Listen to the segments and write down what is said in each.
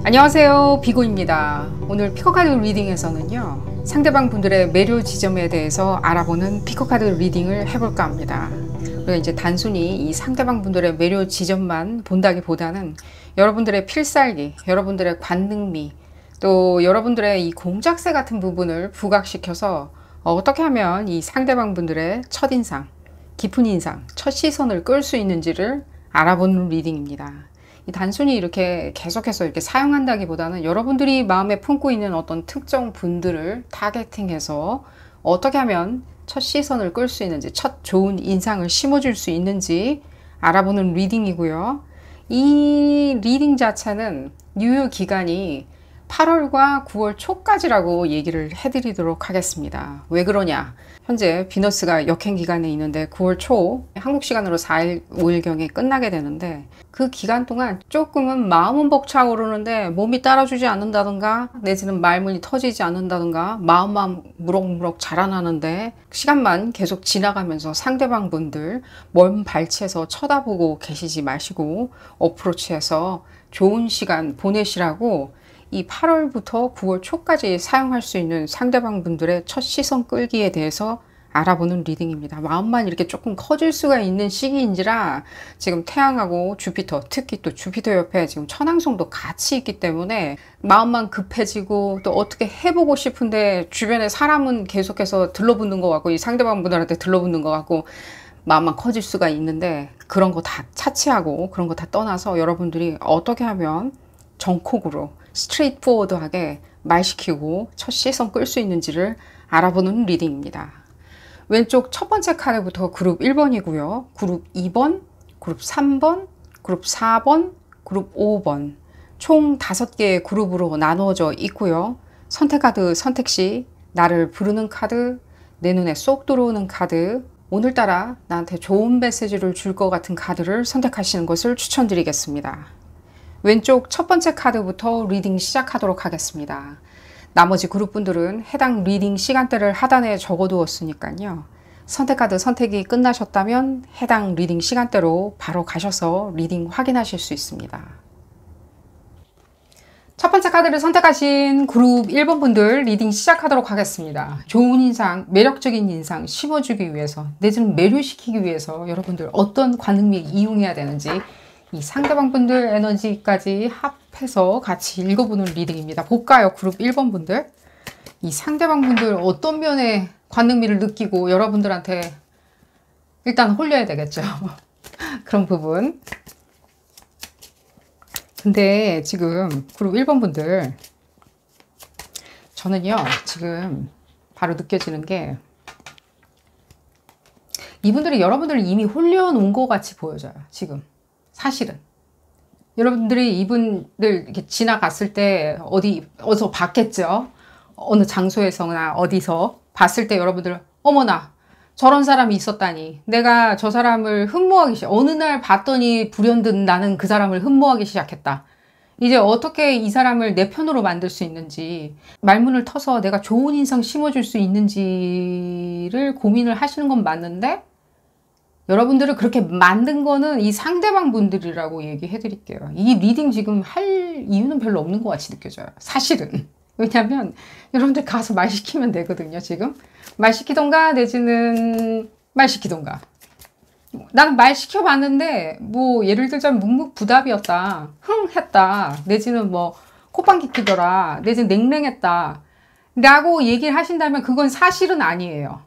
안녕하세요, 비고입니다. 오늘 피커카드 리딩에서는요, 상대방 분들의 매료 지점에 대해서 알아보는 피커카드 리딩을 해볼까 합니다. 그리고 이제 단순히 이 상대방 분들의 매료 지점만 본다기보다는 여러분들의 필살기, 여러분들의 관능미, 또 여러분들의 이 공작새 같은 부분을 부각시켜서 어떻게 하면 이 상대방 분들의 첫인상, 깊은 인상, 첫 시선을 끌 수 있는지를 알아보는 리딩입니다. 단순히 이렇게 계속해서 이렇게 사용한다기보다는 여러분들이 마음에 품고 있는 어떤 특정 분들을 타겟팅해서 어떻게 하면 첫 시선을 끌 수 있는지, 첫 좋은 인상을 심어줄 수 있는지 알아보는 리딩이고요. 이 리딩 자체는 유효 기간이 8월과 9월 초까지라고 얘기를 해드리도록 하겠습니다. 왜 그러냐? 현재 비너스가 역행 기간에 있는데 9월 초 한국 시간으로 4일, 5일경에 끝나게 되는데 그 기간 동안 조금은 마음은 벅차오르는데 몸이 따라주지 않는다든가 내지는 말문이 터지지 않는다든가 마음만 무럭무럭 자라나는데 시간만 계속 지나가면서 상대방 분들 먼 발치에서 쳐다보고 계시지 마시고 어프로치해서 좋은 시간 보내시라고 이 8월부터 9월 초까지 사용할 수 있는 상대방 분들의 첫 시선 끌기에 대해서 알아보는 리딩입니다. 마음만 이렇게 조금 커질 수가 있는 시기인지라 지금 태양하고 주피터, 특히 또 주피터 옆에 지금 천왕성도 같이 있기 때문에 마음만 급해지고 또 어떻게 해보고 싶은데 주변에 사람은 계속해서 들러붙는 것 같고 이 상대방 분들한테 들러붙는 것 같고 마음만 커질 수가 있는데 그런 거 다 차치하고 그런 거 다 떠나서 여러분들이 어떻게 하면 정콕으로 스트레이트 포워드하게 말시키고 첫 시선 끌 수 있는지를 알아보는 리딩입니다. 왼쪽 첫 번째 카드부터 그룹 1번이고요. 그룹 2번, 그룹 3번, 그룹 4번, 그룹 5번 총 5개의 그룹으로 나누어져 있고요. 선택 카드 선택시 나를 부르는 카드, 내 눈에 쏙 들어오는 카드, 오늘따라 나한테 좋은 메시지를 줄 것 같은 카드를 선택하시는 것을 추천드리겠습니다. 왼쪽 첫 번째 카드부터 리딩 시작하도록 하겠습니다. 나머지 그룹분들은 해당 리딩 시간대를 하단에 적어두었으니까요. 선택 카드 선택이 끝나셨다면 해당 리딩 시간대로 바로 가셔서 리딩 확인하실 수 있습니다. 첫 번째 카드를 선택하신 그룹 1번 분들 리딩 시작하도록 하겠습니다. 좋은 인상, 매력적인 인상 심어주기 위해서 내지는 매료시키기 위해서 여러분들 어떤 관능미 이용해야 되는지 이 상대방 분들 에너지까지 합해서 같이 읽어보는 리딩입니다. 볼까요? 그룹 1번 분들. 이 상대방 분들 어떤 면에 관능미를 느끼고 여러분들한테 일단 홀려야 되겠죠. 그런 부분. 근데 지금 그룹 1번 분들 저는요 지금 바로 느껴지는 게 이분들이 여러분들을 이미 홀려놓은 것 같이 보여져요. 지금. 사실은 여러분들이 이분들 이렇게 지나갔을 때 어디서 봤겠죠. 어느 장소에서나 어디서 봤을 때 여러분들 어머나 저런 사람이 있었다니 내가 저 사람을 흠모하기 시작 어느 날 봤더니 불현듯 나는 그 사람을 흠모하기 시작했다. 이제 어떻게 이 사람을 내 편으로 만들 수 있는지 말문을 터서 내가 좋은 인상 심어줄 수 있는지를 고민을 하시는 건 맞는데 여러분들을 그렇게 만든 거는 이 상대방 분들이라고 얘기해 드릴게요. 이 리딩 지금 할 이유는 별로 없는 것 같이 느껴져요. 사실은. 왜냐면 여러분들 가서 말 시키면 되거든요. 지금. 말 시키던가 내지는 말 시키던가. 나는 말 시켜봤는데 뭐 예를 들자면 묵묵부답이었다. 흥 했다. 내지는 뭐 콧방귀 끼더라. 내지는 냉랭했다. 라고 얘기를 하신다면 그건 사실은 아니에요.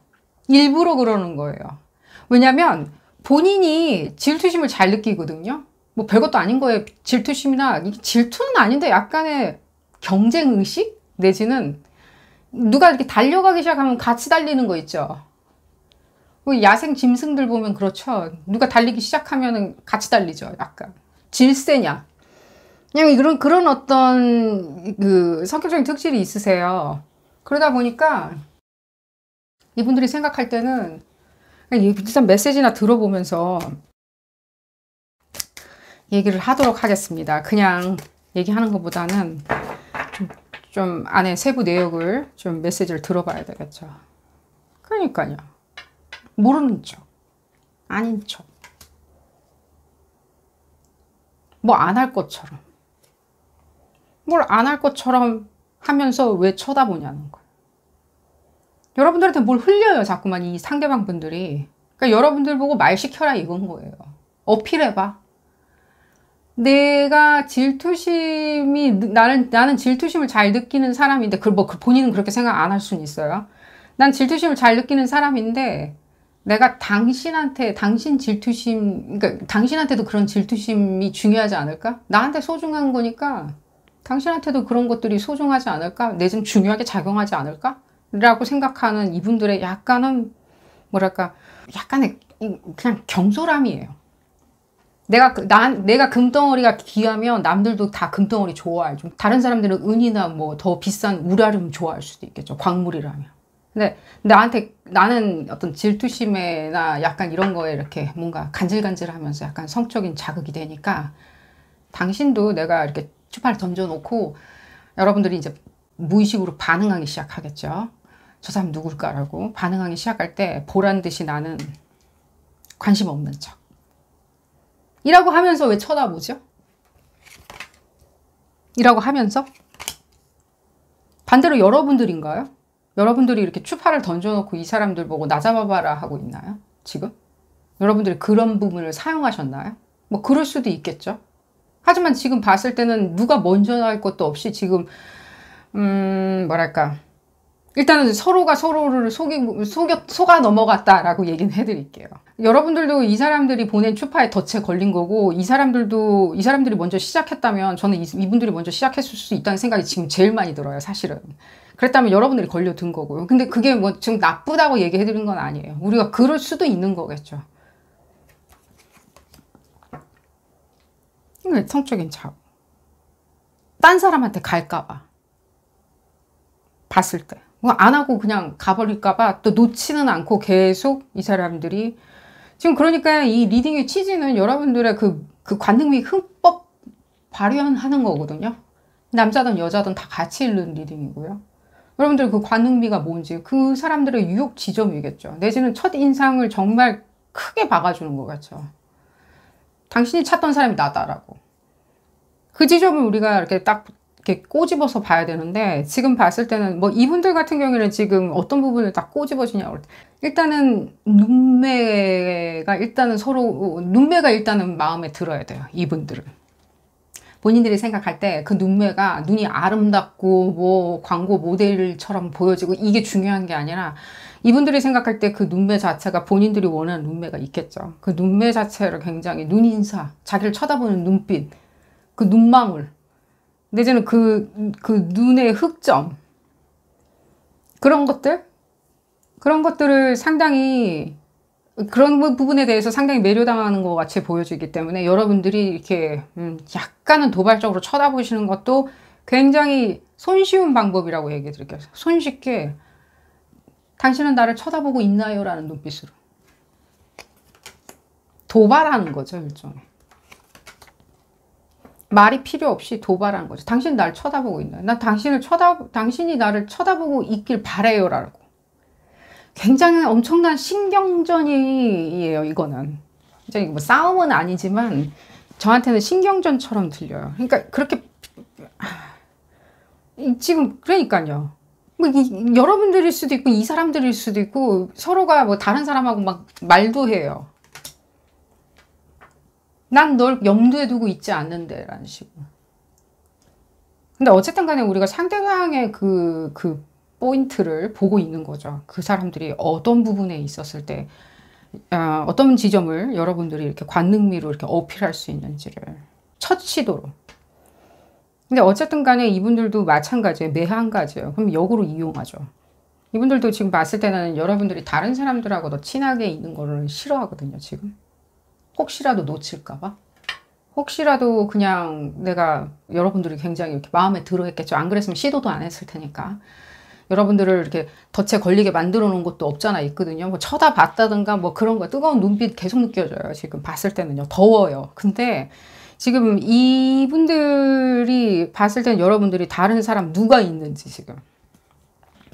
일부러 그러는 거예요. 왜냐면 본인이 질투심을 잘 느끼거든요. 뭐 별것도 아닌 거에 질투심이나 질투는 아닌데 약간의 경쟁의식 내지는 누가 이렇게 달려가기 시작하면 같이 달리는 거 있죠. 야생 짐승들 보면 그렇죠. 누가 달리기 시작하면 같이 달리죠. 약간 질세냐. 그냥 그런 어떤 그 성격적인 특질이 있으세요. 그러다 보니까 이분들이 생각할 때는 일단 메시지나 들어보면서 얘기를 하도록 하겠습니다. 그냥 얘기하는 것보다는 좀 안에 세부 내역을 좀 메시지를 들어봐야 되겠죠. 그러니까요. 모르는 척, 아닌 척, 뭐 안 할 것처럼 뭘 안 할 것처럼 하면서 왜 쳐다보냐는 거예요. 여러분들한테 뭘 흘려요, 자꾸만 이 상대방 분들이. 그러니까 여러분들 보고 말 시켜라 이건 거예요. 어필해봐. 내가 질투심이, 나는 질투심을 잘 느끼는 사람인데, 본인은 그렇게 생각 안 할 수는 있어요. 난 질투심을 잘 느끼는 사람인데, 내가 당신 질투심, 그러니까 당신한테도 그런 질투심이 중요하지 않을까? 나한테 소중한 거니까, 당신한테도 그런 것들이 소중하지 않을까? 내좀 중요하게 작용하지 않을까? 라고 생각하는 이분들의 약간은, 뭐랄까, 약간의 그냥 경솔함이에요. 내가 금덩어리가 귀하면 남들도 다 금덩어리 좋아해. 좀 다른 사람들은 은이나 뭐 더 비싼 우라름 좋아할 수도 있겠죠. 광물이라면. 근데 나는 어떤 질투심에나 약간 이런 거에 이렇게 뭔가 간질간질 하면서 약간 성적인 자극이 되니까 당신도 내가 이렇게 추파를 던져놓고 여러분들이 이제 무의식으로 반응하기 시작하겠죠. 저 사람 누굴까라고 반응하기 시작할 때 보란 듯이 나는 관심 없는 척. 이라고 하면서 왜 쳐다보죠? 이라고 하면서? 반대로 여러분들인가요? 여러분들이 이렇게 추파를 던져놓고 이 사람들 보고 나 잡아봐라 하고 있나요? 지금? 여러분들이 그런 부분을 사용하셨나요? 뭐 그럴 수도 있겠죠. 하지만 지금 봤을 때는 누가 먼저 할 것도 없이 지금 뭐랄까 일단은 서로가 서로를 속아 넘어갔다라고 얘기는 해드릴게요. 여러분들도 이 사람들이 보낸 추파에 덫에 걸린 거고 이 사람들이 먼저 시작했다면 저는 이분들이 먼저 시작했을 수 있다는 생각이 지금 제일 많이 들어요. 사실은. 그랬다면 여러분들이 걸려든 거고요. 근데 그게 뭐 지금 나쁘다고 얘기해드린 건 아니에요. 우리가 그럴 수도 있는 거겠죠. 성적인 차고. 딴 사람한테 갈까봐. 봤을 때. 뭐 안 하고 그냥 가버릴까봐 또 놓지는 않고 계속 이 사람들이 지금 그러니까 이 리딩의 취지는 여러분들의 그 관능미 흠법 발현하는 거거든요. 남자든 여자든 다 같이 읽는 리딩이고요. 여러분들 그 관능미가 뭔지 그 사람들의 유혹 지점이겠죠. 내지는 첫 인상을 정말 크게 박아주는 거겠죠. 당신이 찾던 사람이 나다라고. 그 지점을 우리가 이렇게 딱 이렇게 꼬집어서 봐야 되는데 지금 봤을 때는 뭐 이분들 같은 경우에는 지금 어떤 부분을 딱 꼬집어지냐고 일단은 눈매가 일단은 마음에 들어야 돼요. 이분들은 본인들이 생각할 때 그 눈매가 눈이 아름답고 뭐 광고 모델처럼 보여지고 이게 중요한 게 아니라 이분들이 생각할 때 그 눈매 자체가 본인들이 원하는 눈매가 있겠죠. 그 눈매 자체를 굉장히 눈인사, 자기를 쳐다보는 눈빛, 그 눈망울 내지는 그 눈의 흑점 그런 것들을 상당히 그런 부분에 대해서 상당히 매료당하는 것 같이 보여지기 때문에 여러분들이 이렇게 약간은 도발적으로 쳐다보시는 것도 굉장히 손쉬운 방법이라고 얘기 드릴게요. 손쉽게 당신은 나를 쳐다보고 있나요? 라는 눈빛으로 도발하는 거죠. 일종의 말이 필요 없이 도발하는 거죠. 당신 나를 쳐다보고 있나요? 나 당신이 나를 쳐다보고 있길 바래요. 라고. 굉장히 엄청난 신경전이에요. 이거는. 이제 뭐 싸움은 아니지만 저한테는 신경전처럼 들려요. 그러니까 그렇게 지금 그러니까요. 뭐 여러분들일 수도 있고 이 사람들일 수도 있고 서로가 뭐 다른 사람하고 막 말도 해요. 난 널 염두에 두고 있지 않는데 라는 식으로. 근데 어쨌든 간에 우리가 상대방의 그 포인트를 보고 있는 거죠. 그 사람들이 어떤 부분에 있었을 때 어떤 지점을 여러분들이 이렇게 관능미로 이렇게 어필할 수 있는지를 첫 시도로. 근데 어쨌든 간에 이분들도 마찬가지예요. 매한가지예요. 그럼 역으로 이용하죠. 이분들도 지금 봤을 때는 여러분들이 다른 사람들하고 더 친하게 있는 거를 싫어하거든요. 지금. 혹시라도 놓칠까봐. 혹시라도 그냥 내가 여러분들이 굉장히 이렇게 마음에 들어 했겠죠. 안 그랬으면 시도도 안 했을 테니까. 여러분들을 이렇게 덫에 걸리게 만들어 놓은 것도 없잖아 있거든요. 뭐 쳐다봤다든가 뭐 그런 거 뜨거운 눈빛 계속 느껴져요. 지금 봤을 때는요. 더워요. 근데 지금 이분들이 봤을 때는 여러분들이 다른 사람 누가 있는지 지금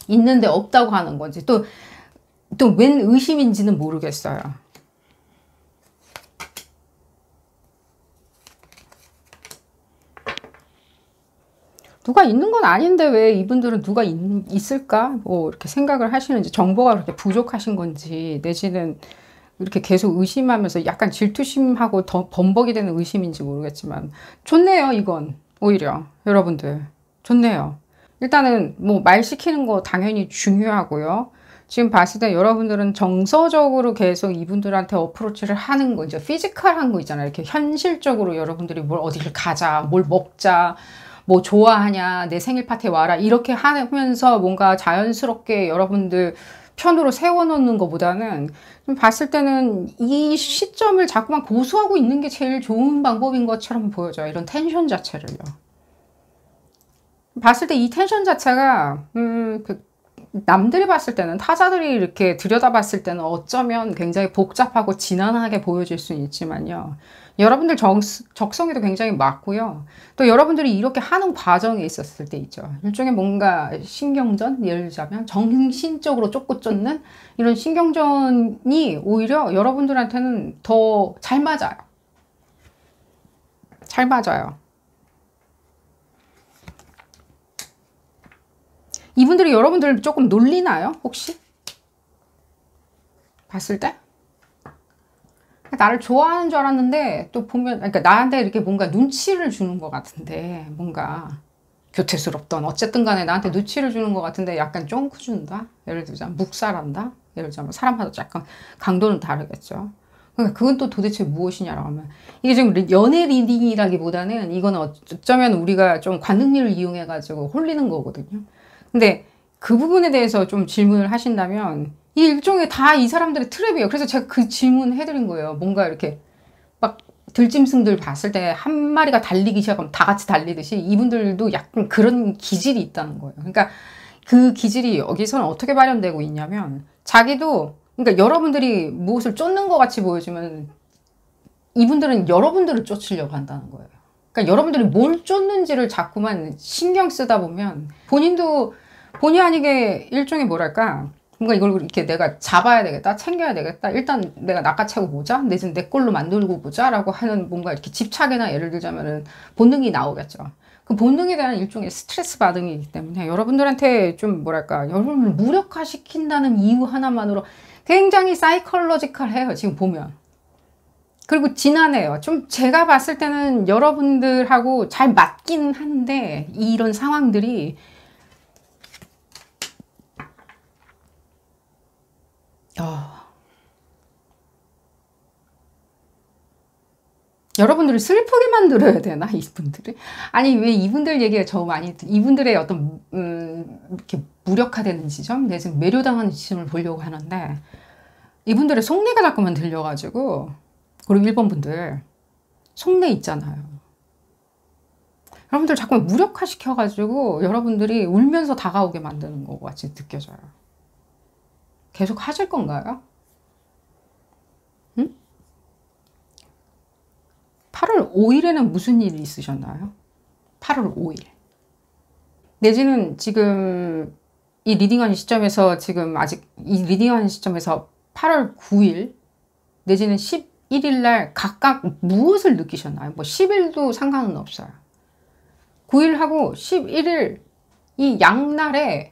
있는데 없다고 하는 건지 또 웬 의심인지는 모르겠어요. 누가 있는 건 아닌데 왜 이분들은 누가 있을까? 뭐 이렇게 생각을 하시는지, 정보가 그렇게 부족하신 건지, 내지는 이렇게 계속 의심하면서 약간 질투심하고 더 범벅이 되는 의심인지 모르겠지만, 좋네요, 이건. 오히려. 여러분들. 좋네요. 일단은 뭐 말 시키는 거 당연히 중요하고요. 지금 봤을 때 여러분들은 정서적으로 계속 이분들한테 어프로치를 하는 거, 이제 피지컬한 거 있잖아요. 이렇게 현실적으로 여러분들이 뭘 어디를 가자, 뭘 먹자, 뭐 좋아하냐, 내 생일 파티에 와라, 이렇게 하면서 뭔가 자연스럽게 여러분들 편으로 세워놓는 것보다는 좀 봤을 때는 이 시점을 자꾸만 고수하고 있는 게 제일 좋은 방법인 것처럼 보여져요. 이런 텐션 자체를요. 봤을 때 이 텐션 자체가 남들이 봤을 때는, 타자들이 이렇게 들여다봤을 때는 어쩌면 굉장히 복잡하고 진한하게 보여질 수는 있지만요. 여러분들 적성에도 굉장히 맞고요. 또 여러분들이 이렇게 하는 과정에 있었을 때 있죠. 일종의 뭔가 신경전, 예를 들자면 정신적으로 쫓고 쫓는 이런 신경전이 오히려 여러분들한테는 더 잘 맞아요. 잘 맞아요. 이분들이 여러분들을 조금 놀리나요? 혹시? 봤을 때? 나를 좋아하는 줄 알았는데 또 보면, 그러니까 나한테 이렇게 뭔가 눈치를 주는 것 같은데, 뭔가 교태스럽던 어쨌든 간에 나한테 눈치를 주는 것 같은데 약간 쫑크 준다? 예를 들자면 묵살한다? 예를 들자면 사람마다 약간 강도는 다르겠죠. 그러니까 그건 또 도대체 무엇이냐라고 하면, 이게 지금 연애 리딩이라기보다는 이건 어쩌면 우리가 좀 관능미를 이용해 가지고 홀리는 거거든요. 근데 그 부분에 대해서 좀 질문을 하신다면 이 일종의 다 이 사람들의 트랩이에요. 그래서 제가 그 질문 해드린 거예요. 뭔가 이렇게 막 들짐승들 봤을 때 한 마리가 달리기 시작하면 다 같이 달리듯이 이분들도 약간 그런 기질이 있다는 거예요. 그러니까 그 기질이 여기서는 어떻게 발현되고 있냐면, 자기도, 그러니까 여러분들이 무엇을 쫓는 것 같이 보여주면 이분들은 여러분들을 쫓으려고 한다는 거예요. 그러니까 여러분들이 뭘 쫓는지를 자꾸만 신경 쓰다 보면 본의 아니게 일종의 뭐랄까, 뭔가 이걸 이렇게 내가 잡아야 되겠다, 챙겨야 되겠다, 일단 내가 낚아채고 보자, 내지는 내 걸로 만들고 보자 라고 하는 뭔가 이렇게 집착이나, 예를 들자면은 본능이 나오겠죠. 그 본능에 대한 일종의 스트레스 반응이기 때문에 여러분들한테 좀 뭐랄까, 여러분을 무력화시킨다는 이유 하나만으로 굉장히 사이컬러지컬해요, 지금 보면. 그리고 진하네요. 좀 제가 봤을 때는 여러분들하고 잘 맞긴 한데, 이런 상황들이 여러분들을 슬프게 만들어야 되나, 이분들을? 아니, 왜 이분들 얘기가 저 많이, 이분들의 어떤 이렇게 무력화되는 지점, 내지는 매료당하는 지점을 보려고 하는데, 이분들의 속내가 자꾸만 들려가지고, 그리고 1번 분들 속내 있잖아요. 여러분들 자꾸 무력화시켜가지고 여러분들이 울면서 다가오게 만드는 것 같이 느껴져요. 계속 하실 건가요? 응? 8월 5일에는 무슨 일이 있으셨나요? 8월 5일. 내지는 지금 이 리딩하는 시점에서, 지금 아직 이 리딩하는 시점에서 8월 9일 내지는 11일 날 각각 무엇을 느끼셨나요? 뭐 10일도 상관은 없어요. 9일하고 11일 이 양날에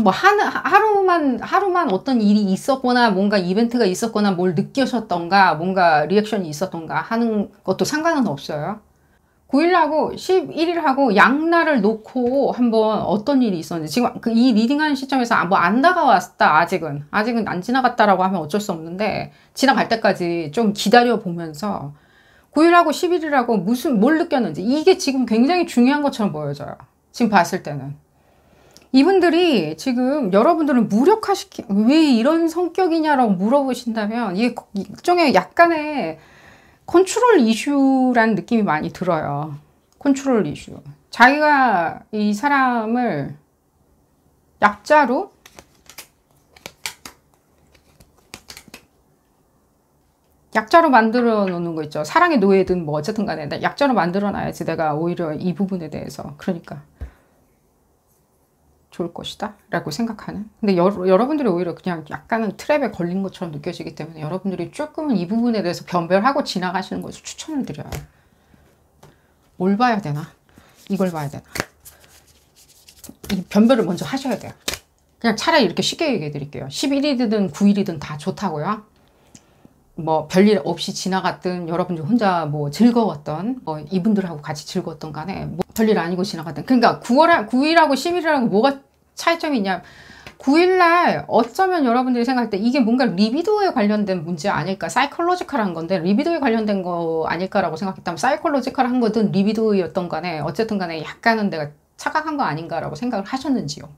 뭐 하루만 어떤 일이 있었거나, 뭔가 이벤트가 있었거나, 뭘 느끼셨던가, 뭔가 리액션이 있었던가 하는 것도 상관은 없어요. 9일하고 11일하고 양날을 놓고 한번 어떤 일이 있었는지, 지금 이 리딩하는 시점에서 뭐 안 다가왔다, 아직은 안 지나갔다라고 하면 어쩔 수 없는데, 지나갈 때까지 좀 기다려 보면서 9일하고 11일하고 뭘 느꼈는지, 이게 지금 굉장히 중요한 것처럼 보여져요. 지금 봤을 때는 이분들이 지금 여러분들을 왜 이런 성격이냐라고 물어보신다면, 이게 일종의 약간의 컨트롤 이슈라는 느낌이 많이 들어요. 컨트롤 이슈. 자기가 이 사람을 약자로 만들어 놓는 거 있죠. 사랑의 노예든 뭐 어쨌든 간에 약자로 만들어 놔야지 내가 오히려 이 부분에 대해서, 그러니까 좋을 것이다 라고 생각하는. 근데 여러분들이 오히려 그냥 약간은 트랩에 걸린 것처럼 느껴지기 때문에 여러분들이 조금은 이 부분에 대해서 변별하고 지나가시는 것을 추천을 드려요. 뭘 봐야 되나? 이걸 봐야 되나? 이 변별을 먼저 하셔야 돼요. 그냥 차라리 이렇게 쉽게 얘기해 드릴게요. 11일이든 9일이든 다 좋다고요. 뭐 별일 없이 지나갔든 여러분들 혼자 뭐 즐거웠던 뭐 이분들하고 같이 즐거웠던 간에 뭐 별일 아니고 지나갔든 그러니까 9일하고 10일이라고 뭐가 차이점이 있냐 9일날 어쩌면 여러분들이 생각할 때 이게 뭔가 리비도에 관련된 문제 아닐까 사이콜로지컬한 건데 리비도에 관련된 거 아닐까라고 생각했다면 사이콜로지컬한 거든 리비도였던 간에 어쨌든 간에 약간은 내가 착각한 거 아닌가라고 생각을 하셨는지요.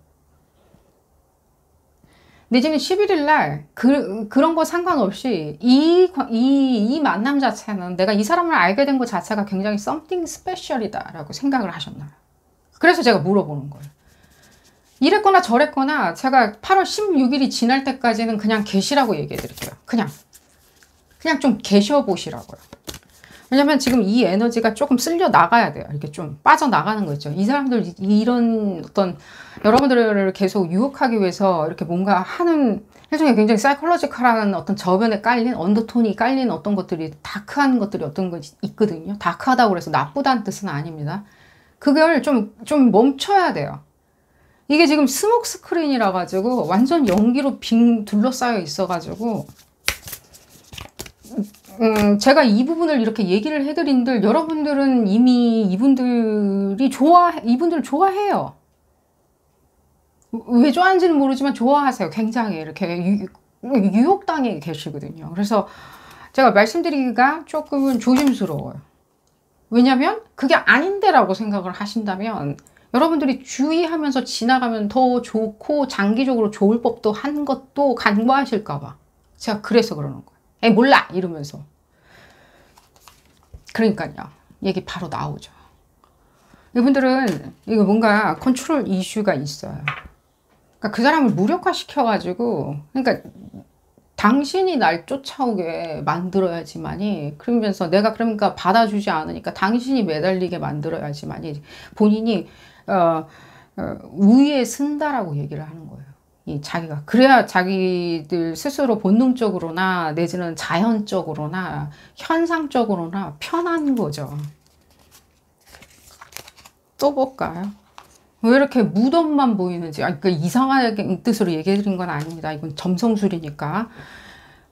내지는 11일 날 그런 거 상관없이 이 만남 자체는 내가 이 사람을 알게 된 것 자체가 굉장히 something special이다 라고 생각을 하셨나요? 그래서 제가 물어보는 거예요. 이랬거나 저랬거나 제가 8월 16일이 지날 때까지는 그냥 계시라고 얘기해 드릴게요. 그냥 좀 계셔보시라고요. 왜냐면 지금 이 에너지가 조금 쓸려 나가야 돼요. 이렇게 좀 빠져나가는 거 있죠. 이 사람들 이런 어떤 여러분들을 계속 유혹하기 위해서 이렇게 뭔가 하는 일종의 굉장히 사이콜로지컬한 어떤 저변에 깔린 언더톤이 깔린 어떤 것들이 다크한 것들이 어떤 것 있거든요. 다크하다고 그래서 나쁘다는 뜻은 아닙니다. 그걸 좀 멈춰야 돼요. 이게 지금 스모크 스크린이라 가지고 완전 연기로 빙 둘러싸여 있어 가지고 제가 이 부분을 이렇게 얘기를 해드린들 여러분들은 이미 이분들 좋아해요. 왜 좋아하는지는 모르지만 좋아하세요. 굉장히 이렇게 유혹당해 계시거든요. 그래서 제가 말씀드리기가 조금은 조심스러워요. 왜냐면 그게 아닌데라고 생각을 하신다면 여러분들이 주의하면서 지나가면 더 좋고 장기적으로 좋을 법도 한 것도 간과하실까봐 제가 그래서 그러는 거예요. 에이 몰라 이러면서 그러니까요 얘기 바로 나오죠. 이분들은 이거 뭔가 컨트롤 이슈가 있어요. 그러니까 그 사람을 무력화시켜 가지고 그러니까 당신이 날 쫓아오게 만들어야지만이 그러면서 내가 그러니까 받아주지 않으니까 당신이 매달리게 만들어야지만이 본인이 우위에 쓴다라고 얘기를 하는 거예요. 자기가 그래야 자기들 스스로 본능적으로나 내지는 자연적으로나 현상적으로나 편한 거죠. 또 볼까요? 왜 이렇게 무덤만 보이는지 그러니까 이상하게 뜻으로 얘기해 드린 건 아닙니다. 이건 점성술이니까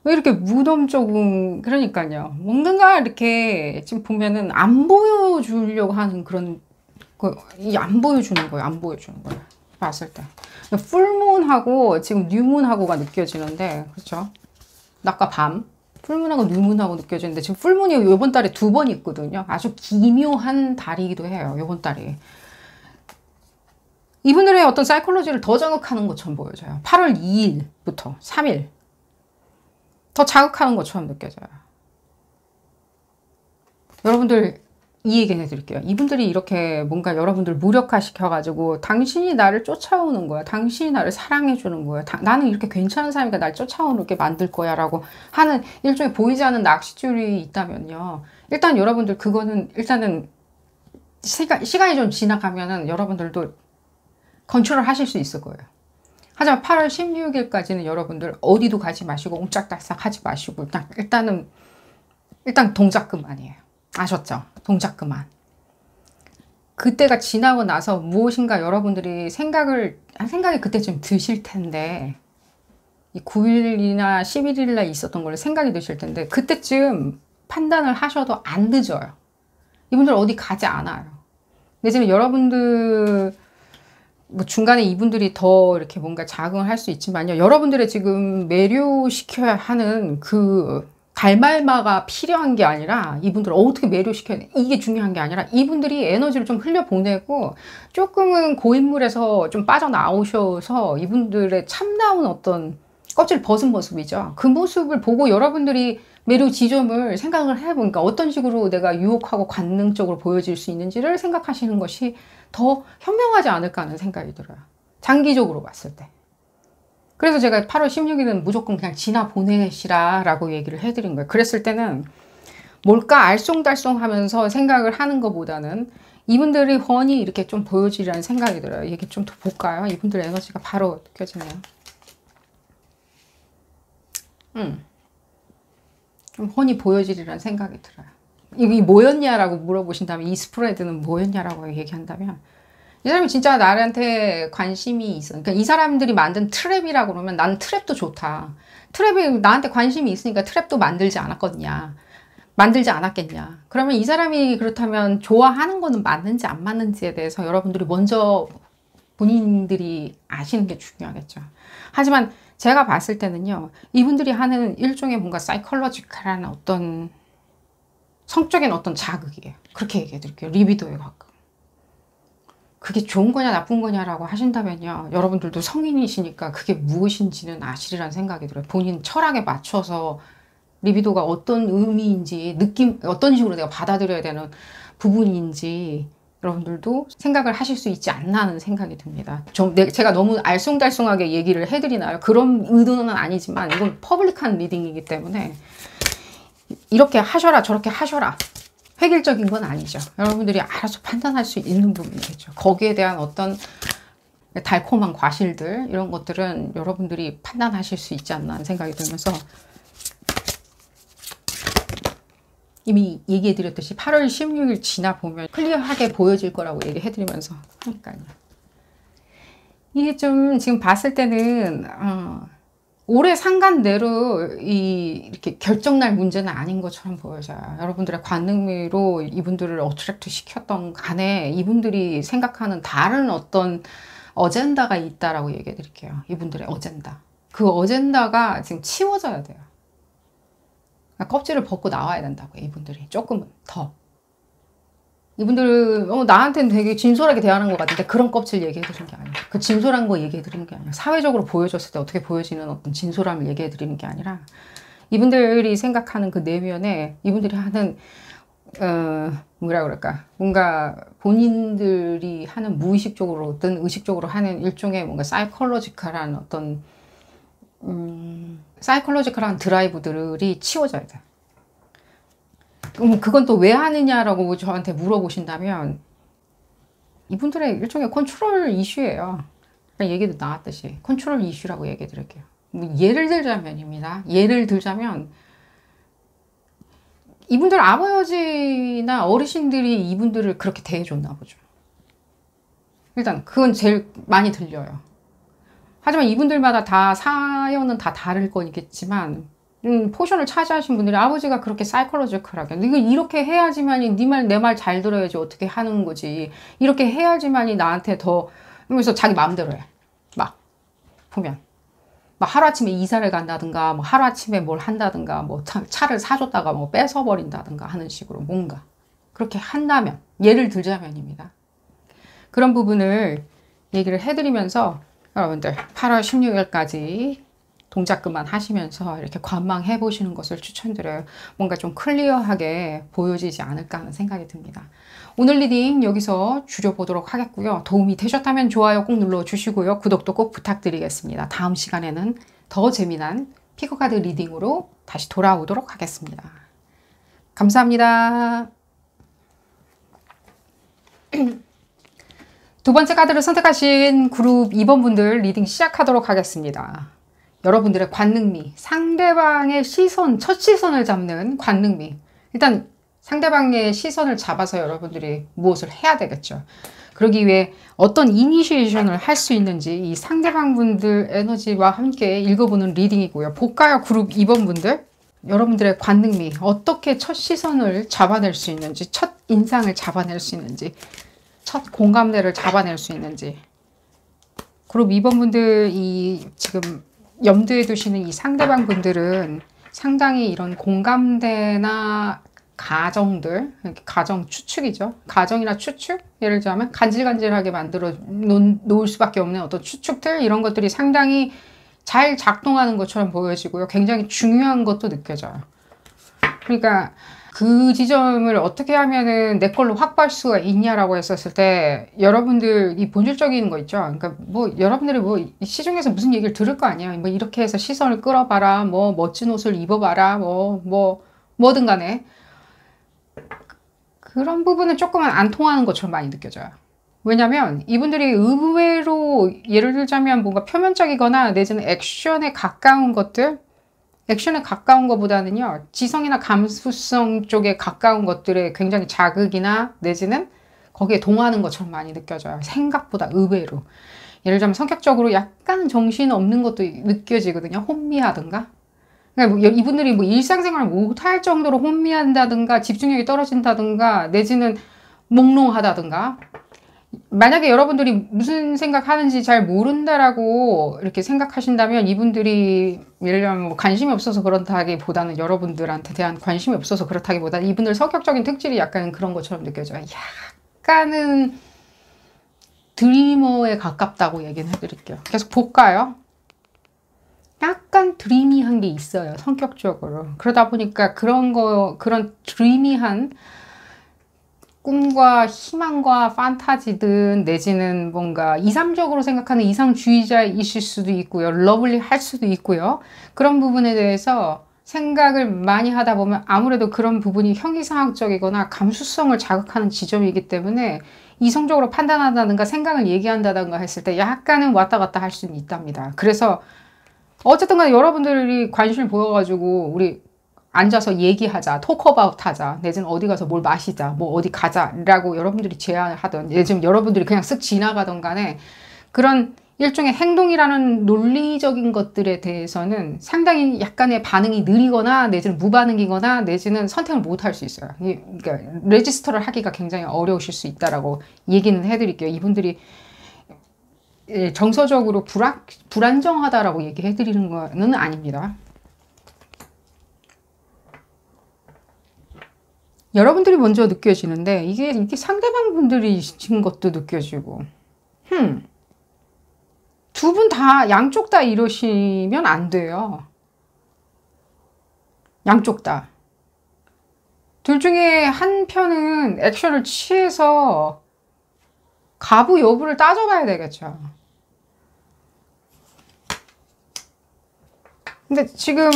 왜 이렇게 무덤 쪽은 그러니까요. 뭔가 이렇게 지금 보면은 안 보여주려고 하는 그런 안 보여주는 거예요. 안 보여주는 거예요. 봤을 때 풀문하고 지금 뉴문하고가 느껴지는데 그렇죠? 낮과 밤 풀문하고 뉴문하고 느껴지는데 지금 풀문이 이번 달에 2번 있거든요. 아주 기묘한 달이기도 해요. 이번 달이 이분들의 어떤 사이콜로지를 더 자극하는 것처럼 보여져요. 8월 2일부터 3일 더 자극하는 것처럼 느껴져요. 여러분들 이 얘기 해드릴게요. 이분들이 이렇게 뭔가 여러분들 무력화시켜가지고 당신이 나를 쫓아오는 거야. 당신이 나를 사랑해주는 거야. 나는 이렇게 괜찮은 사람이니까 날 쫓아오게 만들 거야 라고 하는 일종의 보이지 않는 낚싯줄이 있다면요. 일단 여러분들 그거는 일단은 시간이 좀 지나가면은 여러분들도 컨트롤 하실 수 있을 거예요. 하지만 8월 16일까지는 여러분들 어디도 가지 마시고 옴짝달싹 하지 마시고 일단 동작 그만이에요. 아셨죠? 동작 그만. 그때가 지나고 나서 무엇인가 여러분들이 생각이 그때쯤 드실 텐데 이 9일이나 11일날 있었던 걸 생각이 드실 텐데 그때쯤 판단을 하셔도 안 늦어요. 이분들 어디 가지 않아요. 내지는 여러분들 뭐 중간에 이분들이 더 이렇게 뭔가 자극을 할 수 있지만요. 여러분들의 지금 매료시켜야 하는 그 갈말마가 필요한 게 아니라 이분들을 어떻게 매료시켜야 돼? 이게 중요한 게 아니라 이분들이 에너지를 좀 흘려보내고 조금은 고인물에서 좀 빠져나오셔서 이분들의 참나온 어떤 껍질 벗은 모습이죠. 그 모습을 보고 여러분들이 매료 지점을 생각을 해보니까 어떤 식으로 내가 유혹하고 관능적으로 보여질 수 있는지를 생각하시는 것이 더 현명하지 않을까 하는 생각이 들어요. 장기적으로 봤을 때. 그래서 제가 8월 16일은 무조건 그냥 지나 보내시라 라고 얘기를 해드린 거예요. 그랬을 때는 뭘까 알쏭달쏭 하면서 생각을 하는 것보다는 이분들이 훤히 이렇게 좀 보여지라는 생각이 들어요. 얘기 좀 더 볼까요? 이분들의 에너지가 바로 느껴지네요. 좀 훤히 보여지리라는 생각이 들어요. 이게 뭐였냐라고 물어보신다면 이 스프레드는 뭐였냐라고 얘기한다면 이 사람이 진짜 나한테 관심이 있어. 그러니까 이 사람들이 만든 트랩이라고 그러면 난 트랩도 좋다. 트랩이 나한테 관심이 있으니까 트랩도 만들지 않았거든요. 만들지 않았겠냐. 그러면 이 사람이 그렇다면 좋아하는 거는 맞는지 안 맞는지에 대해서 여러분들이 먼저 본인들이 아시는 게 중요하겠죠. 하지만 제가 봤을 때는요. 이분들이 하는 일종의 뭔가 사이콜로지컬한 어떤 성적인 어떤 자극이에요. 그렇게 얘기해 드릴게요. 리비도에 가끔. 그게 좋은 거냐 나쁜 거냐라고 하신다면요. 여러분들도 성인이시니까 그게 무엇인지는 아시리란 생각이 들어요. 본인 철학에 맞춰서 리비도가 어떤 의미인지 느낌 어떤 식으로 내가 받아들여야 되는 부분인지 여러분들도 생각을 하실 수 있지 않나 하는 생각이 듭니다. 제가 너무 알쏭달쏭하게 얘기를 해드리나요? 그런 의도는 아니지만 이건 퍼블릭한 리딩이기 때문에 이렇게 하셔라 저렇게 하셔라 획일적인 건 아니죠. 여러분들이 알아서 판단할 수 있는 부분이겠죠. 거기에 대한 어떤 달콤한 과실들 이런 것들은 여러분들이 판단하실 수 있지 않나 하는 생각이 들면서 이미 얘기해드렸듯이 8월 16일 지나 보면 클리어하게 보여질 거라고 얘기해드리면서 하니까요. 이게 좀 지금 봤을 때는 올해 상간대로 이렇게 결정날 문제는 아닌 것처럼 보여져요. 여러분들의 관능미로 이분들을 어트랙트 시켰던 간에 이분들이 생각하는 다른 어떤 어젠다가 있다라고 얘기해 드릴게요. 이분들의 어젠다. 그 어젠다가 지금 치워져야 돼요. 껍질을 벗고 나와야 된다고요. 이분들이 조금은 더. 이분들은 나한테는 되게 진솔하게 대하는 것 같은데 그런 껍질 얘기해 드린 게 아니에요. 그 진솔한 거 얘기해 드린 게 아니라 사회적으로 보여줬을 때 어떻게 보여지는 어떤 진솔함을 얘기해 드리는 게 아니라 이분들이 생각하는 그 내면에 이분들이 하는 뭐라 그럴까 뭔가 본인들이 하는 무의식적으로든 의식적으로 하는 일종의 뭔가 사이콜로지컬한 어떤 사이콜로지컬한 드라이브들이 치워져야 돼요. 그건 또 왜 하느냐라고 저한테 물어보신다면 이분들의 일종의 컨트롤 이슈예요. 얘기도 나왔듯이 컨트롤 이슈라고 얘기 드릴게요. 예를 들자면입니다. 예를 들자면 이분들 아버지나 어르신들이 이분들을 그렇게 대해줬나 보죠. 일단 그건 제일 많이 들려요. 하지만 이분들마다 다 사연은 다 다를 거겠지만 포션을 차지하신 분들이 아버지가 그렇게 사이콜로지컬하게 이렇게 해야지만이 네 말 내 말 잘 들어야지 어떻게 하는 거지 이렇게 해야지만이 나한테 더 그래서 자기 마음대로 해. 막 보면 막 하루아침에 이사를 간다든가 뭐 하루아침에 뭘 한다든가 뭐 차를 사줬다가 뭐 뺏어버린다든가 하는 식으로 뭔가 그렇게 한다면 예를 들자면입니다. 그런 부분을 얘기를 해드리면서 여러분들 8월 16일까지 동작 그만 하시면서 이렇게 관망해 보시는 것을 추천드려요. 뭔가 좀 클리어하게 보여지지 않을까 하는 생각이 듭니다. 오늘 리딩 여기서 줄여보도록 하겠고요. 도움이 되셨다면 좋아요 꼭 눌러주시고요. 구독도 꼭 부탁드리겠습니다. 다음 시간에는 더 재미난 피커카드 리딩으로 다시 돌아오도록 하겠습니다. 감사합니다. 두 번째 카드를 선택하신 그룹 2번 분들 리딩 시작하도록 하겠습니다. 여러분들의 관능미, 상대방의 시선, 첫 시선을 잡는 관능미. 일단 상대방의 시선을 잡아서 여러분들이 무엇을 해야 되겠죠. 그러기 위해 어떤 이니시에이션을 할 수 있는지 이 상대방 분들 에너지와 함께 읽어보는 리딩이고요. 볼까요? 그룹 2번 분들. 여러분들의 관능미, 어떻게 첫 시선을 잡아낼 수 있는지, 첫 인상을 잡아낼 수 있는지, 첫 공감대를 잡아낼 수 있는지. 그룹 2번 분들이 지금 염두에 두시는 이 상대방 분들은 상당히 이런 공감대나 가정들, 가정 추측이죠. 가정이나 추측? 예를 들자면 간질간질하게 만들어 놓을 수밖에 없는 어떤 추측들 이런 것들이 상당히 잘 작동하는 것처럼 보여지고요. 굉장히 중요한 것도 느껴져요. 그러니까 그 지점을 어떻게 하면은 내 걸로 확보할 수가 있냐라고 했었을 때 여러분들 이 본질적인 거 있죠. 그러니까 뭐 여러분들이 뭐 시중에서 무슨 얘기를 들을 거 아니에요. 뭐 이렇게 해서 시선을 끌어봐라. 뭐 멋진 옷을 입어봐라. 뭐든 간에 그런 부분은 조금은 안 통하는 것처럼 많이 느껴져요. 왜냐면 이분들이 의외로 예를 들자면 뭔가 표면적이거나 내지는 액션에 가까운 것들 액션에 가까운 것보다는요. 지성이나 감수성 쪽에 가까운 것들에 굉장히 자극이나 내지는 거기에 동화하는 것처럼 많이 느껴져요. 생각보다 의외로. 예를 들면 성격적으로 약간 정신 없는 것도 느껴지거든요. 혼미하든가. 그러니까 뭐 이분들이 뭐 일상생활을 못할 정도로 혼미한다든가 집중력이 떨어진다든가 내지는 몽롱하다든가. 만약에 여러분들이 무슨 생각하는지 잘 모른다라고 이렇게 생각하신다면 이분들이 예를 들면 뭐 관심이 없어서 그렇다기보다는 여러분들한테 대한 관심이 없어서 그렇다기보다는 이분들 성격적인 특질이 약간 그런 것처럼 느껴져요. 약간은 드리머에 가깝다고 얘기는 해드릴게요. 계속 볼까요? 약간 드리미한 게 있어요. 성격적으로. 그러다 보니까 그런 드리미한 꿈과 희망과 판타지든 내지는 뭔가 이상적으로 생각하는 이상주의자이실 수도 있고요. 러블리할 수도 있고요. 그런 부분에 대해서 생각을 많이 하다 보면 아무래도 그런 부분이 형이상학적이거나 감수성을 자극하는 지점이기 때문에 이성적으로 판단한다든가 생각을 얘기한다든가 했을 때 약간은 왔다 갔다 할 수는 있답니다. 그래서 어쨌든 간에 여러분들이 관심을 보여가지고 우리 앉아서 얘기하자, 토크어바웃 하자, 내지는 어디 가서 뭘 마시자, 뭐 어디 가자라고 여러분들이 제안을 하던, 내지는 여러분들이 그냥 쓱 지나가던 간에 그런 일종의 행동이라는 논리적인 것들에 대해서는 상당히 약간의 반응이 느리거나 내지는 무반응이거나 내지는 선택을 못 할 수 있어요. 그러니까 레지스터를 하기가 굉장히 어려우실 수 있다라고 얘기는 해드릴게요. 이분들이 정서적으로 불안정하다라고 얘기해드리는 거는 아닙니다. 여러분들이 먼저 느껴지는데 이게 상대방 분들이 진 것도 느껴지고 두 분 다 양쪽 다 이러시면 안 돼요. 양쪽 다. 둘 중에 한 편은 액션을 취해서 가부 여부를 따져봐야 되겠죠. 근데 지금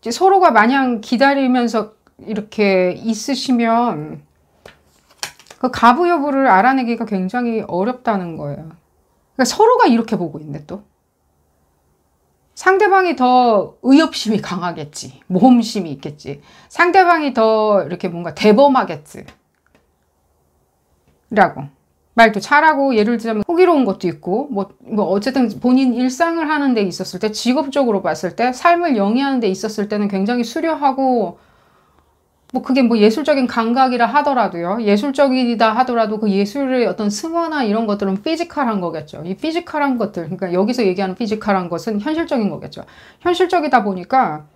서로가 마냥 기다리면서 이렇게 있으시면 그 가부 여부를 알아내기가 굉장히 어렵다는 거예요. 그러니까 서로가 이렇게 보고 있네 또. 상대방이 더 의협심이 강하겠지. 모험심이 있겠지. 상대방이 더 이렇게 뭔가 대범하겠지. 라고. 말도 잘하고 예를 들자면 호기로운 것도 있고 뭐 어쨌든 본인 일상을 하는 데 있었을 때 직업적으로 봤을 때 삶을 영위하는 데 있었을 때는 굉장히 수려하고 뭐 그게 뭐 예술적인 감각이라 하더라도요. 예술적이다 하더라도 그 예술의 어떤 승화나 이런 것들은 피지컬한 거겠죠. 이 피지컬한 것들, 그러니까 여기서 얘기하는 피지컬한 것은 현실적인 거겠죠. 현실적이다 보니까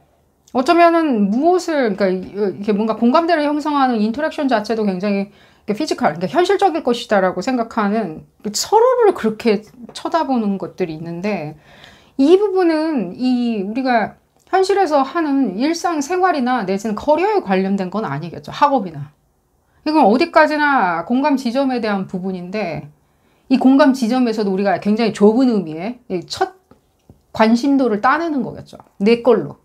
어쩌면은 무엇을, 그러니까 이렇게 뭔가 공감대를 형성하는 인터랙션 자체도 굉장히 피지컬, 그러니까 현실적일 것이다라고 생각하는 서로를 그렇게 쳐다보는 것들이 있는데 이 부분은 우리가 현실에서 하는 일상생활이나 내지는 커리어에 관련된 건 아니겠죠. 학업이나. 이건 어디까지나 공감 지점에 대한 부분인데 이 공감 지점에서도 우리가 굉장히 좁은 의미의 첫 관심도를 따내는 거겠죠. 내 걸로.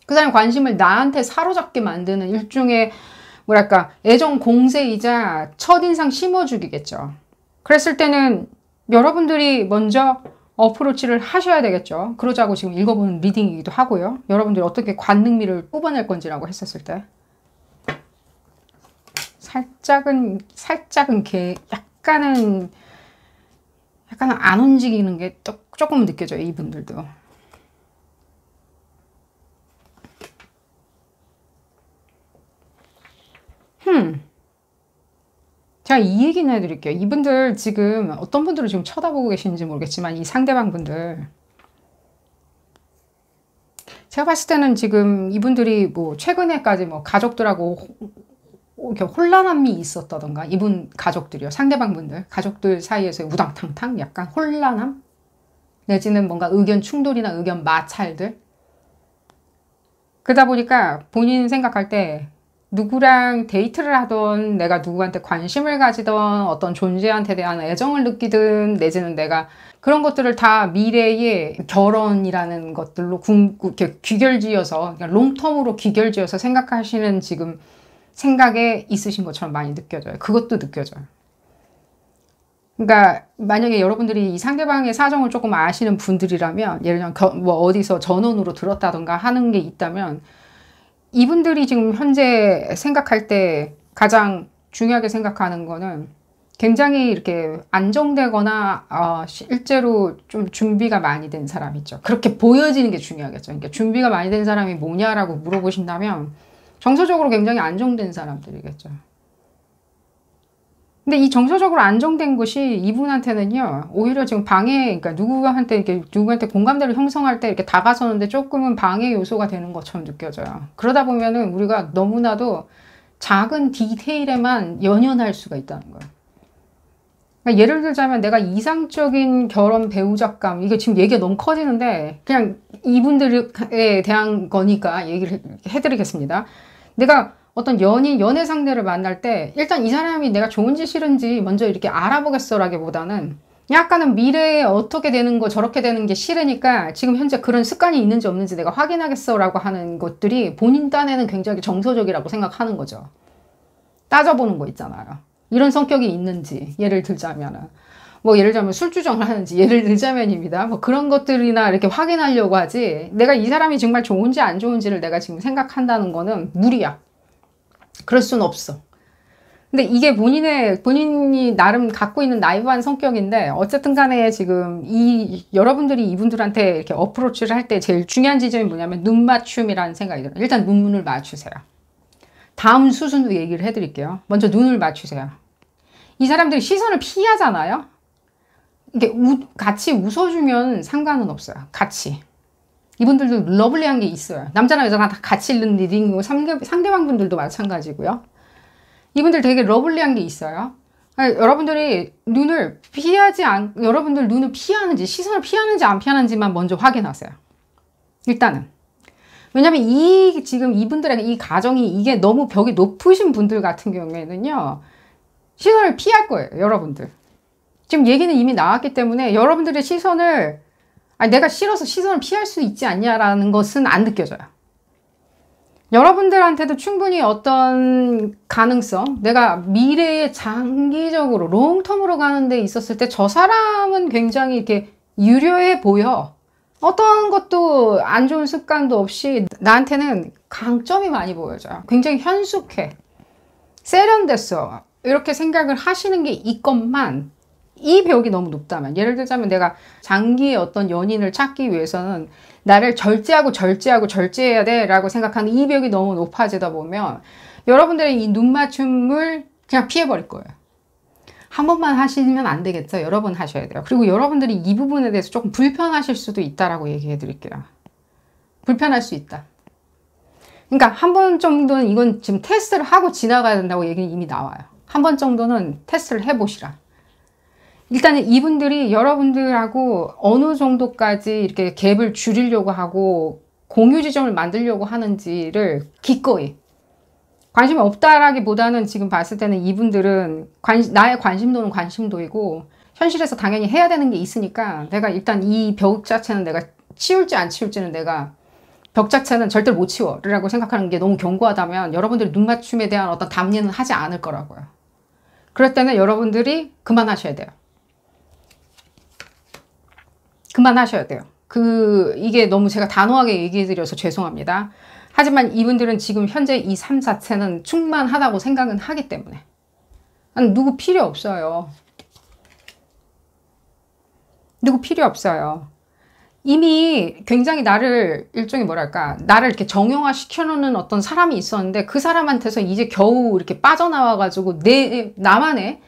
그 사람의 관심을 나한테 사로잡게 만드는 일종의 뭐랄까 애정 공세이자 첫인상 심어주기겠죠. 그랬을 때는 여러분들이 먼저 어프로치를 하셔야 되겠죠. 그러자고 지금 읽어보는 리딩이기도 하고요. 여러분들이 어떻게 관능미를 뽑아낼 건지라고 했었을 때 살짝은 약간은 안 움직이는 게 조금 느껴져요. 이분들도. 제가 이 얘기는 해드릴게요. 이분들 지금 어떤 분들을 지금 쳐다보고 계시는지 모르겠지만 이 상대방 분들 제가 봤을 때는 지금 이분들이 뭐 최근에까지 뭐 가족들하고 이렇게 혼란함이 있었다던가 이분 가족들이요. 상대방 분들 가족들 사이에서 우당탕탕 약간 혼란함 내지는 뭔가 의견 충돌이나 의견 마찰들 그러다 보니까 본인 생각할 때 누구랑 데이트를 하던 내가 누구한테 관심을 가지던 어떤 존재한테 대한 애정을 느끼든 내지는 내가 그런 것들을 다 미래의 결혼이라는 것들로 귀결지어서 롱텀으로 귀결지어서 생각하시는 지금 생각에 있으신 것처럼 많이 느껴져요. 그것도 느껴져요. 그러니까 만약에 여러분들이 이 상대방의 사정을 조금 아시는 분들이라면 예를 들면 뭐 어디서 전원으로 들었다던가 하는 게 있다면 이분들이 지금 현재 생각할 때 가장 중요하게 생각하는 거는 굉장히 이렇게 안정되거나 실제로 좀 준비가 많이 된 사람이죠. 그렇게 보여지는 게 중요하겠죠. 그러니까 준비가 많이 된 사람이 뭐냐라고 물어보신다면 정서적으로 굉장히 안정된 사람들이겠죠. 근데 이 정서적으로 안정된 것이 이분한테는요, 오히려 지금 방해, 그러니까 누구한테 공감대를 형성할 때 이렇게 다가서는데 조금은 방해 요소가 되는 것처럼 느껴져요. 그러다 보면은 우리가 너무나도 작은 디테일에만 연연할 수가 있다는 거예요. 그러니까 예를 들자면 내가 이상적인 결혼 배우자감, 이게 지금 얘기가 너무 커지는데 그냥 이분들에 대한 거니까 얘기를 해드리겠습니다. 내가 어떤 연애 상대를 만날 때 일단 이 사람이 내가 좋은지 싫은지 먼저 이렇게 알아보겠어라기보다는 약간은 미래에 어떻게 되는 거 저렇게 되는 게 싫으니까 지금 현재 그런 습관이 있는지 없는지 내가 확인하겠어라고 하는 것들이 본인 딴에는 굉장히 정서적이라고 생각하는 거죠. 따져보는 거 있잖아요. 이런 성격이 있는지, 예를 들자면은 예를 들자면 술주정을 하는지, 예를 들자면입니다. 그런 것들이나 이렇게 확인하려고 하지, 내가 이 사람이 정말 좋은지 안 좋은지를 내가 지금 생각한다는 거는 무리야. 그럴 순 없어. 근데 이게 본인이 나름 갖고 있는 나이브한 성격인데, 어쨌든 간에 지금 여러분들이 이분들한테 이렇게 어프로치를 할 때 제일 중요한 지점이 뭐냐면 눈 맞춤이라는 생각이 들어요. 일단 눈을 맞추세요. 다음 수순도 얘기를 해드릴게요. 먼저 눈을 맞추세요. 이 사람들이 시선을 피하잖아요. 이게 같이 웃어주면 상관은 없어요. 같이. 이분들도 러블리한 게 있어요. 남자나 여자나 다 같이 읽는 리딩이고 상대방 분들도 마찬가지고요. 이분들 되게 러블리한 게 있어요. 여러분들이 여러분들 눈을 피하는지, 시선을 피하는지 안 피하는지만 먼저 확인하세요. 일단은. 왜냐면 지금 이분들에게 이 가정이 이게 너무 벽이 높으신 분들 같은 경우에는요, 시선을 피할 거예요, 여러분들. 지금 얘기는 이미 나왔기 때문에 여러분들의 시선을, 내가 싫어서 시선을 피할 수 있지 않냐라는 것은 안 느껴져요. 여러분들한테도 충분히 어떤 가능성, 내가 미래에 장기적으로 롱텀으로 가는 데 있었을 때 저 사람은 굉장히 이렇게 유려해 보여. 어떤 것도 안 좋은 습관도 없이 나한테는 강점이 많이 보여져요. 굉장히 현숙해. 세련됐어. 이렇게 생각을 하시는 게 있건만 이 벽이 너무 높다면, 예를 들자면 내가 장기의 어떤 연인을 찾기 위해서는 나를 절제해야 돼 라고 생각하는 이 벽이 너무 높아지다 보면 여러분들의 이 눈 맞춤을 그냥 피해버릴 거예요. 한 번만 하시면 안 되겠죠. 여러 번 하셔야 돼요. 그리고 여러분들이 이 부분에 대해서 조금 불편하실 수도 있다라고 얘기해 드릴게요. 불편할 수 있다. 그러니까 한 번 정도는 이건 지금 테스트를 하고 지나가야 된다고 얘기는 이미 나와요. 한 번 정도는 테스트를 해보시라. 일단은 이분들이 여러분들하고 어느 정도까지 이렇게 갭을 줄이려고 하고 공유 지점을 만들려고 하는지를 기꺼이, 관심이 없다라기보다는 지금 봤을 때는 이분들은 나의 관심도는 관심도이고 현실에서 당연히 해야 되는 게 있으니까 내가 일단 이 벽 자체는 내가 치울지 안 치울지는 내가 벽 자체는 절대로 못 치워 라고 생각하는 게 너무 견고하다면 여러분들이 눈 맞춤에 대한 어떤 담례는 하지 않을 거라고요. 그럴 때는 여러분들이 그만하셔야 돼요. 그만하셔야 돼요. 이게 너무 제가 단호하게 얘기해 드려서 죄송합니다. 하지만 이분들은 지금 현재 이 삶 자체는 충만하다고 생각은 하기 때문에 누구 필요 없어요. 누구 필요 없어요. 이미 굉장히 나를 일종의 나를 이렇게 정형화 시켜놓는 어떤 사람이 있었는데 그 사람한테서 이제 겨우 이렇게 빠져나와가지고 나만의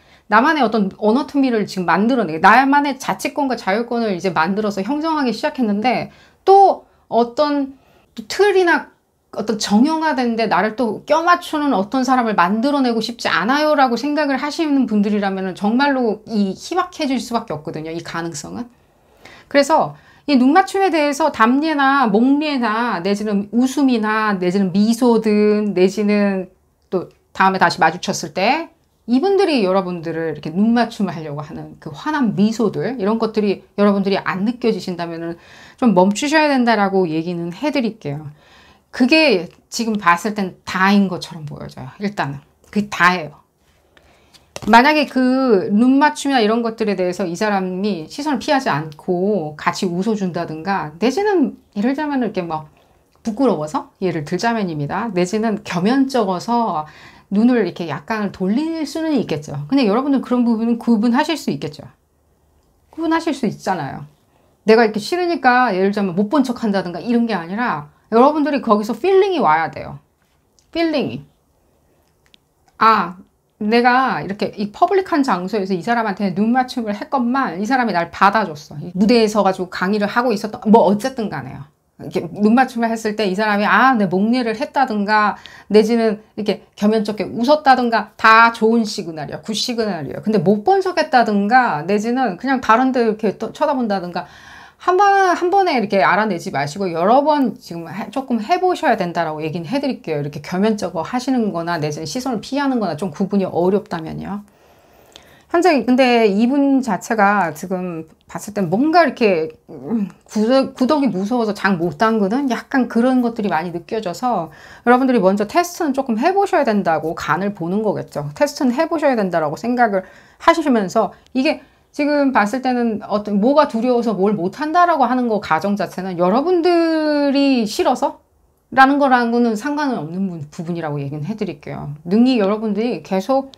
어떤 언어투미를 지금 만들어내, 나만의 자치권과 자유권을 이제 만들어서 형성하기 시작했는데 또 어떤 틀이나 어떤 정형화된데 나를 또 껴맞추는 어떤 사람을 만들어내고 싶지 않아요 라고 생각을 하시는 분들이라면 정말로 희박해질 수밖에 없거든요. 이 가능성은. 그래서 이 눈맞춤에 대해서 담례나 목례나 내지는 웃음이나 내지는 미소든 내지는 또 다음에 다시 마주쳤을 때 이분들이 여러분들을 이렇게 눈맞춤을 하려고 하는 그 환한 미소들, 이런 것들이 여러분들이 안 느껴지신다면 좀 멈추셔야 된다라고 얘기는 해드릴게요. 그게 지금 봤을 땐 다인 것처럼 보여져요. 일단은 그게 다예요. 만약에 그 눈맞춤이나 이런 것들에 대해서 이 사람이 시선을 피하지 않고 같이 웃어준다든가 내지는 예를 들면 이렇게 부끄러워서, 예를 들자면입니다. 내지는 겸연쩍어서 눈을 이렇게 약간 돌릴 수는 있겠죠. 근데 여러분들 그런 부분은 구분하실 수 있겠죠. 구분하실 수 있잖아요. 내가 이렇게 싫으니까 예를 들자면 못 본 척 한다든가 이런 게 아니라 여러분들이 거기서 필링이 와야 돼요. 필링이. 아, 내가 이렇게 이 퍼블릭한 장소에서 이 사람한테 눈 맞춤을 했건만 이 사람이 날 받아줬어. 무대에 서가지고 강의를 하고 있었던, 뭐 어쨌든 간에요. 이렇게 눈 맞춤을 했을 때 이 사람이 내 목례를 했다든가 내지는 이렇게 겸연쩍게 웃었다든가 다 좋은 시그널이야. 굿 시그널이에요. 근데 못 본 척 했다든가 내지는 그냥 다른 데 이렇게 쳐다본다든가 한 번에 이렇게 알아내지 마시고 여러 번 지금 조금 해보셔야 된다라고 얘기는 해드릴게요. 이렇게 겸연쩍어 하시는 거나 내지는 시선을 피하는 거나 좀 구분이 어렵다면요. 현재 근데 이분 자체가 지금 봤을 땐 뭔가 이렇게 구덕이 무서워서 장 못 담그는 약간 그런 것들이 많이 느껴져서 여러분들이 먼저 테스트는 조금 해보셔야 된다고 간을 보는 거겠죠. 테스트는 해보셔야 된다라고 생각을 하시면서 이게 지금 봤을 때는 뭐가 두려워서 뭘 못한다라고 하는 거 가정 자체는 여러분들이 싫어서 라는 거랑은 상관은 없는 부분이라고 얘기는 해드릴게요. 능히 여러분들이 계속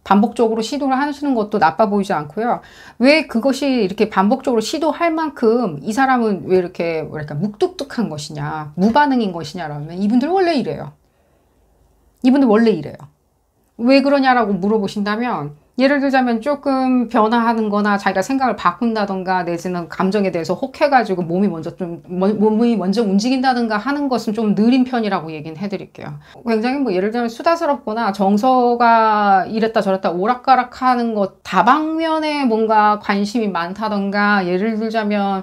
반복적으로 시도를 하시는 것도 나빠 보이지 않고요. 왜 그것이 이렇게 반복적으로 시도할 만큼 이 사람은 왜 이렇게 뭐랄까 묵뚝뚝한 것이냐, 무반응인 것이냐라면 이분들 원래 이래요. 이분들 원래 이래요. 왜 그러냐라고 물어보신다면 예를 들자면 조금 변화하는 거나 자기가 생각을 바꾼다던가 내지는 감정에 대해서 혹해가지고 몸이 먼저 움직인다든가 하는 것은 좀 느린 편이라고 얘기는 해드릴게요. 굉장히 뭐 예를 들면 수다스럽거나 정서가 이랬다 저랬다 오락가락 하는 것 다방면에 뭔가 관심이 많다던가 예를 들자면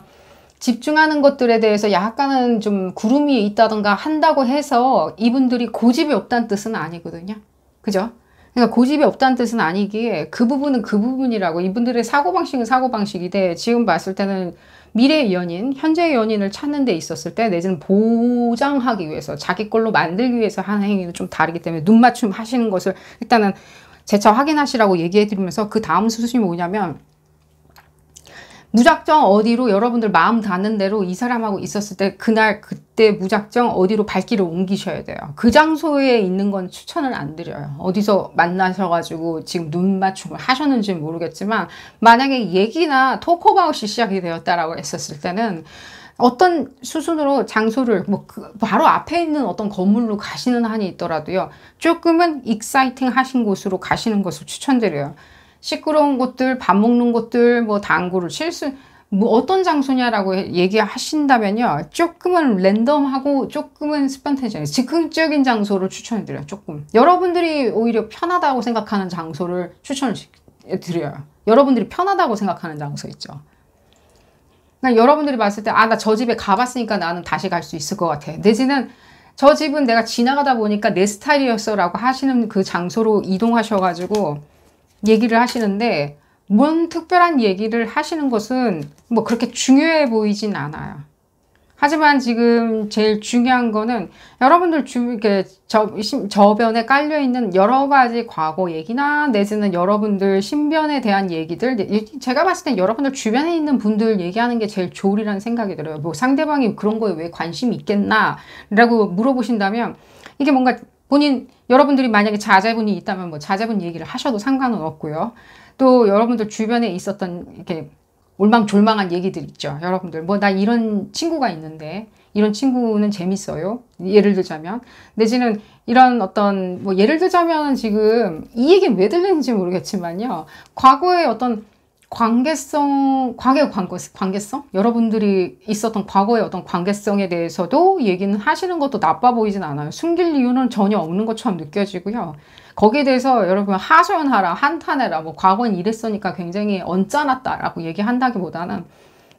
집중하는 것들에 대해서 약간은 좀 구름이 있다던가 한다고 해서 이분들이 고집이 없다는 뜻은 아니거든요. 그죠? 그러니까 고집이 없다는 뜻은 아니기에 그 부분은 그 부분이라고 이분들의 사고방식은 사고방식인데 지금 봤을 때는 미래의 연인, 현재의 연인을 찾는 데 있었을 때 내지는 보장하기 위해서 자기 걸로 만들기 위해서 하는 행위는 좀 다르기 때문에 눈 맞춤 하시는 것을 일단은 재차 확인하시라고 얘기해 드리면서 그 다음 수순이 뭐냐면 무작정 어디로 여러분들 마음 닿는 대로 이 사람하고 있었을 때 그날 그때 무작정 어디로 발길을 옮기셔야 돼요. 그 장소에 있는 건 추천을 안 드려요. 어디서 만나셔가지고 지금 눈 맞춤을 하셨는지 모르겠지만 만약에 얘기나 토크바웃이 시작이 되었다라고 했었을 때는 어떤 수순으로 장소를 바로 앞에 있는 어떤 건물로 가시는 한이 있더라도요. 조금은 익사이팅 하신 곳으로 가시는 것을 추천드려요. 시끄러운 곳들, 밥 먹는 곳들, 뭐 당구를 칠 수, 뭐 어떤 장소냐라고 얘기하신다면요. 조금은 랜덤하고 조금은 스펀테이션, 즉흥적인 장소를 추천해드려요. 조금. 여러분들이 오히려 편하다고 생각하는 장소를 추천을 드려요. 여러분들이 편하다고 생각하는 장소 있죠. 그러니까 여러분들이 봤을 때, 나 저 집에 가봤으니까 나는 다시 갈 수 있을 것 같아. 내지는 저 집은 내가 지나가다 보니까 내 스타일이었어 라고 하시는 그 장소로 이동하셔가지고 얘기를 하시는데 뭔 특별한 얘기를 하시는 것은 뭐 그렇게 중요해 보이진 않아요. 하지만 지금 제일 중요한 거는 여러분들 저변에 깔려있는 여러 가지 과거 얘기나 내지는 여러분들 신변에 대한 얘기들 제가 봤을 땐 여러분들 주변에 있는 분들 얘기하는 게 제일 좋으리라는 생각이 들어요. 뭐 상대방이 그런 거에 왜 관심이 있겠나 라고 물어보신다면 이게 뭔가 여러분들이 만약에 자제분이 있다면 뭐 자제분 얘기를 하셔도 상관은 없고요. 또 여러분들 주변에 있었던 이렇게 올망졸망한 얘기들 있죠. 여러분들 나 이런 친구가 있는데 이런 친구는 재밌어요. 예를 들자면 내지는 이런 어떤 예를 들자면 지금 이 얘기는 왜 들리는지 모르겠지만요. 과거의 어떤 관계성, 여러분들이 있었던 과거의 어떤 관계성에 대해서도 얘기는 하시는 것도 나빠 보이진 않아요. 숨길 이유는 전혀 없는 것처럼 느껴지고요. 거기에 대해서 여러분 하소연하라, 한탄해라, 과거엔 이랬으니까 굉장히 언짢았다라고 얘기한다기보다는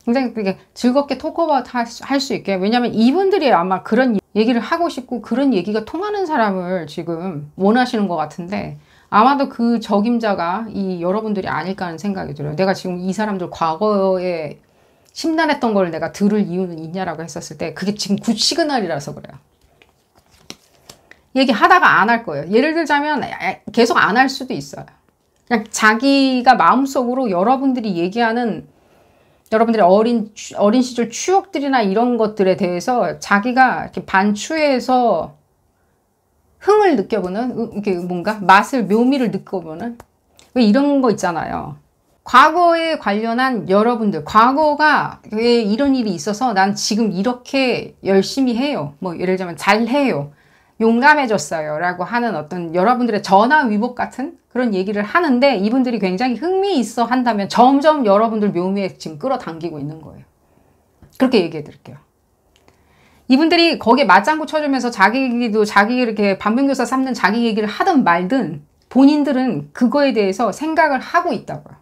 굉장히 그게 즐겁게 토크아웃 할 수 있게. 왜냐하면 이분들이 아마 그런 얘기를 하고 싶고 그런 얘기가 통하는 사람을 지금 원하시는 것 같은데 아마도 그 적임자가 여러분들이 아닐까 하는 생각이 들어요. 내가 지금 이 사람들 과거에 심란했던 걸 내가 들을 이유는 있냐라고 했었을 때 그게 지금 굿 시그널이라서 그래요. 얘기하다가 안 할 거예요. 예를 들자면 계속 안 할 수도 있어요. 그냥 자기가 마음속으로 여러분들이 얘기하는 여러분들의 어린 시절 추억들이나 이런 것들에 대해서 자기가 이렇게 반추해서 흥을 느껴보는, 이게 뭔가 맛을, 묘미를 느껴보는, 왜 이런 거 있잖아요. 과거에 관련한 여러분들, 과거가 왜 이런 일이 있어서 난 지금 이렇게 열심히 해요. 뭐 예를 들면 잘해요. 용감해졌어요. 라고 하는 어떤 여러분들의 전화위복 같은 그런 얘기를 하는데, 이분들이 굉장히 흥미 있어 한다면 점점 여러분들 묘미에 지금 끌어당기고 있는 거예요. 그렇게 얘기해 드릴게요. 이분들이 거기에 맞장구 쳐주면서 자기 얘기도 자기 이렇게 반면교사 삼는 자기 얘기를 하든 말든 본인들은 그거에 대해서 생각을 하고 있다고요.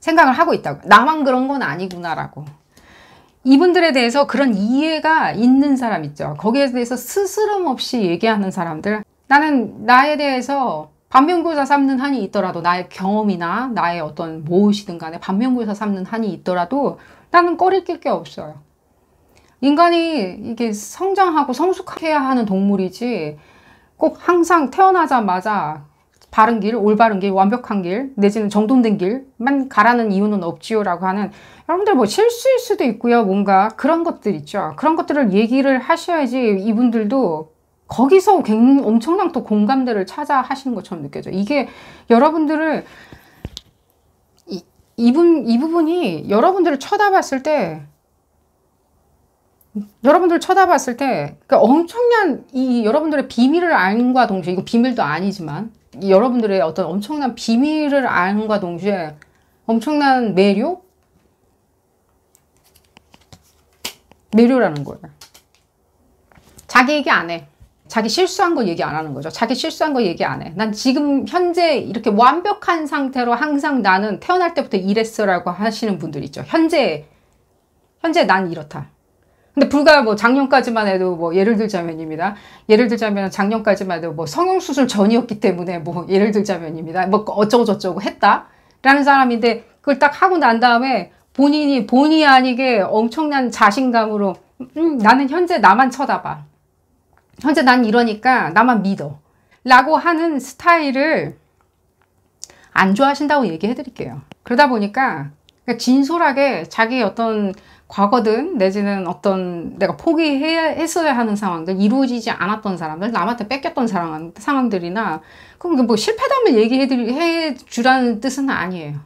생각을 하고 있다고요. 나만 그런 건 아니구나라고. 이분들에 대해서 그런 이해가 있는 사람 있죠. 거기에 대해서 스스럼 없이 얘기하는 사람들. 나는 나에 대해서 반면교사 삼는 한이 있더라도, 나의 경험이나 나의 어떤 무엇이든 간에 반면교사 삼는 한이 있더라도 나는 꺼리낄 게 없어요. 인간이 이게 성장하고 성숙해야 하는 동물이지, 꼭 항상 태어나자마자 바른 길, 올바른 길, 완벽한 길, 내지는 정돈된 길만 가라는 이유는 없지요라고 하는, 여러분들 뭐 실수일 수도 있고요. 뭔가 그런 것들 있죠. 그런 것들을 얘기를 하셔야지 이분들도 거기서 엄청난 또 공감대를 찾아 하시는 것처럼 느껴져요. 이게 여러분들을, 이 부분이 여러분들을 쳐다봤을 때, 그러니까 엄청난 여러분들의 비밀을 알과 동시에, 이거 비밀도 아니지만 여러분들의 어떤 엄청난 비밀을 알과 동시에 엄청난 매료라는 거예요. 자기 얘기 안 해. 자기 실수한 거 얘기 안 하는 거죠. 자기 실수한 거 얘기 안 해. 난 지금 현재 이렇게 완벽한 상태로 항상 나는 태어날 때부터 이랬어라고 하시는 분들 있죠. 현재 난 이렇다. 근데 불과 뭐 작년까지만 해도, 뭐 예를 들자면입니다. 예를 들자면 작년까지만 해도 뭐 성형수술 전이었기 때문에, 뭐 예를 들자면입니다. 뭐 어쩌고 저쩌고 했다라는 사람인데, 그걸 딱 하고 난 다음에 본의 아니게 엄청난 자신감으로 나는 현재 나만 쳐다봐. 현재 난 이러니까 나만 믿어. 라고 하는 스타일을 안 좋아하신다고 얘기해 드릴게요. 그러다 보니까 진솔하게 자기 어떤 과거든, 내지는 어떤 내가 포기했어야 하는 상황들, 이루어지지 않았던 사람들, 남한테 뺏겼던 상황들이나, 그럼 뭐 실패담을 얘기해 주라는 뜻은 아니에요.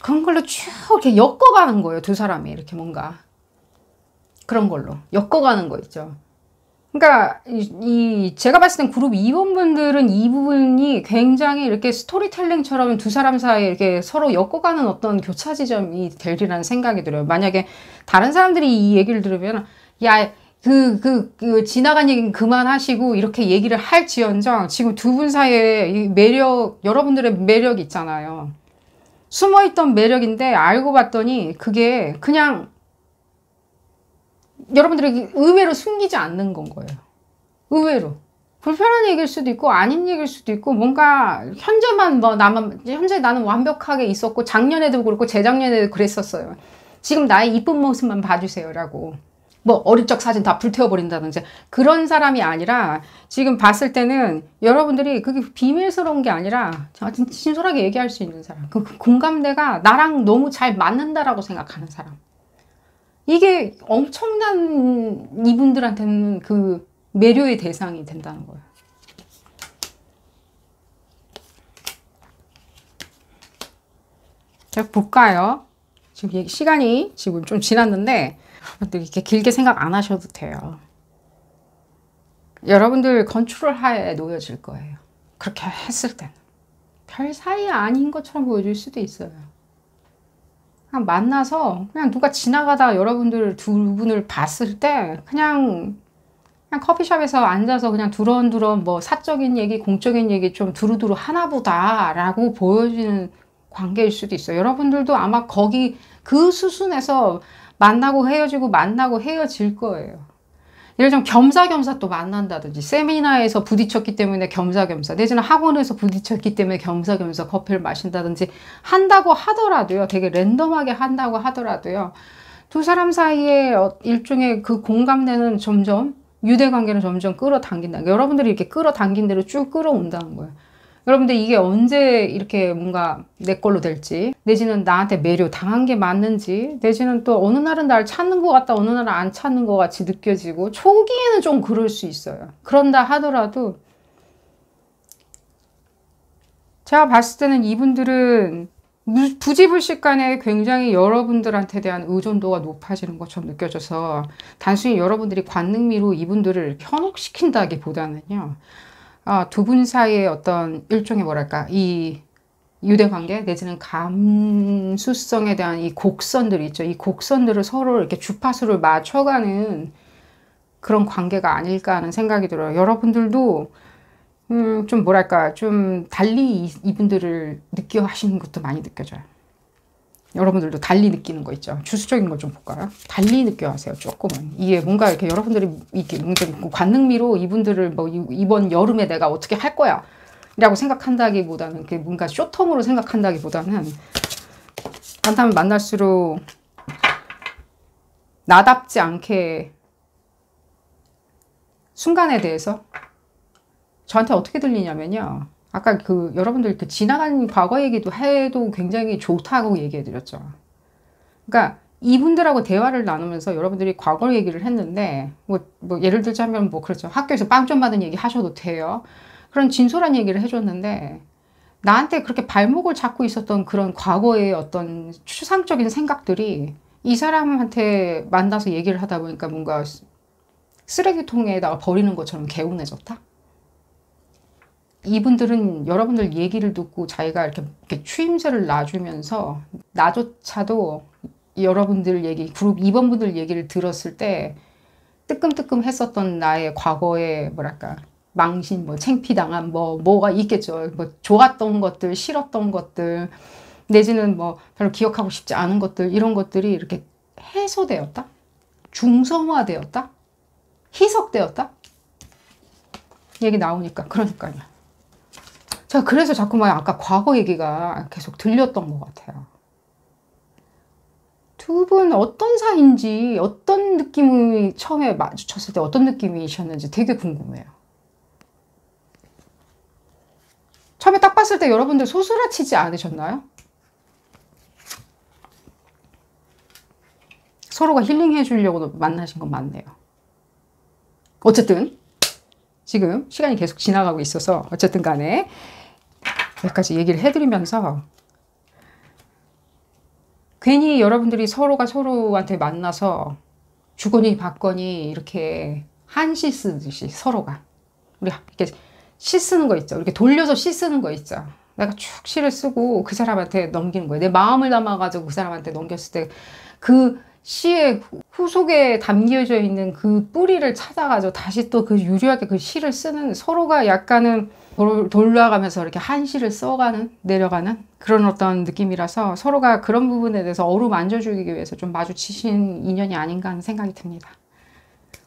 그런 걸로 쭉 이렇게 엮어가는 거예요. 두 사람이 이렇게 뭔가 그런 걸로 엮어가는 거 있죠. 그러니까 제가 봤을 땐 그룹 2번분들은 이 부분이 굉장히 이렇게 스토리텔링처럼 두 사람 사이에 이렇게 서로 엮어가는 어떤 교차 지점이 되리라는 생각이 들어요. 만약에 다른 사람들이 이 얘기를 들으면, 야, 지나간 얘기는 그만하시고 이렇게 얘기를 할지언정, 지금 두 분 사이에 이 매력, 여러분들의 매력이 있잖아요. 숨어있던 매력인데 알고 봤더니 그게 그냥 여러분들에게 의외로 숨기지 않는 건 거예요. 의외로. 불편한 얘기일 수도 있고 아닌 얘기일 수도 있고, 뭔가 현재만 현재 나는 완벽하게 있었고, 작년에도 그렇고 재작년에도 그랬었어요. 지금 나의 이쁜 모습만 봐주세요 라고. 뭐 어릴 적 사진 다 불태워버린다든지 그런 사람이 아니라, 지금 봤을 때는 여러분들이 그게 비밀스러운 게 아니라 진솔하게 얘기할 수 있는 사람, 그 공감대가 나랑 너무 잘 맞는다라고 생각하는 사람, 이게 엄청난 이분들한테는 그 매료의 대상이 된다는 거예요. 자, 볼까요? 지금 시간이 지금 좀 지났는데 이렇게 길게 생각 안 하셔도 돼요. 여러분들 컨트롤 하에 놓여질 거예요. 그렇게 했을 때는 별 사이 아닌 것처럼 보여줄 수도 있어요. 그냥 만나서 그냥 누가 지나가다 여러분들 두 분을 봤을 때 그냥 커피숍에서 앉아서 그냥 두런두런 뭐 사적인 얘기, 공적인 얘기 좀 두루두루 하나보다 라고 보여지는 관계일 수도 있어요. 여러분들도 아마 거기 그 수순에서 만나고 헤어지고 만나고 헤어질 거예요. 예를 들면 겸사겸사 또 만난다든지, 세미나에서 부딪혔기 때문에 겸사겸사, 내지는 학원에서 부딪혔기 때문에 겸사겸사 커피를 마신다든지 한다고 하더라도요, 되게 랜덤하게 한다고 하더라도요, 두 사람 사이에 일종의 그 공감대는 점점, 유대관계는 점점 끌어당긴다. 여러분들이 이렇게 끌어당긴 대로 쭉 끌어온다는 거예요. 여러분들 이게 언제 이렇게 뭔가 내 걸로 될지, 내지는 나한테 매료 당한 게 맞는지, 내지는 또 어느 날은 날 찾는 것 같다, 어느 날은 안 찾는 것 같이 느껴지고, 초기에는 좀 그럴 수 있어요. 그런다 하더라도 제가 봤을 때는 이분들은 부지불식간에 굉장히 여러분들한테 대한 의존도가 높아지는 것처럼 느껴져서, 단순히 여러분들이 관능미로 이분들을 현혹시킨다기보다는요, 두 분 사이의 어떤 일종의 뭐랄까, 이 유대관계 내지는 감수성에 대한 이 곡선들이 있죠. 이 곡선들을 서로 이렇게 주파수를 맞춰가는 그런 관계가 아닐까 하는 생각이 들어요. 여러분들도 좀 뭐랄까, 좀 달리 이분들을 느껴 하시는 것도 많이 느껴져요. 여러분들도 달리 느끼는 거 있죠. 주수적인 걸 좀 볼까요? 달리 느껴 하세요. 조금은. 이게 뭔가 이렇게 여러분들이 이렇게 관능미로 이분들을 뭐 이번 여름에 내가 어떻게 할 거야 라고 생각한다기보다는, 이렇게 뭔가 쇼텀으로 생각한다기보다는, 만나면 만날수록 나답지 않게 순간에 대해서 저한테 어떻게 들리냐면요, 아까 여러분들 지나간 과거 얘기도 해도 굉장히 좋다고 얘기해 드렸죠. 그러니까 이분들하고 대화를 나누면서 여러분들이 과거 얘기를 했는데, 뭐 예를 들자면 그렇죠. 학교에서 빵점 받은 얘기 하셔도 돼요. 그런 진솔한 얘기를 해줬는데, 나한테 그렇게 발목을 잡고 있었던 그런 과거의 어떤 추상적인 생각들이 이 사람한테 만나서 얘기를 하다 보니까 뭔가 쓰레기통에다가 버리는 것처럼 개운해졌다? 이분들은 여러분들 얘기를 듣고 자기가 이렇게 추임새를 놔주면서, 나조차도 여러분들 얘기, 그룹 2번 분들 얘기를 들었을 때 뜨끔뜨끔 했었던 나의 과거의 뭐랄까, 망신, 창피당한 뭐가 있겠죠. 좋았던 것들, 싫었던 것들, 내지는 별로 기억하고 싶지 않은 것들, 이런 것들이 이렇게 해소되었다? 중성화되었다? 희석되었다? 얘기 나오니까, 그러니까요. 제가 그래서 자꾸만 아까 과거 얘기가 계속 들렸던 것 같아요. 두 분 어떤 사이인지, 어떤 느낌이 처음에 마주쳤을 때 어떤 느낌이셨는지 되게 궁금해요. 처음에 딱 봤을 때 여러분들 소스라치지 않으셨나요? 서로가 힐링해 주려고 만나신 건 맞네요. 어쨌든 지금 시간이 계속 지나가고 있어서 어쨌든 간에 여기까지 얘기를 해드리면서, 괜히 여러분들이 서로가 서로한테 만나서 주거니 받거니 이렇게 한시 쓰듯이 서로가 우리 이렇게 시 쓰는 거 있죠. 이렇게 돌려서 시 쓰는 거 있죠. 내가 쭉 시를 쓰고 그 사람한테 넘기는 거예요. 내 마음을 담아가지고 그 사람한테 넘겼을 때 그 시의 후속에 담겨져 있는 그 뿌리를 찾아가지고 다시 또 그 유려하게 그 시를 쓰는, 서로가 약간은 돌아가면서 이렇게 한 시를 써가는, 내려가는 그런 어떤 느낌이라서, 서로가 그런 부분에 대해서 어루만져주기 위해서 좀 마주치신 인연이 아닌가 하는 생각이 듭니다.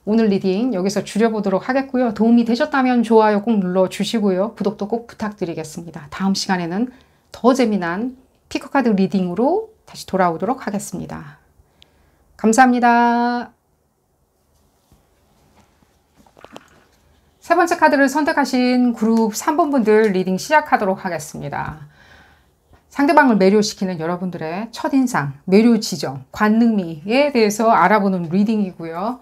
오늘 리딩 여기서 줄여보도록 하겠고요. 도움이 되셨다면 좋아요 꼭 눌러주시고요. 구독도 꼭 부탁드리겠습니다. 다음 시간에는 더 재미난 피커카드 리딩으로 다시 돌아오도록 하겠습니다. 감사합니다. 세 번째 카드를 선택하신 그룹 3번 분들 리딩 시작하도록 하겠습니다. 상대방을 매료시키는 여러분들의 첫인상, 매료 지점, 관능미에 대해서 알아보는 리딩이고요.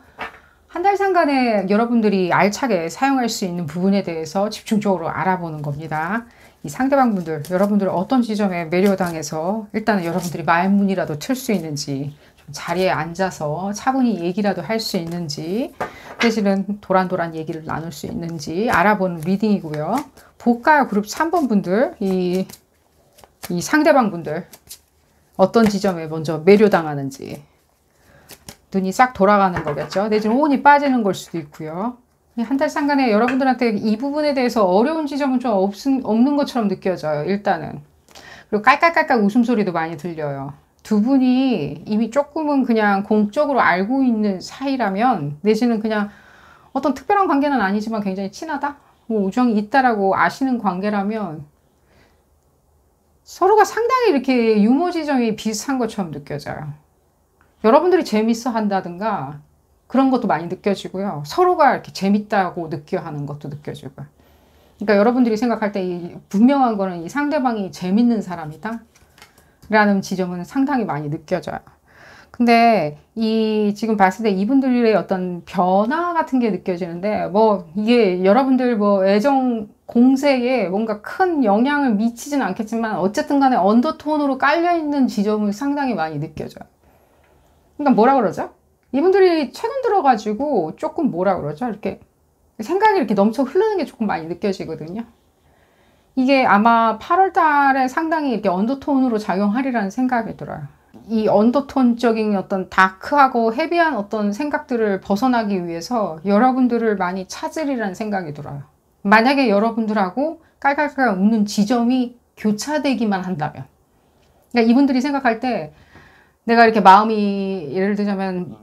한 달 상간에 여러분들이 알차게 사용할 수 있는 부분에 대해서 집중적으로 알아보는 겁니다. 이 상대방 분들, 여러분들 어떤 지점에 매료당해서 일단은 여러분들이 말문이라도 틀 수 있는지, 좀 자리에 앉아서 차분히 얘기라도 할 수 있는지, 대신은 도란도란 얘기를 나눌 수 있는지 알아보는 리딩이고요. 볼까요? 그룹 3번 분들, 이 상대방 분들 어떤 지점에 먼저 매료당하는지. 눈이 싹 돌아가는 거겠죠. 내지는 혼이 빠지는 걸 수도 있고요. 한 달 상간에 여러분들한테 이 부분에 대해서 어려운 지점은 좀 없는 것처럼 느껴져요. 일단은. 그리고 깔깔깔깔 웃음소리도 많이 들려요. 두 분이 이미 조금은 그냥 공적으로 알고 있는 사이라면, 내지는 그냥 어떤 특별한 관계는 아니지만 굉장히 친하다? 우정이 있다라고 아시는 관계라면, 서로가 상당히 이렇게 유머 지점이 비슷한 것처럼 느껴져요. 여러분들이 재밌어 한다든가 그런 것도 많이 느껴지고요. 서로가 이렇게 재밌다고 느껴 하는 것도 느껴지고요. 그러니까 여러분들이 생각할 때 분명한 거는 이 상대방이 재밌는 사람이다 라는 지점은 상당히 많이 느껴져요. 근데 지금 봤을 때 이분들의 어떤 변화 같은 게 느껴지는데, 뭐 이게 여러분들 뭐 애정 공세에 뭔가 큰 영향을 미치진 않겠지만 어쨌든 간에 언더톤으로 깔려있는 지점은 상당히 많이 느껴져요. 그러니까 뭐라 그러죠? 이분들이 최근 들어가지고 조금 뭐라 그러죠? 이렇게 생각이 이렇게 넘쳐 흐르는 게 조금 많이 느껴지거든요. 이게 아마 8월 달에 상당히 이렇게 언더톤으로 작용하리라는 생각이 들어요. 이 언더톤적인 어떤 다크하고 헤비한 어떤 생각들을 벗어나기 위해서 여러분들을 많이 찾으리라는 생각이 들어요. 만약에 여러분들하고 깔깔깔 웃는 지점이 교차되기만 한다면. 그러니까 이분들이 생각할 때 내가 이렇게 마음이 예를 들자면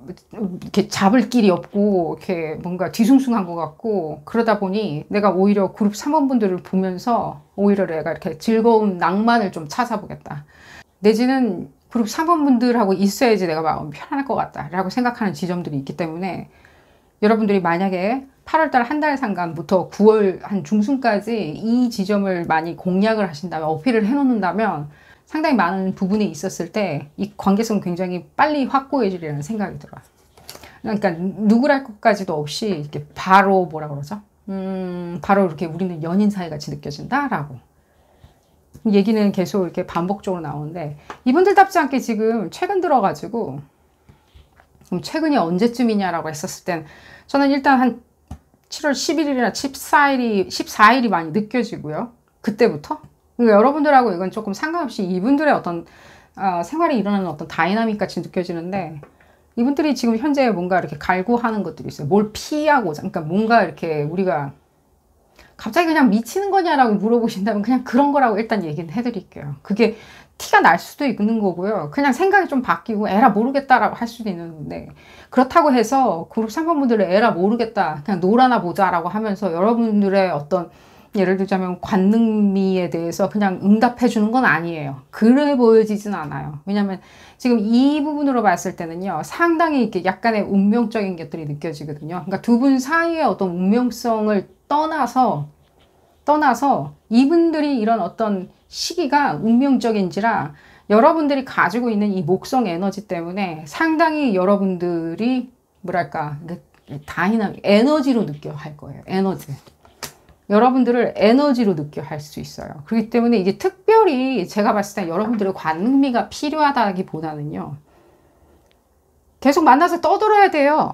이렇게 잡을 길이 없고 이렇게 뭔가 뒤숭숭한 것 같고 그러다 보니 내가 오히려 그룹 3원분들을 보면서 오히려 내가 이렇게 즐거운 낭만을 좀 찾아보겠다. 내지는 그룹 3원분들하고 있어야지 내가 마음이 편안할 것 같다 라고 생각하는 지점들이 있기 때문에 여러분들이 만약에 8월달 한 달 상간부터 9월 한 중순까지 이 지점을 많이 공략을 하신다면 어필을 해놓는다면 상당히 많은 부분이 있었을 때 이 관계성은 굉장히 빨리 확고해지리라는 생각이 들어요. 그러니까 누구랄 것까지도 없이 이렇게 바로 뭐라 그러죠? 바로 이렇게 우리는 연인 사이 같이 느껴진다라고. 얘기는 계속 이렇게 반복적으로 나오는데 이분들답지 않게 지금 최근 들어가지고 그럼 최근이 언제쯤이냐라고 했었을 땐 저는 일단 한 7월 10일이나 14일이 많이 느껴지고요. 그때부터 그러니까 여러분들하고 이건 조금 상관없이 이분들의 어떤 생활에 일어나는 어떤 다이나믹 같이 느껴지는데 이분들이 지금 현재 뭔가 이렇게 갈구하는 것들이 있어요. 뭘 피하고자. 그러니까 뭔가 이렇게 우리가 갑자기 그냥 미치는 거냐라고 물어보신다면 그냥 그런 거라고 일단 얘기는 해드릴게요. 그게 티가 날 수도 있는 거고요. 그냥 생각이 좀 바뀌고 에라 모르겠다라고 할 수도 있는데 그렇다고 해서 그룹 3번분들을 에라 모르겠다 그냥 놀아나 보자라고 하면서 여러분들의 어떤 예를 들자면 관능미에 대해서 그냥 응답해 주는 건 아니에요. 그래 보여지진 않아요. 왜냐면 지금 이 부분으로 봤을 때는요. 상당히 이렇게 약간의 운명적인 것들이 느껴지거든요. 그러니까 두 분 사이의 어떤 운명성을 떠나서 이분들이 이런 어떤 시기가 운명적인지라 여러분들이 가지고 있는 이 목성 에너지 때문에 상당히 여러분들이 뭐랄까 다이나믹 에너지로 느껴 할 거예요. 에너지. 여러분들을 에너지로 느껴 할 수 있어요. 그렇기 때문에 이게 특별히 제가 봤을 때 여러분들의 관능미가 필요하다기보다는요. 계속 만나서 떠들어야 돼요.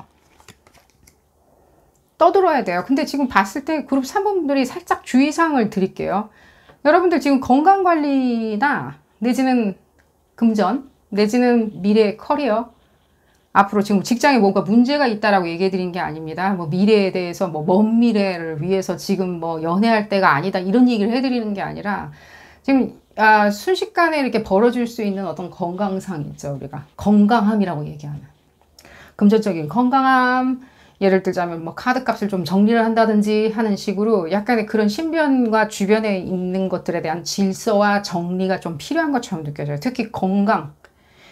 떠들어야 돼요. 근데 지금 봤을 때 그룹 3번분들이 살짝 주의사항을 드릴게요. 여러분들 지금 건강관리나 내지는 금전, 내지는 미래 커리어 앞으로 지금 직장에 뭔가 문제가 있다라고 얘기해 드린 게 아닙니다. 뭐 미래에 대해서 뭐 먼 미래를 위해서 지금 뭐 연애할 때가 아니다 이런 얘기를 해드리는 게 아니라 지금 순식간에 이렇게 벌어질 수 있는 어떤 건강상 있죠. 우리가 건강함이라고 얘기하는 금전적인 건강함 예를 들자면 뭐 카드값을 좀 정리를 한다든지 하는 식으로 약간의 그런 신변과 주변에 있는 것들에 대한 질서와 정리가 좀 필요한 것처럼 느껴져요. 특히 건강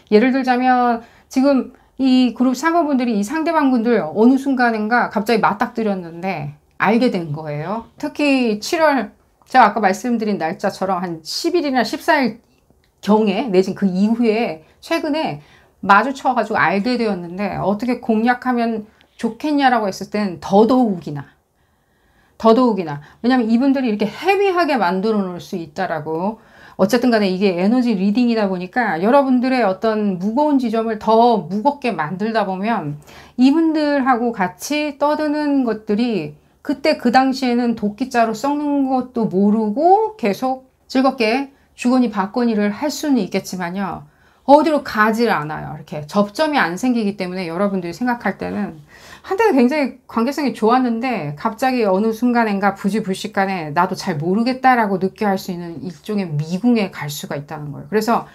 예를 들자면 지금 이 그룹 3번분들이 이 상대방분들 어느 순간인가 갑자기 맞닥뜨렸는데 알게 된 거예요. 특히 7월 제가 아까 말씀드린 날짜처럼 한 10일이나 14일 경에 내진 그 이후에 최근에 마주쳐가지고 알게 되었는데 어떻게 공략하면 좋겠냐라고 했을 땐 더더욱이나 왜냐면 이분들이 이렇게 헤비하게 만들어 놓을 수 있다라고 어쨌든 간에 이게 에너지 리딩이다 보니까 여러분들의 어떤 무거운 지점을 더 무겁게 만들다 보면 이분들하고 같이 떠드는 것들이 그때 그 당시에는 도끼자루 썩는 것도 모르고 계속 즐겁게 주거니 받거니를 할 수는 있겠지만요. 어디로 가지를 않아요. 이렇게 접점이 안 생기기 때문에 여러분들이 생각할 때는 한때는 굉장히 관계성이 좋았는데 갑자기 어느 순간인가 부지불식간에 나도 잘 모르겠다라고 느껴 할 수 있는 일종의 미궁에 갈 수가 있다는 거예요. 그래서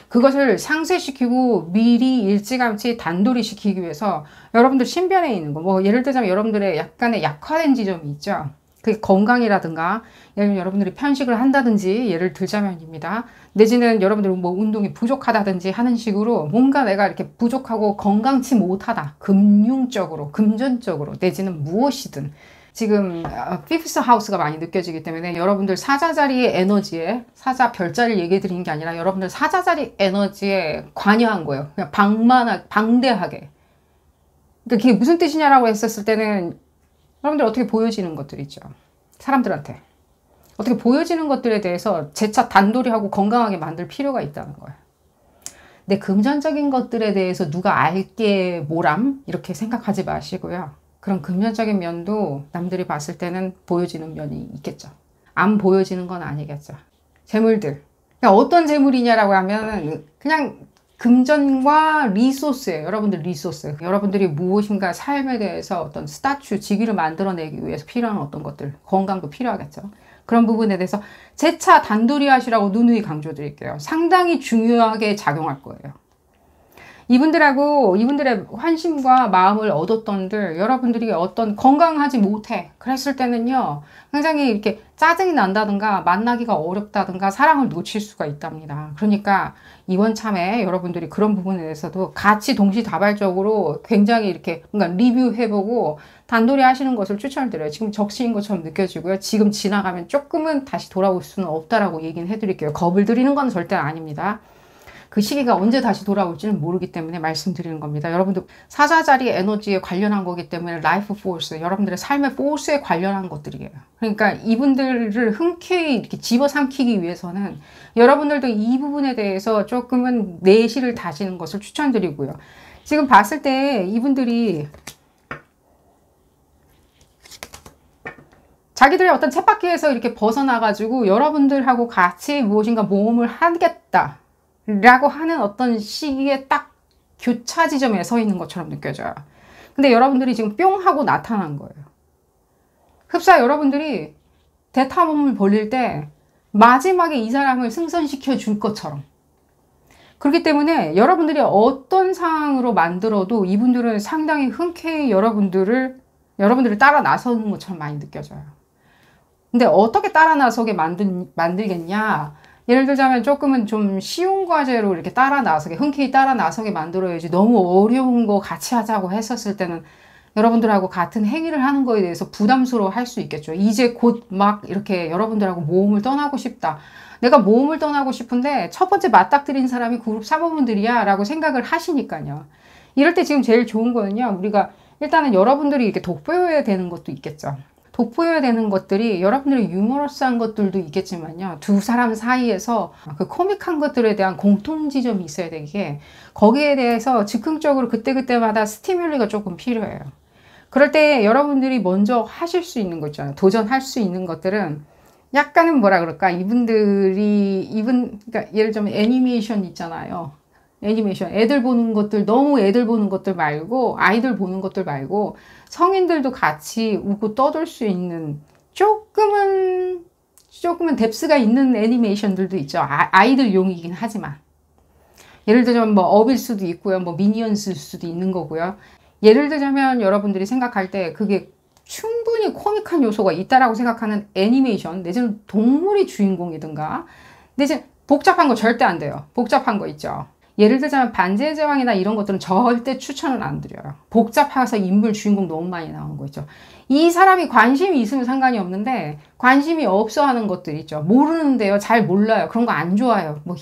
그것을 상쇄시키고 미리 일찌감치 단돌이 시키기 위해서 여러분들 신변에 있는 거 뭐 예를 들자면 여러분들의 약간의 약화된 지점이 있죠. 그게 건강이라든가 예를 들면 여러분들이 편식을 한다든지 예를 들자면입니다. 내지는 여러분들 뭐 운동이 부족하다든지 하는 식으로 뭔가 내가 이렇게 부족하고 건강치 못하다. 금융적으로, 금전적으로 내지는 무엇이든 지금 피프스 하우스가 많이 느껴지기 때문에 여러분들 사자자리의 에너지에, 사자 별자리를 얘기해 드리는 게 아니라 여러분들 사자자리 에너지에 관여한 거예요. 그냥 방대하게. 그러니까 그게 무슨 뜻이냐라고 했었을 때는 여러분들 어떻게 보여지는 것들 있죠. 사람들한테. 어떻게 보여지는 것들에 대해서 재차 단돌이 하고 건강하게 만들 필요가 있다는 거예요. 근데 금전적인 것들에 대해서 누가 알게 뭐람? 이렇게 생각하지 마시고요. 그런 금전적인 면도 남들이 봤을 때는 보여지는 면이 있겠죠. 안 보여지는 건 아니겠죠. 재물들. 그러니까 어떤 재물이냐라고 하면 그냥 금전과 리소스예요. 여러분들 리소스. 여러분들이 무엇인가 삶에 대해서 어떤 스타츄, 직위를 만들어내기 위해서 필요한 어떤 것들, 건강도 필요하겠죠. 그런 부분에 대해서 재차 단돌이 하시라고 누누이 강조드릴게요. 상당히 중요하게 작용할 거예요. 이분들의 환심과 마음을 얻었던들 여러분들이 어떤 건강하지 못해 그랬을 때는요 굉장히 이렇게 짜증이 난다든가 만나기가 어렵다든가 사랑을 놓칠 수가 있답니다. 그러니까 이번 참에 여러분들이 그런 부분에 대해서도 같이 동시다발적으로 굉장히 이렇게 뭔가 리뷰해보고 단돌이 하시는 것을 추천드려요. 지금 적시인 것처럼 느껴지고요. 지금 지나가면 조금은 다시 돌아올 수는 없다라고 얘기는 해드릴게요. 겁을 들이는 건 절대 아닙니다. 그 시기가 언제 다시 돌아올지는 모르기 때문에 말씀드리는 겁니다. 여러분들 사자자리 에너지에 관련한 거기 때문에 라이프 포스, 여러분들의 삶의 포스에 관련한 것들이에요. 그러니까 이분들을 흔쾌히 이렇게 집어삼키기 위해서는 여러분들도 이 부분에 대해서 조금은 내실을 다지는 것을 추천드리고요. 지금 봤을 때 이분들이 자기들의 어떤 쳇바퀴에서 이렇게 벗어나가지고 여러분들하고 같이 무엇인가 모험을 하겠다 라고 하는 어떤 시기에 딱 교차 지점에 서 있는 것처럼 느껴져요. 근데 여러분들이 지금 뿅 하고 나타난 거예요. 흡사 여러분들이 대탐험을 벌릴 때 마지막에 이 사람을 승선시켜 줄 것처럼. 그렇기 때문에 여러분들이 어떤 상황으로 만들어도 이분들은 상당히 흔쾌히 여러분들을 따라 나서는 것처럼 많이 느껴져요. 근데 어떻게 따라 나서게 만들겠냐? 예를 들자면 조금은 좀 쉬운 과제로 이렇게 따라 나서게, 흔쾌히 따라 나서게 만들어야지 너무 어려운 거 같이 하자고 했었을 때는 여러분들하고 같은 행위를 하는 거에 대해서 부담스러워 할 수 있겠죠. 이제 곧 막 이렇게 여러분들하고 모험을 떠나고 싶다. 내가 모험을 떠나고 싶은데 첫 번째 맞닥뜨린 사람이 그룹 사모분들이야 라고 생각을 하시니까요. 이럴 때 지금 제일 좋은 거는요. 우리가 일단은 여러분들이 이렇게 돋보여야 되는 것도 있겠죠. 돋보여야 되는 것들이 여러분들의 유머러스한 것들도 있겠지만요. 두 사람 사이에서 그 코믹한 것들에 대한 공통지점이 있어야 되기에 거기에 대해서 즉흥적으로 그때그때마다 스티뮬리가 조금 필요해요. 그럴 때 여러분들이 먼저 하실 수 있는 거 있잖아요. 도전할 수 있는 것들은 약간은 뭐라 그럴까? 그러니까 예를 들면 애니메이션 있잖아요. 애니메이션. 애들 보는 것들, 너무 애들 보는 것들 말고, 아이들 보는 것들 말고, 성인들도 같이 웃고 떠들 수 있는 조금은 뎁스가 있는 애니메이션들도 있죠. 아이들용이긴 하지만. 예를 들자면 뭐 업일 수도 있고요. 뭐 미니언스일 수도 있는 거고요. 예를 들자면 여러분들이 생각할 때 그게 충분히 코믹한 요소가 있다라고 생각하는 애니메이션, 내지는 동물이 주인공이든가, 내지는 복잡한 거 절대 안 돼요. 복잡한 거 있죠. 예를 들자면 반지의 제왕이나 이런 것들은 절대 추천을 안 드려요. 복잡해서 인물 주인공 너무 많이 나오는 거 있죠. 이 사람이 관심이 있으면 상관이 없는데 관심이 없어 하는 것들 있죠. 모르는데요. 잘 몰라요. 그런 거 안 좋아요. 뭐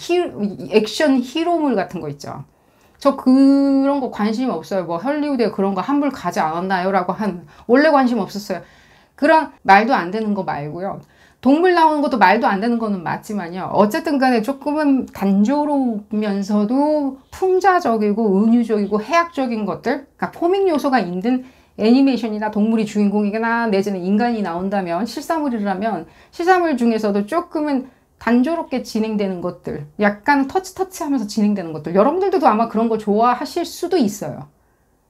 액션 히로물 같은 거 있죠. 저 그런 거 관심이 없어요. 뭐 헐리우드에 그런 거 환불 가지 않았나요? 라고 원래 관심 없었어요. 그런 말도 안 되는 거 말고요. 동물 나오는 것도 말도 안 되는 거는 맞지만요. 어쨌든 간에 조금은 단조로우면서도 풍자적이고 은유적이고 해학적인 것들, 그러니까 코믹 요소가 있는 애니메이션이나 동물이 주인공이거나 내지는 인간이 나온다면 실사물이라면 실사물 중에서도 조금은 단조롭게 진행되는 것들, 약간 터치하면서 진행되는 것들, 여러분들도 아마 그런 거 좋아하실 수도 있어요.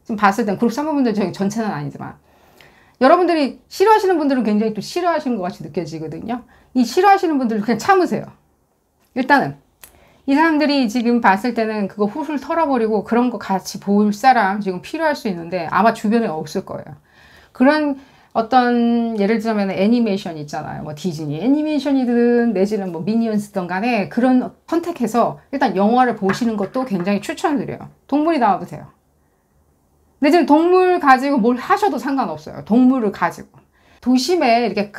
지금 봤을 땐 그룹 사모분들 전체는 아니지만 여러분들이 싫어하시는 분들은 굉장히 또 싫어하시는 것 같이 느껴지거든요. 이 싫어하시는 분들은 그냥 참으세요. 일단은 이 사람들이 지금 봤을 때는 그거 훌훌 털어버리고 그런 거 같이 볼 사람 지금 필요할 수 있는데 아마 주변에 없을 거예요. 그런 어떤 예를 들자면 애니메이션 있잖아요. 뭐 디즈니 애니메이션이든 내지는 뭐 미니언스든 간에 그런 선택해서 일단 영화를 보시는 것도 굉장히 추천드려요. 동물이 나와도 돼요. 내지는 동물 가지고 뭘 하셔도 상관없어요. 동물을 가지고. 도심에 이렇게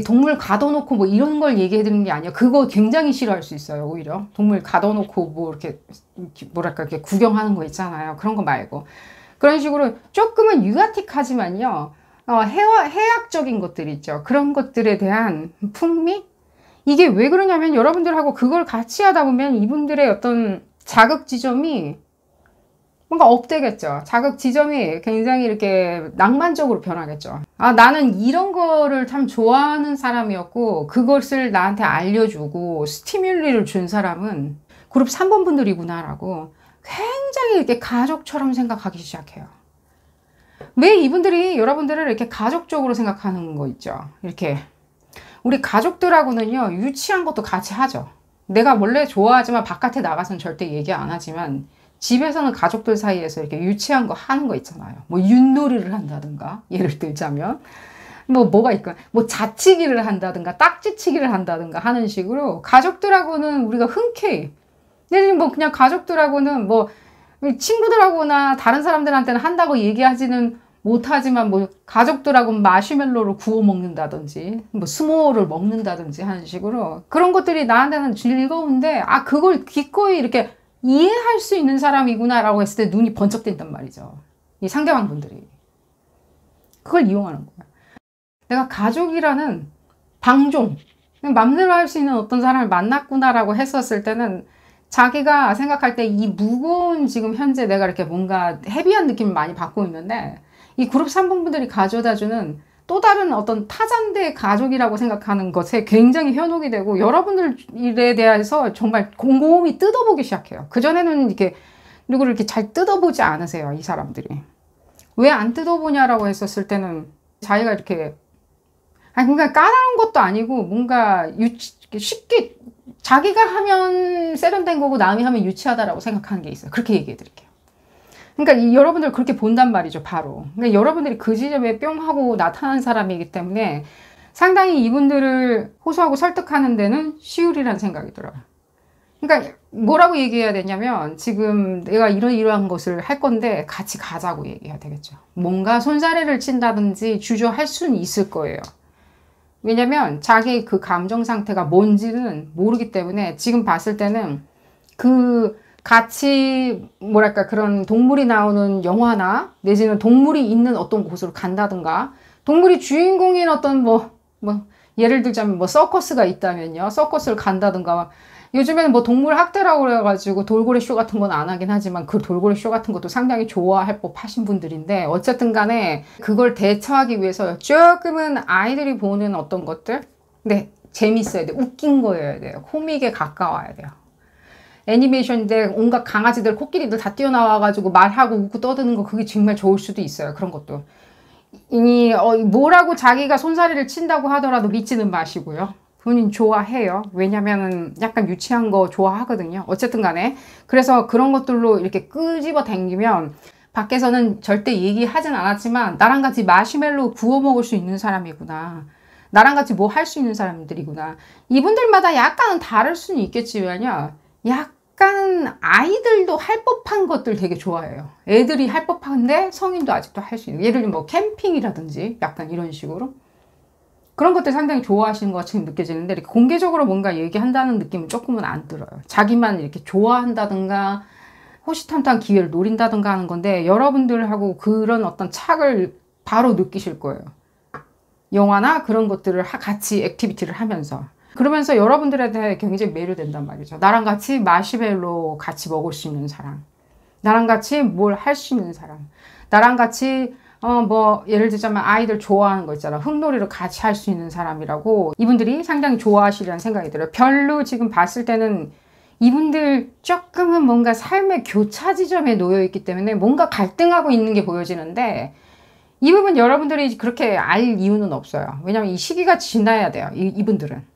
동물 가둬놓고 뭐 이런 걸 얘기해 드리는 게 아니에요. 그거 굉장히 싫어할 수 있어요. 오히려 동물 가둬놓고 뭐 이렇게 뭐랄까 이렇게 구경하는 거 있잖아요. 그런 거 말고 그런 식으로 조금은 유아틱하지만요. 해학적인 것들 있죠. 그런 것들에 대한 풍미? 이게 왜 그러냐면 여러분들하고 그걸 같이 하다 보면 이분들의 어떤 자극 지점이 뭔가 업되겠죠. 자극 지점이 굉장히 이렇게 낭만적으로 변하겠죠. 아, 나는 이런 거를 참 좋아하는 사람이었고 그것을 나한테 알려주고 스티뮬리를 준 사람은 그룹 3번 분들이구나 라고 굉장히 이렇게 가족처럼 생각하기 시작해요. 왜 이분들이 여러분들을 이렇게 가족적으로 생각하는 거 있죠. 이렇게 우리 가족들하고는요 유치한 것도 같이 하죠. 내가 원래 좋아하지만 바깥에 나가서는 절대 얘기 안 하지만 집에서는 가족들 사이에서 이렇게 유치한 거 하는 거 있잖아요. 뭐 윷놀이를 한다든가 예를 들자면 뭐가 있까 뭐 자치기를 한다든가 딱지치기를 한다든가 하는 식으로 가족들하고는 우리가 흔쾌히 뭐 그냥 가족들하고는 뭐 친구들하고나 다른 사람들한테는 한다고 얘기하지는 못하지만 뭐 가족들하고 마시멜로를 구워 먹는다든지 뭐 스모어를 먹는다든지 하는 식으로 그런 것들이 나한테는 즐거운데 아 그걸 기꺼이 이렇게 이해할 수 있는 사람이구나 라고 했을 때 눈이 번쩍 뜬단 말이죠. 이 상대방 분들이 그걸 이용하는 거야. 내가 가족이라는 방종 맘대로 할 수 있는 어떤 사람을 만났구나 라고 했었을 때는 자기가 생각할 때 이 무거운 지금 현재 내가 이렇게 뭔가 헤비한 느낌을 많이 받고 있는데 이 그룹 3번 분들이 가져다주는 또 다른 어떤 타잔대의 가족이라고 생각하는 것에 굉장히 현혹이 되고 여러분들에 대해서 정말 곰곰이 뜯어보기 시작해요. 그전에는 이렇게 누구를 이렇게 잘 뜯어보지 않으세요. 이 사람들이. 왜 안 뜯어보냐라고 했었을 때는 자기가 이렇게 그러니까 까다로운 것도 아니고 뭔가 쉽게 자기가 하면 세련된 거고 남이 하면 유치하다라고 생각하는 게 있어요. 그렇게 얘기해 드릴게요. 그러니까 여러분들 그렇게 본단 말이죠, 바로. 그러니까 여러분들이 그 지점에 뿅 하고 나타난 사람이기 때문에 상당히 이분들을 호소하고 설득하는 데는 쉬우리라는 생각이 들어요. 그러니까 뭐라고 얘기해야 되냐면 지금 내가 이러한 것을 할 건데 같이 가자고 얘기해야 되겠죠. 뭔가 손사래를 친다든지 주저할 수는 있을 거예요. 왜냐면 자기 그 감정 상태가 뭔지는 모르기 때문에 지금 봤을 때는 그 같이 뭐랄까 그런 동물이 나오는 영화나 내지는 동물이 있는 어떤 곳으로 간다든가 동물이 주인공인 어떤 뭐 예를 들자면 뭐 서커스가 있다면요 서커스를 간다든가 요즘에는 뭐 동물 학대라고 그래가지고 돌고래 쇼 같은 건 안 하긴 하지만 그 돌고래 쇼 같은 것도 상당히 좋아할 법 하신 분들인데 어쨌든 간에 그걸 대처하기 위해서 조금은 아이들이 보는 어떤 것들 근데 재밌어야 돼요. 웃긴 거여야 돼요. 코믹에 가까워야 돼요. 애니메이션인데 온갖 강아지들, 코끼리들 다 뛰어나와가지고 말하고 웃고 떠드는 거 그게 정말 좋을 수도 있어요. 그런 것도. 뭐라고 자기가 손사래를 친다고 하더라도 믿지는 마시고요. 본인 좋아해요. 왜냐면은 약간 유치한 거 좋아하거든요. 어쨌든 간에. 그래서 그런 것들로 이렇게 끄집어 당기면 밖에서는 절대 얘기하진 않았지만 나랑 같이 마시멜로 구워 먹을 수 있는 사람이구나. 나랑 같이 뭐 할 수 있는 사람들이구나. 이분들마다 약간은 다를 수는 있겠지만요. 약간 아이들도 할 법한 것들 되게 좋아해요. 애들이 할 법한데 성인도 아직도 할 수 있는. 예를 들면 뭐 캠핑이라든지 약간 이런 식으로. 그런 것들 상당히 좋아하시는 것처럼 느껴지는데 이렇게 공개적으로 뭔가 얘기한다는 느낌은 조금은 안 들어요. 자기만 이렇게 좋아한다든가 호시탐탐 기회를 노린다든가 하는 건데 여러분들하고 그런 어떤 착을 바로 느끼실 거예요. 영화나 그런 것들을 같이 액티비티를 하면서. 그러면서 여러분들에 대해 굉장히 매료된단 말이죠. 나랑 같이 마시멜로 같이 먹을 수 있는 사람. 나랑 같이 뭘 할 수 있는 사람. 나랑 같이 예를 들자면 아이들 좋아하는 거 있잖아. 흙놀이를 같이 할 수 있는 사람이라고 이분들이 상당히 좋아하시리라는 생각이 들어요. 별로 지금 봤을 때는 이분들 조금은 뭔가 삶의 교차 지점에 놓여 있기 때문에 뭔가 갈등하고 있는 게 보여지는데 이 부분 여러분들이 그렇게 알 이유는 없어요. 왜냐면 이 시기가 지나야 돼요. 이분들은.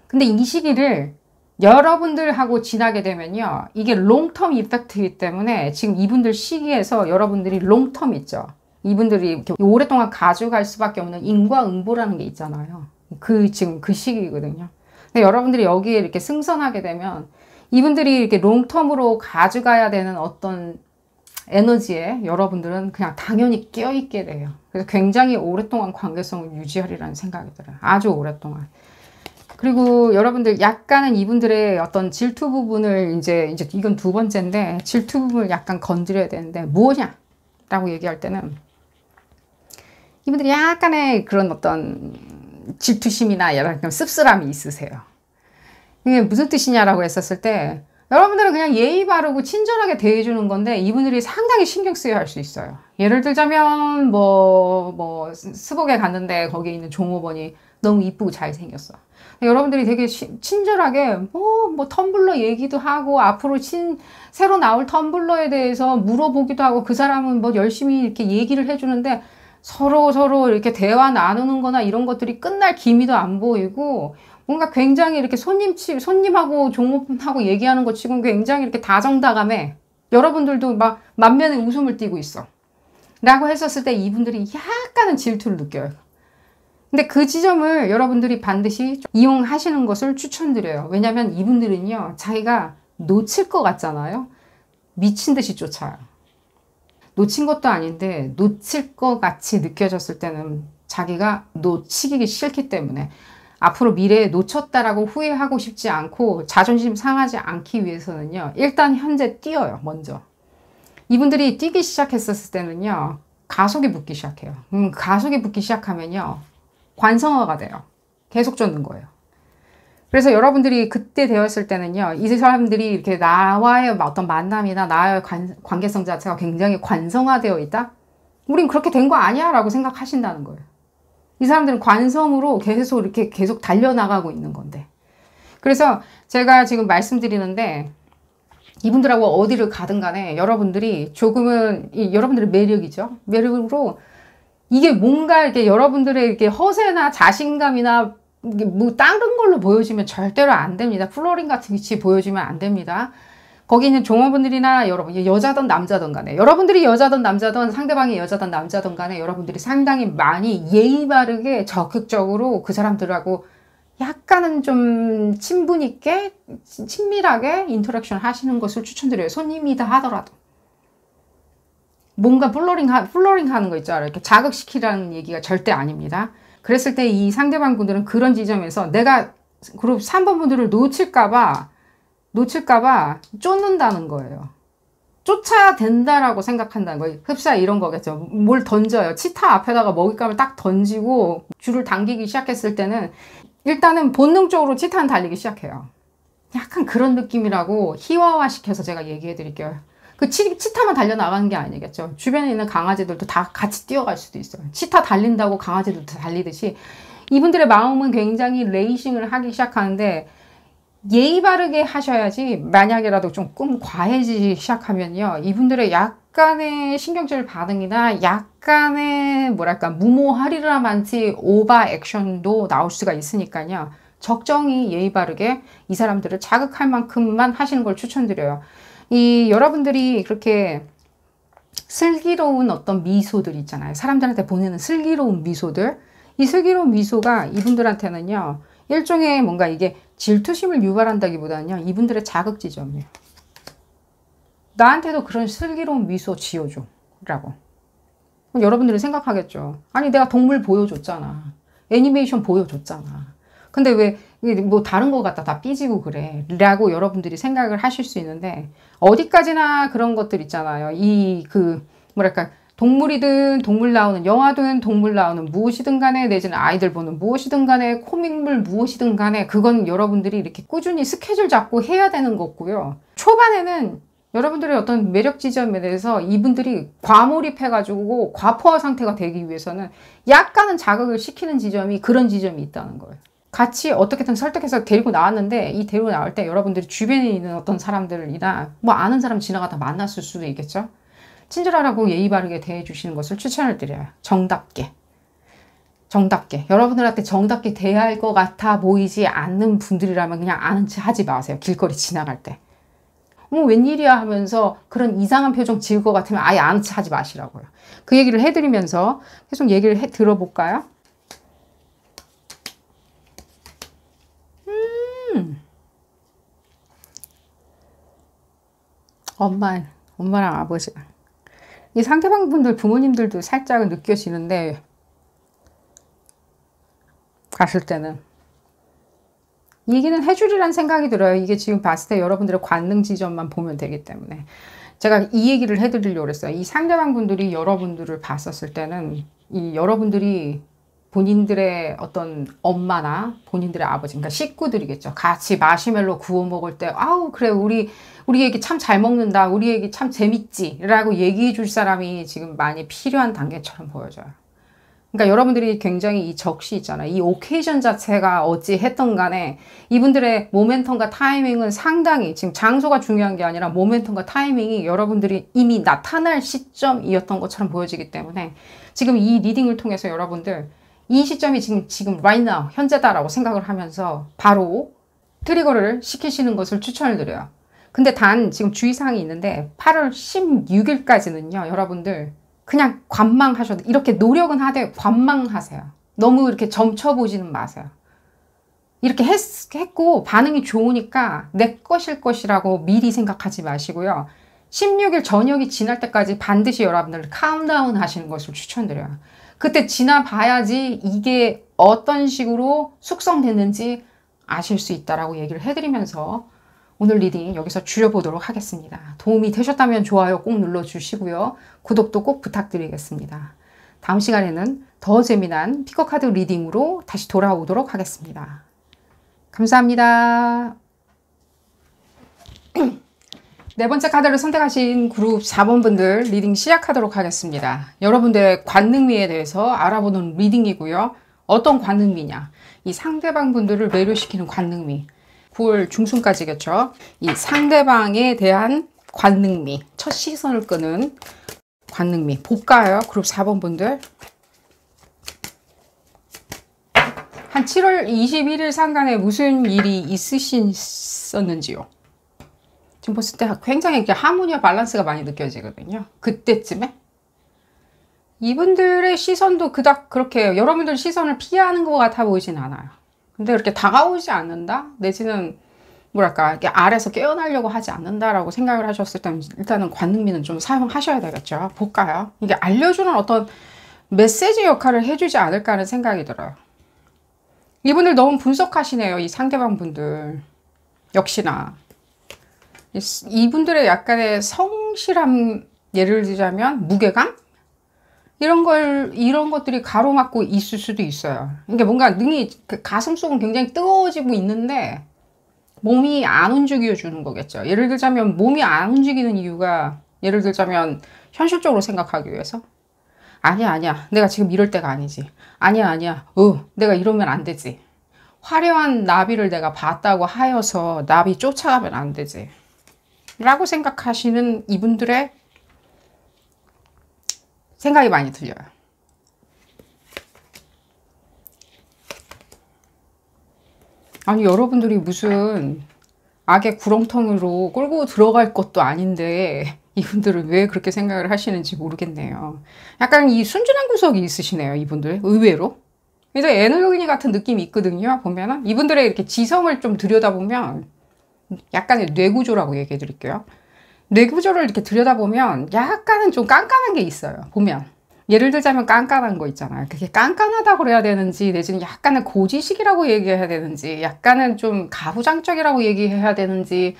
근데 이 시기를 여러분들하고 지나게 되면요. 이게 롱텀 이펙트이기 때문에 지금 이분들 시기에서 여러분들이 롱텀 있죠. 이분들이 이렇게 오랫동안 가져갈 수밖에 없는 인과응보라는 게 있잖아요. 지금 그 시기거든요. 근데 여러분들이 여기에 이렇게 승선하게 되면 이분들이 이렇게 롱텀으로 가져가야 되는 어떤 에너지에 여러분들은 그냥 당연히 끼어있게 돼요. 그래서 굉장히 오랫동안 관계성을 유지하리라는 생각이 들어요. 아주 오랫동안. 그리고 여러분들 약간은 이분들의 어떤 질투 부분을 이제 이건 두 번째인데 질투 부분을 약간 건드려야 되는데 뭐냐? 라고 얘기할 때는 이분들이 약간의 그런 어떤 질투심이나 약간 씁쓸함이 있으세요. 이게 무슨 뜻이냐라고 했었을 때 여러분들은 그냥 예의 바르고 친절하게 대해주는 건데 이분들이 상당히 신경 쓰여 할 수 있어요. 예를 들자면 스벅에 갔는데 거기에 있는 종업원이 너무 이쁘고 잘생겼어. 여러분들이 되게 친절하게 텀블러 얘기도 하고 앞으로 새로 나올 텀블러에 대해서 물어보기도 하고 그 사람은 뭐 열심히 이렇게 얘기를 해주는데 서로 이렇게 대화 나누는 거나 이런 것들이 끝날 기미도 안 보이고 뭔가 굉장히 이렇게 손님하고 종업원하고 얘기하는 것 치고는 굉장히 이렇게 다정다감해. 여러분들도 막 만면에 웃음을 띠고 있어. 라고 했었을 때 이분들이 약간은 질투를 느껴요. 근데 그 지점을 여러분들이 반드시 이용하시는 것을 추천드려요. 왜냐면 이분들은요, 자기가 놓칠 것 같잖아요. 미친 듯이 쫓아요. 놓친 것도 아닌데 놓칠 것 같이 느껴졌을 때는 자기가 놓치기 싫기 때문에 앞으로 미래에 놓쳤다라고 후회하고 싶지 않고 자존심 상하지 않기 위해서는요. 일단 현재 뛰어요. 먼저. 이분들이 뛰기 시작했었을 때는요. 가속이 붙기 시작해요. 가속이 붙기 시작하면요. 관성화가 돼요. 계속 쫓는 거예요. 그래서 여러분들이 그때 되었을 때는요. 이 사람들이 이렇게 나와의 어떤 만남이나 나와의 관계성 자체가 굉장히 관성화되어 있다? 우린 그렇게 된 거 아니야? 라고 생각하신다는 거예요. 이 사람들은 관성으로 계속 달려나가고 있는 건데. 그래서 제가 지금 말씀드리는데 이분들하고 어디를 가든 간에 여러분들이 조금은 여러분들의 매력이죠. 매력으로 이게 뭔가 이렇게 여러분들의 이렇게 허세나 자신감이나 뭐 다른 걸로 보여지면 절대로 안 됩니다. 플로링 같은 위치 보여주면 안 됩니다. 거기 있는 종업원들이나 여러분, 여자든 남자든 간에 여러분들이 여자든 남자든 상대방이 여자든 남자든 간에 여러분들이 상당히 많이 예의 바르게 적극적으로 그 사람들하고 약간은 좀 친분 있게 친밀하게 인터랙션 하시는 것을 추천드려요. 손님이다 하더라도. 뭔가 플로링 하는 거 있죠. 이렇게 자극시키라는 얘기가 절대 아닙니다. 그랬을 때 이 상대방 분들은 그런 지점에서 내가 그룹 3번 분들을 놓칠까봐 쫓는다는 거예요. 쫓아야 된다라고 생각한다는 거예요. 흡사 이런 거겠죠. 뭘 던져요. 치타 앞에다가 먹잇감을 딱 던지고 줄을 당기기 시작했을 때는 일단은 본능적으로 치타는 달리기 시작해요. 약간 그런 느낌이라고 희화화시켜서 제가 얘기해 드릴게요. 그 치타만 달려나가는 게 아니겠죠. 주변에 있는 강아지들도 다 같이 뛰어갈 수도 있어요. 치타 달린다고 강아지들도 달리듯이 이분들의 마음은 굉장히 레이싱을 하기 시작하는데 예의 바르게 하셔야지 만약에라도 조금 과해지기 시작하면요. 이분들의 약간의 신경질 반응이나 약간의 무모하리라만치 오버 액션도 나올 수가 있으니까요. 적정히 예의 바르게 이 사람들을 자극할 만큼만 하시는 걸 추천드려요. 여러분들이 그렇게 슬기로운 어떤 미소들 있잖아요. 사람들한테 보내는 슬기로운 미소들. 이 슬기로운 미소가 이분들한테는요. 일종의 뭔가 이게 질투심을 유발한다기보다는요. 이분들의 자극 지점이에요. 나한테도 그런 슬기로운 미소 지어줘. 라고. 여러분들이 생각하겠죠. 아니 내가 동물 보여줬잖아. 애니메이션 보여줬잖아. 근데 왜 뭐 다른 거 갖다 다 삐지고 그래. 라고 여러분들이 생각을 하실 수 있는데 어디까지나 그런 것들 있잖아요. 동물이든 동물 나오는 영화든 동물 나오는 무엇이든 간에 내지는 아이들 보는 무엇이든 간에 코믹물 무엇이든 간에 그건 여러분들이 이렇게 꾸준히 스케줄 잡고 해야 되는 거고요. 초반에는 여러분들의 어떤 매력 지점에 대해서 이분들이 과몰입해가지고 과포화 상태가 되기 위해서는 약간은 자극을 시키는 지점이 그런 지점이 있다는 거예요. 같이 어떻게든 설득해서 데리고 나왔는데 이 데리고 나올 때 여러분들이 주변에 있는 어떤 사람들이나 뭐 아는 사람 지나가다 만났을 수도 있겠죠. 친절하라고 예의 바르게 대해주시는 것을 추천을 드려요. 정답게. 여러분들한테 정답게 대할 것 같아 보이지 않는 분들이라면 그냥 아는 체 하지 마세요. 길거리 지나갈 때. 웬일이야 하면서 그런 이상한 표정 지을 것 같으면 아예 아는 체 하지 마시라고요. 그 얘기를 해드리면서 계속 얘기를 들어볼까요? 엄마랑 아버지랑 이 상대방 분들 부모님들도 살짝은 느껴지는데 갔을 때는 얘기는 해주리란 생각이 들어요. 이게 지금 봤을 때 여러분들의 관능 지점만 보면 되기 때문에 제가 이 얘기를 해드리려고 그랬어요. 이 상대방 분들이 여러분들을 봤었을 때는 이 여러분들이 본인들의 어떤 엄마나 본인들의 아버지, 그러니까 식구들이겠죠. 같이 마시멜로 구워 먹을 때 아우 그래 우리 애기 참 잘 먹는다. 우리 애기 참 재밌지 라고 얘기해 줄 사람이 지금 많이 필요한 단계처럼 보여져요. 그러니까 여러분들이 굉장히 이 적시 있잖아요. 이 오케이션 자체가 어찌 했던 간에 이분들의 모멘텀과 타이밍은 상당히 지금 장소가 중요한 게 아니라 모멘텀과 타이밍이 여러분들이 이미 나타날 시점이었던 것처럼 보여지기 때문에 지금 이 리딩을 통해서 여러분들 이 시점이 지금 right now, 현재다라고 생각을 하면서 바로 트리거를 시키시는 것을 추천을 드려요. 근데 단 지금 주의사항이 있는데 8월 16일까지는요. 여러분들 그냥 관망하셔도 이렇게 노력은 하되 관망하세요. 너무 이렇게 점쳐보지는 마세요. 이렇게 했고 반응이 좋으니까 내 것일 것이라고 미리 생각하지 마시고요. 16일 저녁이 지날 때까지 반드시 여러분들 카운트다운 하시는 것을 추천드려요. 그때 지나봐야지 이게 어떤 식으로 숙성됐는지 아실 수 있다라고 얘기를 해드리면서 오늘 리딩 여기서 줄여보도록 하겠습니다. 도움이 되셨다면 좋아요 꼭 눌러주시고요. 구독도 꼭 부탁드리겠습니다. 다음 시간에는 더 재미난 피커카드 리딩으로 다시 돌아오도록 하겠습니다. 감사합니다. 네 번째 카드를 선택하신 그룹 4번 분들 리딩 시작하도록 하겠습니다. 여러분들의 관능미에 대해서 알아보는 리딩이고요. 어떤 관능미냐? 이 상대방 분들을 매료시키는 관능미. 9월 중순까지겠죠. 이 상대방에 대한 관능미, 첫 시선을 끄는 관능미. 볼까요? 그룹 4번 분들. 한 7월 21일 상간에 무슨 일이 있으셨는지요? 지금 봤을 때 굉장히 이렇게 하모니와 밸런스가 많이 느껴지거든요. 그때쯤에 이분들의 시선도 그닥 그렇게 여러분들 시선을 피하는 것 같아 보이진 않아요. 근데 그렇게 다가오지 않는다? 내지는 뭐랄까 이렇게 아래서 깨어나려고 하지 않는다라고 생각을 하셨을 때는 일단은 관능미는 좀 사용하셔야 되겠죠. 볼까요? 이게 알려주는 어떤 메시지 역할을 해주지 않을까 하는 생각이 들어요. 이분들 너무 분석하시네요. 이 상대방 분들 역시나 이분들의 약간의 성실함, 예를 들자면 무게감? 이런 것들이 가로막고 있을 수도 있어요. 그러니까 뭔가 능이, 가슴 속은 굉장히 뜨거워지고 있는데 몸이 안 움직여 주는 거겠죠. 예를 들자면 몸이 안 움직이는 이유가 예를 들자면 현실적으로 생각하기 위해서 아니야. 내가 지금 이럴 때가 아니지. 아니야. 내가 이러면 안 되지. 화려한 나비를 내가 봤다고 하여서 나비 쫓아가면 안 되지. 라고 생각하시는 이분들의 생각이 많이 들려요. 아니 여러분들이 무슨 악의 구렁텅이로 끌고 들어갈 것도 아닌데 이분들은 왜 그렇게 생각을 하시는지 모르겠네요. 약간 이 순진한 구석이 있으시네요. 이분들 의외로. 그래서 에너지 같은 느낌이 있거든요. 보면은 이분들의 이렇게 지성을 좀 들여다보면 약간의 뇌구조라고 얘기해 드릴게요. 뇌구조를 이렇게 들여다보면 약간은 좀 깐깐한 게 있어요. 보면 예를 들자면 깐깐한 거 있잖아요. 그게 깐깐하다고 그래야 되는지 내지는 약간은 고지식이라고 얘기해야 되는지 약간은 좀 가부장적이라고 얘기해야 되는지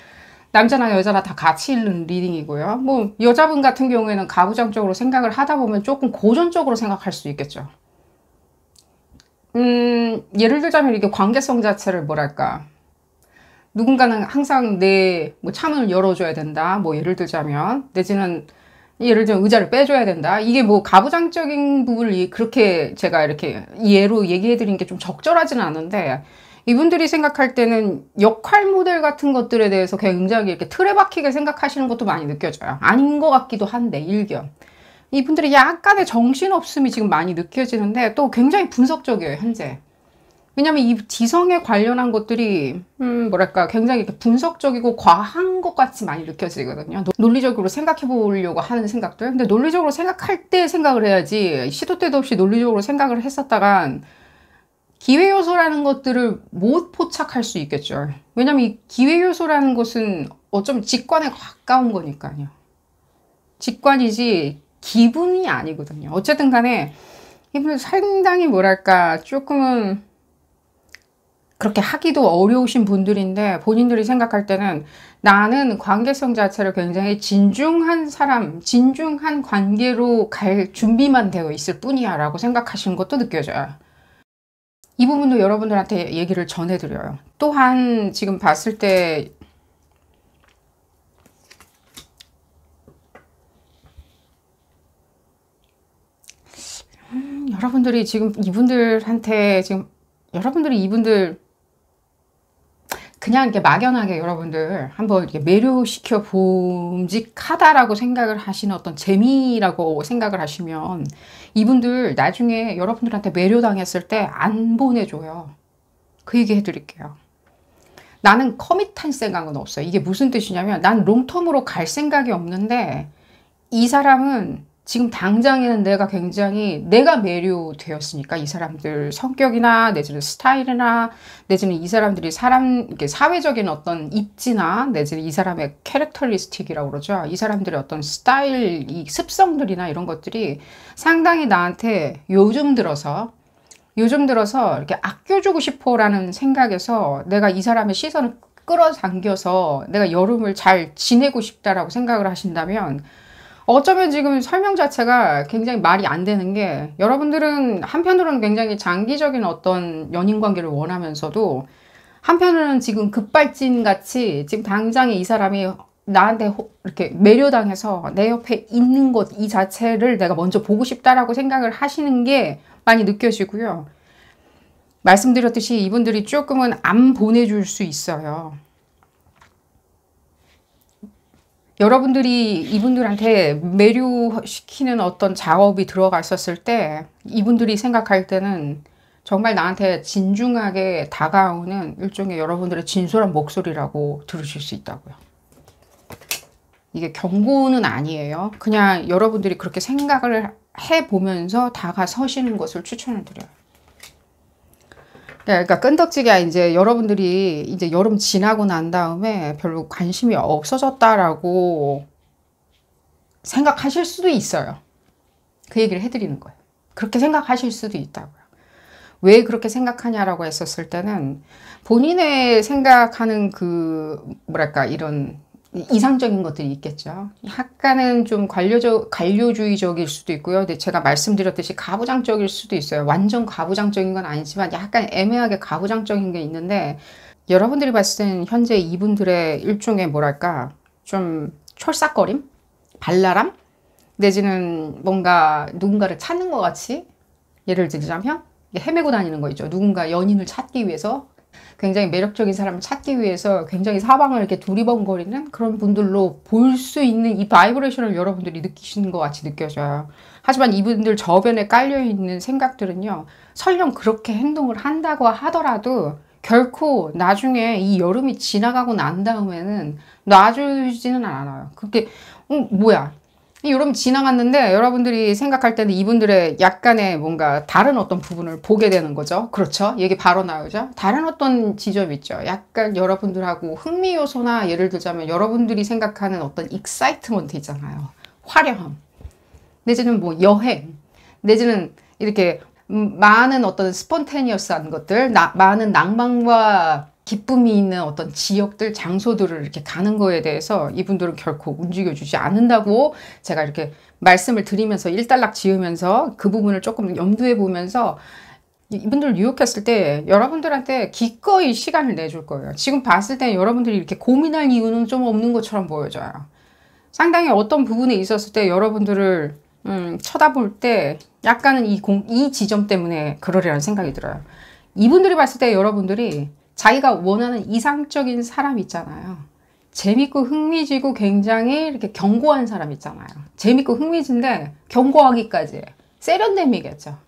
남자나 여자나 다 같이 읽는 리딩이고요. 뭐 여자분 같은 경우에는 가부장적으로 생각을 하다 보면 조금 고전적으로 생각할 수 있겠죠. 예를 들자면 이게 관계성 자체를 뭐랄까 누군가는 항상 내 뭐 차문을 열어줘야 된다. 뭐 예를 들자면 내지는 예를 들면 의자를 빼줘야 된다. 이게 뭐 가부장적인 부분을 그렇게 제가 이렇게 예로 얘기해 드린 게 좀 적절하지는 않은데 이분들이 생각할 때는 역할 모델 같은 것들에 대해서 굉장히 이렇게 틀에 박히게 생각하시는 것도 많이 느껴져요. 아닌 것 같기도 한데 일견. 이분들이 약간의 정신없음이 지금 많이 느껴지는데 또 굉장히 분석적이에요. 현재. 왜냐면 이 지성에 관련한 것들이 뭐랄까 굉장히 분석적이고 과한 것 같이 많이 느껴지거든요. 논리적으로 생각해 보려고 하는 생각들. 근데 논리적으로 생각할 때 생각을 해야지 시도 때도 없이 논리적으로 생각을 했었다간 기회 요소라는 것들을 못 포착할 수 있겠죠. 왜냐면 이 기회 요소라는 것은 어쩌면 직관에 가까운 거니까요. 직관이지 기분이 아니거든요. 어쨌든 간에 이분들 상당히 뭐랄까 조금은 그렇게 하기도 어려우신 분들인데 본인들이 생각할 때는 나는 관계성 자체를 굉장히 진중한 사람, 진중한 관계로 갈 준비만 되어 있을 뿐이야 라고 생각하시는 것도 느껴져요. 이 부분도 여러분들한테 얘기를 전해드려요. 또한 지금 봤을 때 여러분들이 지금 이분들한테 지금 여러분들이 이분들 그냥 이렇게 막연하게 여러분들 한번 이렇게 매료시켜 봄직하다라고 생각을 하시는 어떤 재미라고 생각을 하시면 이분들 나중에 여러분들한테 매료당했을 때 안 보내줘요. 그 얘기 해드릴게요. 나는 커밋할 생각은 없어요. 이게 무슨 뜻이냐면 난 롱텀으로 갈 생각이 없는데 이 사람은 지금 당장에는 내가 매료되었으니까 이 사람들 성격이나 내지는 스타일이나 내지는 이 사람들이 사회적인 어떤 입지나 내지는 이 사람의 캐릭터리스틱이라고 그러죠. 이 사람들의 어떤 스타일, 이 습성들이나 이런 것들이 상당히 나한테 요즘 들어서 이렇게 아껴주고 싶어라는 생각에서 내가 이 사람의 시선을 끌어당겨서 내가 여름을 잘 지내고 싶다라고 생각을 하신다면 어쩌면 지금 설명 자체가 굉장히 말이 안 되는 게 여러분들은 한편으로는 굉장히 장기적인 어떤 연인 관계를 원하면서도 한편으로는 지금 급발진 같이 지금 당장에 이 사람이 나한테 이렇게 매료당해서 내 옆에 있는 것 이 자체를 내가 먼저 보고 싶다라고 생각을 하시는 게 많이 느껴지고요. 말씀드렸듯이 이분들이 조금은 안 보내줄 수 있어요. 여러분들이 이분들한테 매료시키는 어떤 작업이 들어갔었을 때 이분들이 생각할 때는 정말 나한테 진중하게 다가오는 일종의 여러분들의 진솔한 목소리라고 들으실 수 있다고요. 이게 경고는 아니에요. 그냥 여러분들이 그렇게 생각을 해보면서 다가서시는 것을 추천을 드려요. 그러니까 끈덕지기가 이제 여러분들이 이제 여름 지나고 난 다음에 별로 관심이 없어졌다라고 생각하실 수도 있어요. 그 얘기를 해드리는 거예요. 그렇게 생각하실 수도 있다고요. 왜 그렇게 생각하냐라고 했었을 때는 본인의 생각하는 그 뭐랄까 이런 이상적인 것들이 있겠죠. 약간은 좀 관료주의적일 수도 있고요. 근데 제가 말씀드렸듯이 가부장적일 수도 있어요. 완전 가부장적인 건 아니지만 약간 애매하게 가부장적인 게 있는데 여러분들이 봤을 때는 현재 이분들의 일종의 뭐랄까 좀 철싹거림? 발랄함? 내지는 뭔가 누군가를 찾는 것 같이 예를 들자면 헤매고 다니는 거 있죠. 누군가 연인을 찾기 위해서 굉장히 매력적인 사람을 찾기 위해서 굉장히 사방을 이렇게 두리번거리는 그런 분들로 볼 수 있는 이 바이브레이션을 여러분들이 느끼시는 것 같이 느껴져요. 하지만 이분들 저변에 깔려있는 생각들은요. 설령 그렇게 행동을 한다고 하더라도 결코 나중에 이 여름이 지나가고 난 다음에는 놔주지는 않아요. 그게 뭐야. 이 여름 지나갔는데 여러분들이 생각할 때는 이분들의 약간의 뭔가 다른 어떤 부분을 보게 되는 거죠. 그렇죠? 얘기 바로 나오죠. 다른 어떤 지점이 있죠. 약간 여러분들하고 흥미 요소나 예를 들자면 여러분들이 생각하는 어떤 익사이트먼트 있잖아요. 화려함. 내지는 뭐 여행. 내지는 이렇게 많은 어떤 스폰테니어스한 것들, 많은 낭만과 기쁨이 있는 어떤 지역들, 장소들을 이렇게 가는 거에 대해서 이분들은 결코 움직여주지 않는다고 제가 이렇게 말씀을 드리면서 일단락 지으면서 그 부분을 조금 염두에 보면서 이분들을 유혹했을 때 여러분들한테 기꺼이 시간을 내줄 거예요. 지금 봤을 때 여러분들이 이렇게 고민할 이유는 좀 없는 것처럼 보여져요. 상당히 어떤 부분에 있었을 때 여러분들을 쳐다볼 때 약간은 이 지점 때문에 그러리라는 생각이 들어요. 이분들이 봤을 때 여러분들이 자기가 원하는 이상적인 사람 있잖아요. 재밌고 흥미지고 굉장히 이렇게 견고한 사람 있잖아요. 재밌고 흥미진데 견고하기까지 세련됨이겠죠.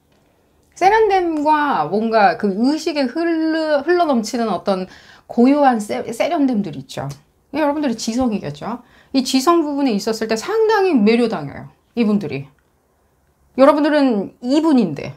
세련됨과 뭔가 그 의식에 흘러 넘치는 어떤 고요한 세련됨들이 있죠. 여러분들의 지성이겠죠. 이 지성 부분에 있었을 때 상당히 매료당해요. 이분들이. 여러분들은 이분인데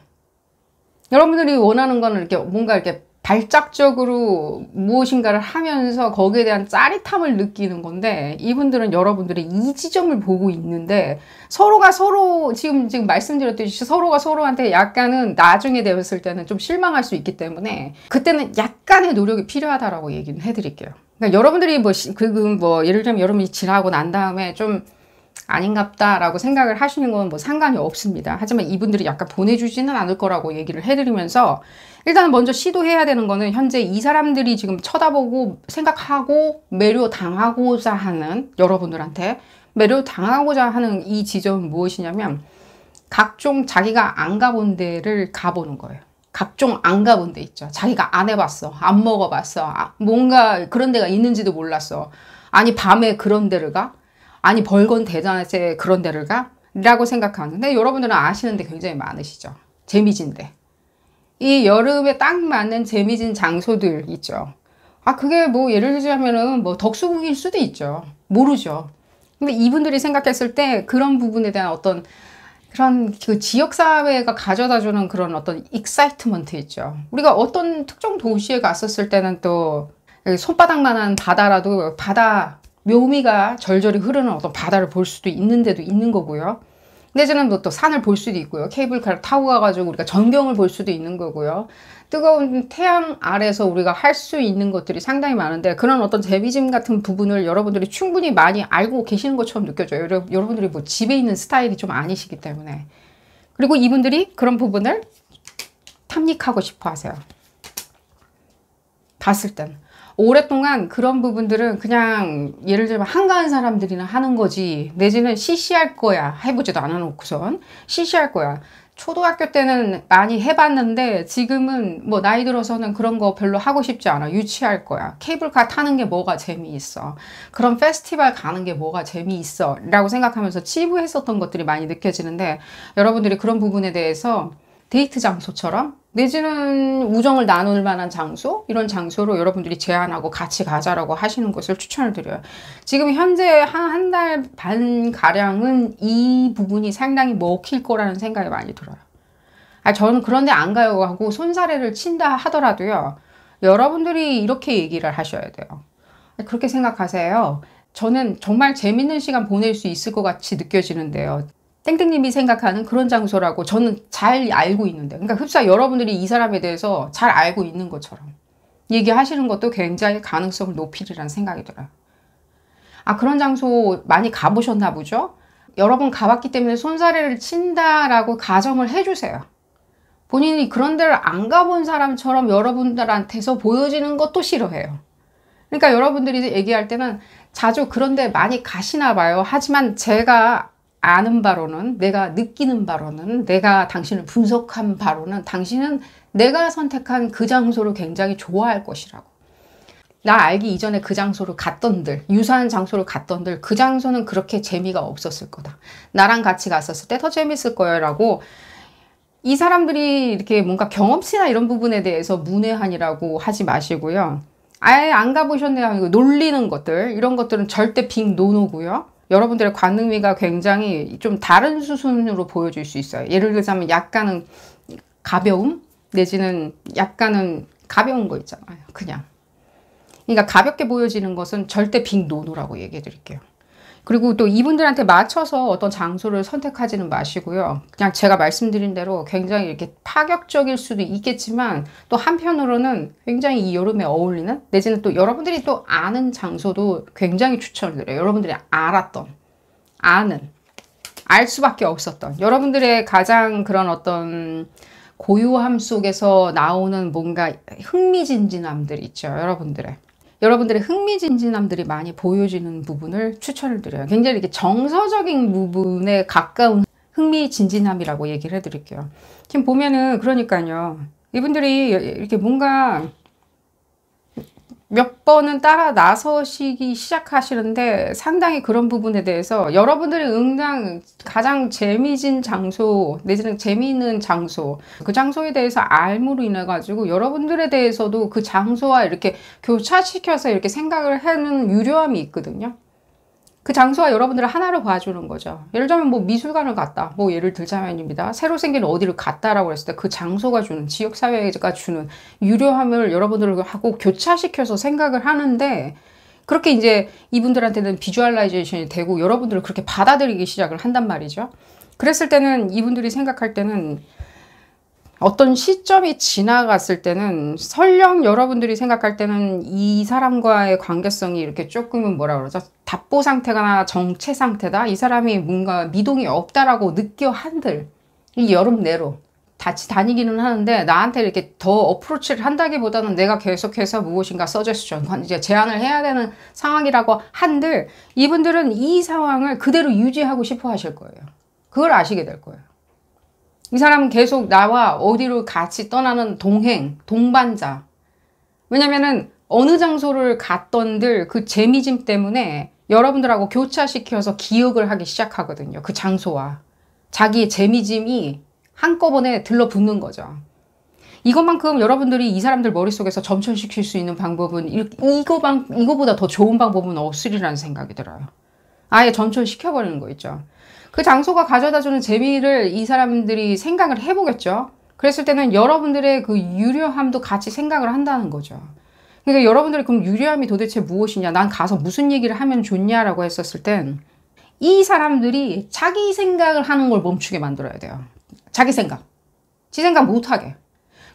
여러분들이 원하는 거는 이렇게 뭔가 이렇게 발작적으로 무엇인가를 하면서 거기에 대한 짜릿함을 느끼는 건데, 이분들은 여러분들의 이 지점을 보고 있는데 서로가 서로 지금 말씀드렸듯이 서로가 서로한테 약간은 나중에 되었을 때는 좀 실망할 수 있기 때문에 그때는 약간의 노력이 필요하다라고 얘기는 해드릴게요. 그러니까 여러분들이 예를 들면 여러분이 지나고 난 다음에 좀 아닌갑다라고 생각을 하시는 건 뭐 상관이 없습니다. 하지만 이분들이 약간 보내주지는 않을 거라고 얘기를 해드리면서, 일단 먼저 시도해야 되는 거는 현재 이 사람들이 지금 쳐다보고 생각하고 매료당하고자 하는, 여러분들한테 매료당하고자 하는 이 지점은 무엇이냐면, 각종 자기가 안 가본 데를 가보는 거예요. 각종 안 가본 데 있죠. 자기가 안 해봤어. 안 먹어봤어. 뭔가 그런 데가 있는지도 몰랐어. 아니 밤에 그런 데를 가? 아니 벌건 대낮에 그런 데를 가? 라고 생각하는데, 여러분들은 아시는 데 굉장히 많으시죠. 재미진데. 이 여름에 딱 맞는 재미진 장소들 있죠. 그게 뭐 예를 들자면은 뭐 덕수궁일 수도 있죠. 모르죠. 근데 이분들이 생각했을 때 그런 부분에 대한 어떤 그런 그 지역사회가 가져다주는 그런 어떤 익사이트먼트 있죠. 우리가 어떤 특정 도시에 갔었을 때는 또 손바닥만한 바다라도 바다 묘미가 절절히 흐르는 어떤 바다를 볼 수도 있는 데도 있는 거고요. 내지는 또 산을 볼 수도 있고요. 케이블카를 타고 가가지고 우리가 전경을 볼 수도 있는 거고요. 뜨거운 태양 아래서 우리가 할 수 있는 것들이 상당히 많은데, 그런 어떤 재미짐 같은 부분을 여러분들이 충분히 많이 알고 계시는 것처럼 느껴져요. 여러분들이 뭐 집에 있는 스타일이 좀 아니시기 때문에. 그리고 이분들이 그런 부분을 탐닉하고 싶어 하세요. 봤을 땐. 오랫동안 그런 부분들은 그냥 예를 들면 한가한 사람들이나 하는 거지, 내지는 시시할 거야. 해보지도 않아놓고선 시시할 거야. 초등학교 때는 많이 해봤는데 지금은 뭐 나이 들어서는 그런 거 별로 하고 싶지 않아. 유치할 거야. 케이블카 타는 게 뭐가 재미있어. 그런 페스티벌 가는 게 뭐가 재미있어. 라고 생각하면서 치부했었던 것들이 많이 느껴지는데, 여러분들이 그런 부분에 대해서 데이트 장소처럼, 내지는 우정을 나눌 만한 장소, 이런 장소로 여러분들이 제안하고 같이 가자라고 하시는 것을 추천을 드려요. 지금 현재 한 달 반 가량은 이 부분이 상당히 먹힐 거라는 생각이 많이 들어요. 저는 그런데 안 가요 하고 손사래를 친다 하더라도요, 여러분들이 이렇게 얘기를 하셔야 돼요. 그렇게 생각하세요. 저는 정말 재밌는 시간 보낼 수 있을 것 같이 느껴지는데요. 땡땡님이 생각하는 그런 장소라고 저는 잘 알고 있는데, 그러니까 흡사 여러분들이 이 사람에 대해서 잘 알고 있는 것처럼 얘기하시는 것도 굉장히 가능성을 높이리라는 생각이 들어요. 그런 장소 많이 가보셨나 보죠? 여러분 가봤기 때문에 손사래를 친다라고 가정을 해주세요. 본인이 그런 데를 안 가본 사람처럼 여러분들한테서 보여지는 것도 싫어해요. 그러니까 여러분들이 얘기할 때는 자주 그런 데 많이 가시나 봐요. 하지만 제가 아는 바로는, 내가 느끼는 바로는, 내가 당신을 분석한 바로는 당신은 내가 선택한 그 장소를 굉장히 좋아할 것이라고. 나 알기 이전에 그 장소를 갔던들, 유사한 장소를 갔던들, 그 장소는 그렇게 재미가 없었을 거다. 나랑 같이 갔었을 때 더 재밌을 거야 라고. 이 사람들이 이렇게 뭔가 경험치나 이런 부분에 대해서 문외한이라고 하지 마시고요. 아예 안 가보셨네요. 놀리는 것들, 이런 것들은 절대 빅 노노고요. 여러분들의 관능미가 굉장히 좀 다른 수순으로 보여질 수 있어요. 예를 들자면 약간은 가벼움, 내지는 약간은 가벼운 거 있잖아요. 그냥. 그러니까 가볍게 보여지는 것은 절대 빅 노노라고 얘기해 드릴게요. 그리고 또 이분들한테 맞춰서 어떤 장소를 선택하지는 마시고요. 그냥 제가 말씀드린 대로 굉장히 이렇게 파격적일 수도 있겠지만, 또 한편으로는 굉장히 이 여름에 어울리는, 내지는 또 여러분들이 또 아는 장소도 굉장히 추천을 드려요. 여러분들이 알았던, 아는, 알 수밖에 없었던, 여러분들의 가장 그런 어떤 고요함 속에서 나오는 뭔가 흥미진진함들 있죠. 여러분들의 흥미진진함들이 많이 보여지는 부분을 추천을 드려요. 굉장히 이렇게 정서적인 부분에 가까운 흥미진진함이라고 얘기를 해드릴게요. 지금 보면은, 그러니까요, 이분들이 이렇게 뭔가 몇 번은 따라 나서시기 시작하시는데, 상당히 그런 부분에 대해서 여러분들이 응당 가장 재미진 장소, 내지는 재미있는 장소, 그 장소에 대해서 알므로 인해 가지고 여러분들에 대해서도 그 장소와 이렇게 교차시켜서 이렇게 생각을 하는 유료함이 있거든요. 그 장소와 여러분들을 하나로 봐주는 거죠. 예를 들면 뭐 미술관을 갔다. 뭐 예를 들자면입니다. 새로 생긴 어디를 갔다라고 했을 때 그 장소가 주는, 지역사회가 주는 유료함을 여러분들을 하고 교차시켜서 생각을 하는데, 그렇게 이제 이분들한테는 비주얼라이제이션이 되고 여러분들을 그렇게 받아들이기 시작을 한단 말이죠. 그랬을 때는 이분들이 생각할 때는 어떤 시점이 지나갔을 때는 설령 여러분들이 생각할 때는 이 사람과의 관계성이 이렇게 조금은 뭐라 그러죠? 답보 상태가 정체 상태다. 이 사람이 뭔가 미동이 없다라고 느껴 한들 이 여름 내로 같이 다니기는 하는데 나한테 이렇게 더 어프로치를 한다기보다는 내가 계속해서 무엇인가 서제스션, 이제 제안을 해야 되는 상황이라고 한들 이분들은 이 상황을 그대로 유지하고 싶어 하실 거예요. 그걸 아시게 될 거예요. 이 사람은 계속 나와 어디로 같이 떠나는 동행, 동반자. 왜냐면은 어느 장소를 갔던들 그 재미짐 때문에 여러분들하고 교차시켜서 기억을 하기 시작하거든요. 그 장소와. 자기의 재미짐이 한꺼번에 들러붙는 거죠. 이것만큼 여러분들이 이 사람들 머릿속에서 점철시킬 수 있는 방법은 이거보다 더 좋은 방법은 없으리라는 생각이 들어요. 아예 점철시켜버리는 거 있죠. 그 장소가 가져다주는 재미를 이 사람들이 생각을 해보겠죠. 그랬을 때는 여러분들의 그 유료함도 같이 생각을 한다는 거죠. 그러니까 여러분들이 그럼 유료함이 도대체 무엇이냐, 난 가서 무슨 얘기를 하면 좋냐라고 했었을 땐 이 사람들이 자기 생각을 하는 걸 멈추게 만들어야 돼요. 자기 생각. 지 생각 못하게.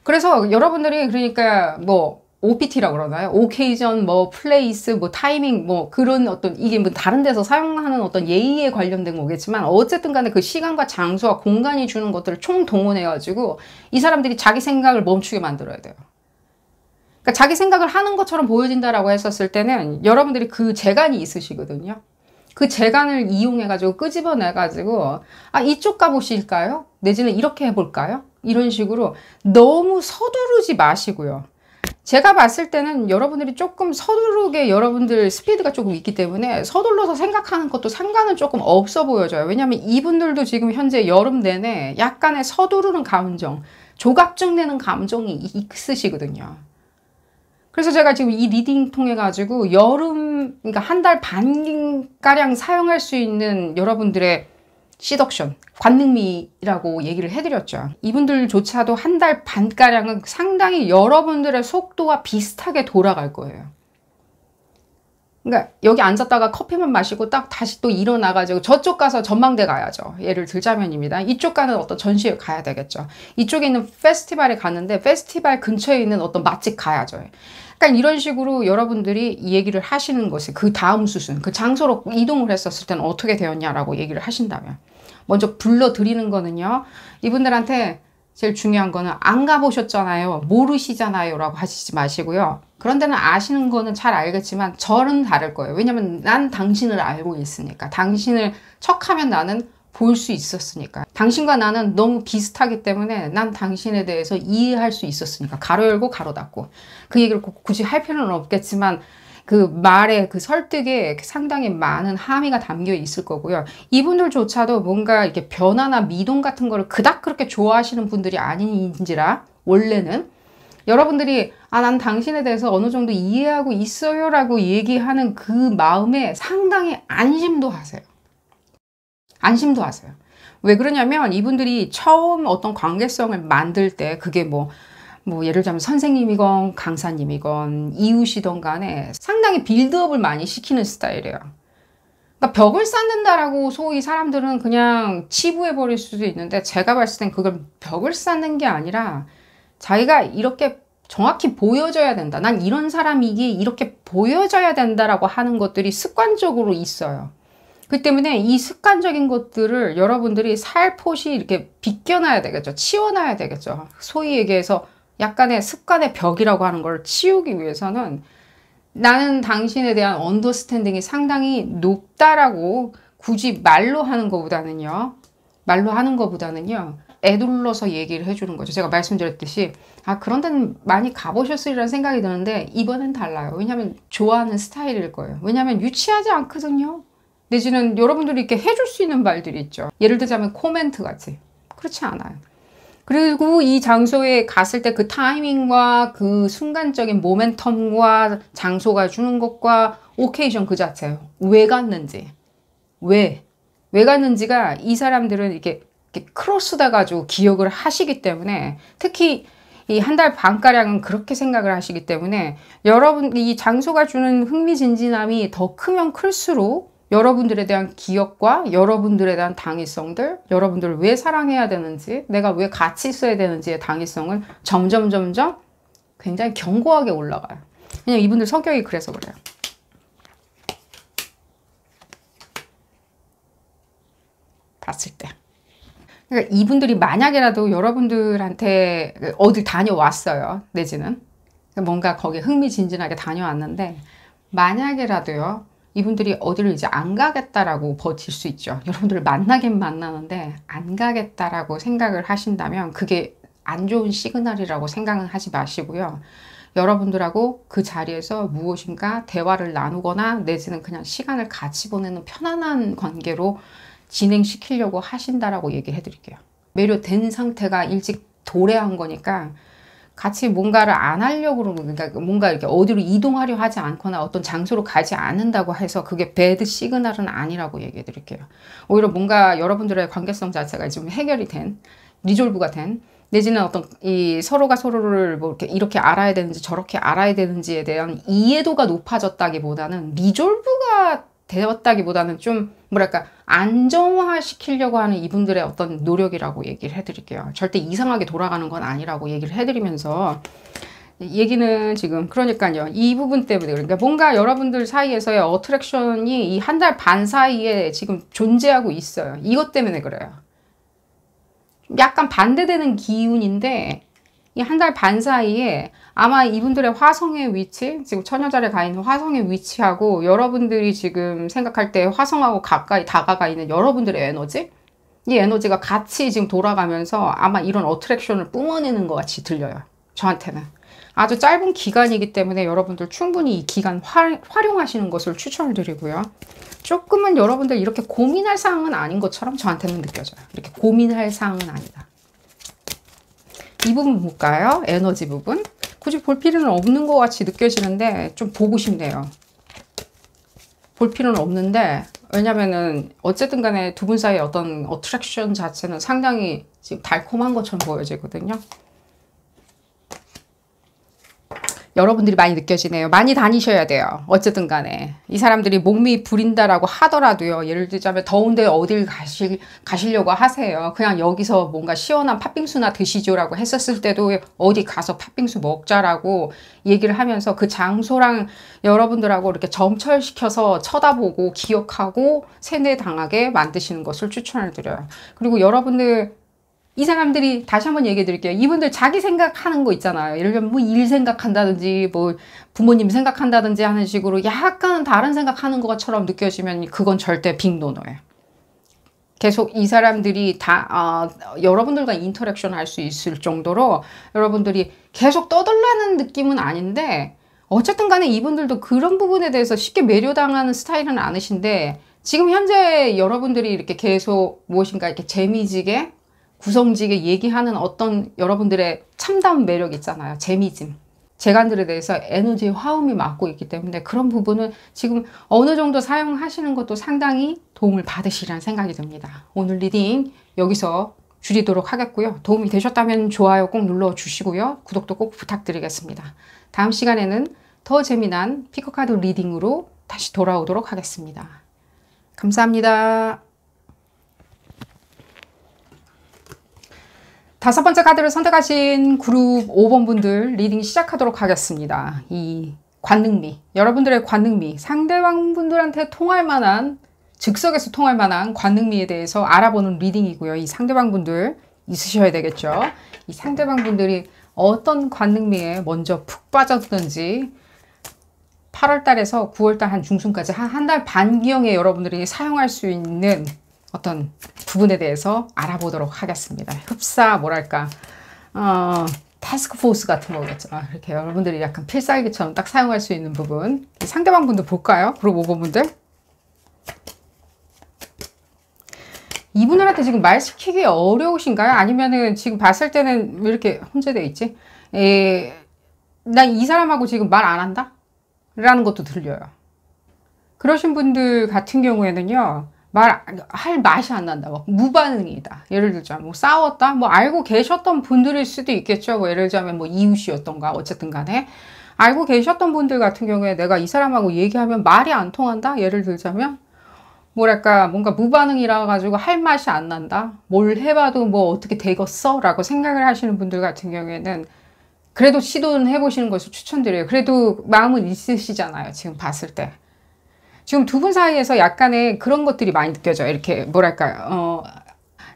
그래서 여러분들이 그러니까 뭐 OPT라고 그러나요? 오케이전, 뭐 플레이스, 뭐 타이밍, 뭐 그런 어떤 이게 뭐 다른 데서 사용하는 어떤 예의에 관련된 거겠지만 어쨌든 간에 그 시간과 장소와 공간이 주는 것들을 총동원해가지고 이 사람들이 자기 생각을 멈추게 만들어야 돼요. 그러니까 자기 생각을 하는 것처럼 보여진다라고 했었을 때는 여러분들이 그 재간이 있으시거든요. 그 재간을 이용해가지고 끄집어내가지고 아 이쪽 가보실까요? 내지는 이렇게 해볼까요? 이런 식으로 너무 서두르지 마시고요. 제가 봤을 때는 여러분들이 조금 서두르게 여러분들 스피드가 조금 있기 때문에 서둘러서 생각하는 것도 상관은 조금 없어 보여져요. 왜냐하면 이분들도 지금 현재 여름 내내 약간의 서두르는 감정, 조갑증 내는 감정이 있으시거든요. 그래서 제가 지금 이 리딩 통해 가지고 여름, 그러니까 한 달 반가량 사용할 수 있는 여러분들의 시덕션, 관능미라고 얘기를 해드렸죠. 이분들조차도 한 달 반가량은 상당히 여러분들의 속도와 비슷하게 돌아갈 거예요. 그러니까 여기 앉았다가 커피만 마시고 딱 다시 또 일어나가지고 저쪽 가서 전망대 가야죠. 예를 들자면입니다. 이쪽 가는 어떤 전시회 가야 되겠죠. 이쪽에 있는 페스티벌에 갔는데 페스티벌 근처에 있는 어떤 맛집 가야죠. 그러니까 이런 식으로 여러분들이 이 얘기를 하시는 것이 그 다음 수순, 그 장소로 이동을 했었을 때는 어떻게 되었냐라고 얘기를 하신다면 먼저 불러드리는 거는요. 이분들한테 제일 중요한 거는 안 가보셨잖아요. 모르시잖아요. 라고 하시지 마시고요. 그런 데는 아시는 거는 잘 알겠지만 저는 다를 거예요. 왜냐면 난 당신을 알고 있으니까. 당신을 척하면 나는 볼 수 있었으니까. 당신과 나는 너무 비슷하기 때문에 난 당신에 대해서 이해할 수 있었으니까. 가로 열고 가로 닫고. 그 얘기를 굳이 할 필요는 없겠지만 그 말에 그 설득에 상당히 많은 함의가 담겨 있을 거고요. 이분들조차도 뭔가 이렇게 변화나 미동 같은 거를 그닥 그렇게 좋아하시는 분들이 아닌지라 원래는 여러분들이 아, 난 당신에 대해서 어느 정도 이해하고 있어요 라고 얘기하는 그 마음에 상당히 안심도 하세요. 안심도 하세요. 왜 그러냐면 이분들이 처음 어떤 관계성을 만들 때 그게 뭐 예를 들자면 선생님이건 강사님이건 이웃이던 간에 상당히 빌드업을 많이 시키는 스타일이에요. 그러니까 벽을 쌓는다라고 소위 사람들은 그냥 치부해 버릴 수도 있는데 제가 봤을 땐 그걸 벽을 쌓는 게 아니라 자기가 이렇게 정확히 보여져야 된다. 난 이런 사람이기에 이렇게 보여져야 된다라고 하는 것들이 습관적으로 있어요. 그 때문에 이 습관적인 것들을 여러분들이 살포시 이렇게 비껴놔야 되겠죠. 치워놔야 되겠죠. 소위 얘기해서 약간의 습관의 벽이라고 하는 걸 치우기 위해서는 나는 당신에 대한 언더스탠딩이 상당히 높다라고 굳이 말로 하는 것보다는요. 애둘러서 얘기를 해주는 거죠. 제가 말씀드렸듯이 아 그런 데는 많이 가보셨으리라는 생각이 드는데 이번엔 달라요. 왜냐하면 좋아하는 스타일일 거예요. 왜냐하면 유치하지 않거든요. 내지는 여러분들이 이렇게 해줄 수 있는 말들이 있죠. 예를 들자면 코멘트 같이. 그렇지 않아요. 그리고 이 장소에 갔을 때 그 타이밍과 그 순간적인 모멘텀과 장소가 주는 것과 오케이션 그 자체예요. 왜 갔는지. 왜 갔는지가 이 사람들은 이렇게 크로스다 가지고 기억을 하시기 때문에, 특히 이 한 달 반가량은 그렇게 생각을 하시기 때문에 여러분 이 장소가 주는 흥미진진함이 더 크면 클수록 여러분들에 대한 기억과 여러분들에 대한 당위성들, 여러분들을 왜 사랑해야 되는지, 내가 왜 같이 있어야 되는지의 당위성을 점점 굉장히 견고하게 올라가요. 그냥 이분들 성격이 그래서 그래요. 봤을 때. 그러니까 이분들이 만약에라도 여러분들한테 어딜 다녀왔어요. 내지는 뭔가 거기에 흥미진진하게 다녀왔는데, 만약에라도요, 이분들이 어디를 이제 안 가겠다라고 버틸 수 있죠. 여러분들을 만나긴 만나는데 안 가겠다라고 생각을 하신다면 그게 안 좋은 시그널이라고 생각은 하지 마시고요. 여러분들하고 그 자리에서 무엇인가 대화를 나누거나 내지는 그냥 시간을 같이 보내는 편안한 관계로 진행시키려고 하신다라고 얘기해 드릴게요. 매료된 상태가 일찍 도래한 거니까 같이 뭔가를 안 하려고 그러는, 그러니까 뭔가 이렇게 어디로 이동하려 하지 않거나 어떤 장소로 가지 않는다고 해서 그게 배드 시그널은 아니라고 얘기해 드릴게요. 오히려 뭔가 여러분들의 관계성 자체가 좀 해결이 된, 리졸브가 된, 내지는 어떤 이 서로가 서로를 뭐 이렇게 알아야 되는지 저렇게 알아야 되는지에 대한 이해도가 높아졌다기보다는, 리졸브가 되었다기보다는 좀 뭐랄까 안정화 시키려고 하는 이분들의 어떤 노력이라고 얘기를 해드릴게요. 절대 이상하게 돌아가는 건 아니라고 얘기를 해드리면서, 얘기는 지금 그러니까요, 이 부분 때문에, 그러니까 뭔가 여러분들 사이에서의 어트랙션이 이 한 달 반 사이에 지금 존재하고 있어요. 이것 때문에 그래요. 약간 반대되는 기운인데 이 한 달 반 사이에 아마 이분들의 화성의 위치, 지금 처녀자리에 가 있는 화성의 위치하고 여러분들이 지금 생각할 때 화성하고 가까이 다가가 있는 여러분들의 에너지, 이 에너지가 같이 지금 돌아가면서 아마 이런 어트랙션을 뿜어내는 것 같이 들려요. 저한테는. 아주 짧은 기간이기 때문에 여러분들 충분히 이 기간 활용하시는 것을 추천을 드리고요. 조금은 여러분들 이렇게 고민할 사항은 아닌 것처럼 저한테는 느껴져요. 이렇게 고민할 사항은 아니다. 이 부분 볼까요? 에너지 부분. 굳이 볼 필요는 없는 것 같이 느껴지는데 좀 보고 싶네요. 볼 필요는 없는데, 왜냐면은 어쨌든 간에 두 분 사이의 어떤 어트랙션 자체는 상당히 지금 달콤한 것처럼 보여지거든요. 여러분들이 많이 느껴지네요. 많이 다니셔야 돼요. 어쨌든 간에 이 사람들이 몸이 부린다라고 하더라도요, 예를 들자면 더운데 어딜 가시려고 하세요. 그냥 여기서 뭔가 시원한 팥빙수나 드시죠라고 했었을 때도 어디 가서 팥빙수 먹자라고 얘기를 하면서 그 장소랑 여러분들하고 이렇게 점철시켜서 쳐다보고 기억하고 세뇌당하게 만드시는 것을 추천을 드려요. 그리고 여러분들, 이 사람들이 다시 한번 얘기해 드릴게요. 이분들 자기 생각하는 거 있잖아요. 예를 들면 뭐 일 생각한다든지 뭐 부모님 생각한다든지 하는 식으로 약간 다른 생각하는 것처럼 느껴지면 그건 절대 빅노노예요. 계속 이 사람들이 다 여러분들과 인터랙션 할 수 있을 정도로 여러분들이 계속 떠들라는 느낌은 아닌데, 어쨌든 간에 이분들도 그런 부분에 대해서 쉽게 매료당하는 스타일은 아니신데, 지금 현재 여러분들이 이렇게 계속 무엇인가 이렇게 재미지게 구성지게 얘기하는 어떤 여러분들의 참다운 매력 있잖아요. 재미짐. 재간들에 대해서 에너지의 화음이 맞고 있기 때문에 그런 부분은 지금 어느 정도 사용하시는 것도 상당히 도움을 받으시리라는 생각이 듭니다. 오늘 리딩 여기서 줄이도록 하겠고요. 도움이 되셨다면 좋아요 꼭 눌러주시고요. 구독도 꼭 부탁드리겠습니다. 다음 시간에는 더 재미난 피커카드 리딩으로 다시 돌아오도록 하겠습니다. 감사합니다. 다섯 번째 카드를 선택하신 그룹 5번 분들 리딩 시작하도록 하겠습니다. 이 관능미, 여러분들의 관능미, 상대방 분들한테 통할 만한, 즉석에서 통할 만한 관능미에 대해서 알아보는 리딩이고요. 이 상대방 분들 있으셔야 되겠죠. 이 상대방 분들이 어떤 관능미에 먼저 푹 빠졌든지 8월 달에서 9월 달 한 중순까지 한 달 반경에 여러분들이 사용할 수 있는 어떤 부분에 대해서 알아보도록 하겠습니다. 흡사, 뭐랄까, 타스크포스 같은 거겠죠. 이렇게 여러분들이 약간 필살기처럼 딱 사용할 수 있는 부분. 상대방 분들 볼까요? 그룹 5번 분들. 이분들한테 지금 말 시키기 어려우신가요? 아니면은 지금 봤을 때는 왜 이렇게 혼재되어 있지? 난 이 사람하고 지금 말 안 한다? 라는 것도 들려요. 그러신 분들 같은 경우에는요, 말할 맛이 안 난다. 뭐 무반응이다. 예를 들자면 뭐 싸웠다. 뭐 알고 계셨던 분들일 수도 있겠죠. 뭐 예를 들자면 뭐 이웃이었던가 어쨌든 간에 알고 계셨던 분들 같은 경우에 내가 이 사람하고 얘기하면 말이 안 통한다. 예를 들자면 뭐랄까 뭔가 무반응이라 가지고 할 맛이 안 난다. 뭘 해봐도 뭐 어떻게 되겠어? 라고 생각을 하시는 분들 같은 경우에는 그래도 시도는 해보시는 것을 추천드려요. 그래도 마음은 있으시잖아요. 지금 봤을 때. 지금 두 분 사이에서 약간의 그런 것들이 많이 느껴져요. 이렇게 뭐랄까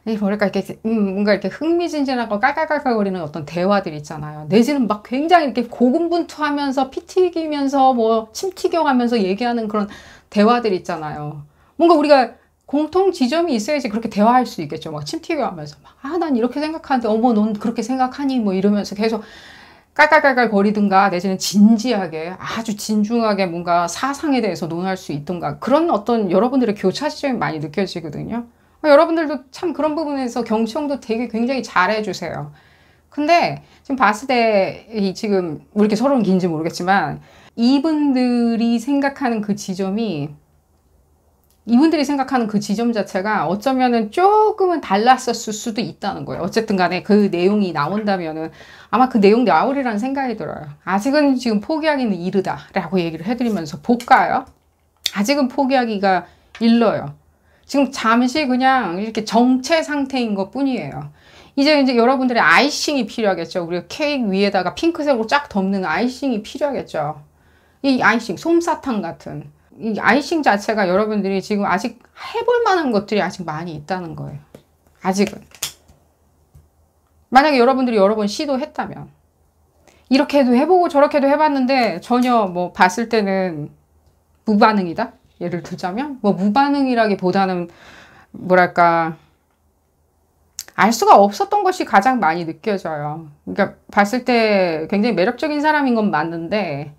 이렇게 뭔가 이렇게 흥미진진하고 깔깔깔깔거리는 어떤 대화들 있잖아요. 내지는 막 굉장히 이렇게 고군분투하면서 피 튀기면서 뭐 침 튀겨가면서 얘기하는 그런 대화들 있잖아요. 뭔가 우리가 공통 지점이 있어야지 그렇게 대화할 수 있겠죠. 막 침 튀겨가면서 난 이렇게 생각하는데 어머 넌 그렇게 생각하니 뭐 이러면서 계속 깔깔깔깔 거리든가 내지는 진지하게 아주 진중하게 뭔가 사상에 대해서 논할 수 있던가 그런 어떤 여러분들의 교차 지점이 많이 느껴지거든요. 여러분들도 참 그런 부분에서 경청도 되게 굉장히 잘해주세요. 근데 지금 봤을 때 지금 왜 이렇게 서로는 긴지 모르겠지만 이분들이 생각하는 그 지점 자체가 어쩌면은 조금은 달랐었을 수도 있다는 거예요. 어쨌든 간에 그 내용이 나온다면은 아마 그 내용 나오리라는 생각이 들어요. 아직은 지금 포기하기는 이르다라고 얘기를 해드리면서 볼까요? 아직은 포기하기가 일러요. 지금 잠시 그냥 이렇게 정체 상태인 것 뿐이에요. 이제 여러분들의 아이싱이 필요하겠죠. 우리가 케이크 위에다가 핑크색으로 쫙 덮는 아이싱이 필요하겠죠. 이 아이싱, 솜사탕 같은. 이 아이싱 자체가 여러분들이 지금 아직 해볼 만한 것들이 아직 많이 있다는 거예요. 아직은. 만약에 여러분들이 여러 번 시도했다면. 이렇게도 해보고 저렇게도 해봤는데 전혀 뭐 봤을 때는 무반응이다? 예를 들자면 뭐 무반응이라기보다는 뭐랄까 알 수가 없었던 것이 가장 많이 느껴져요. 그러니까 봤을 때 굉장히 매력적인 사람인 건 맞는데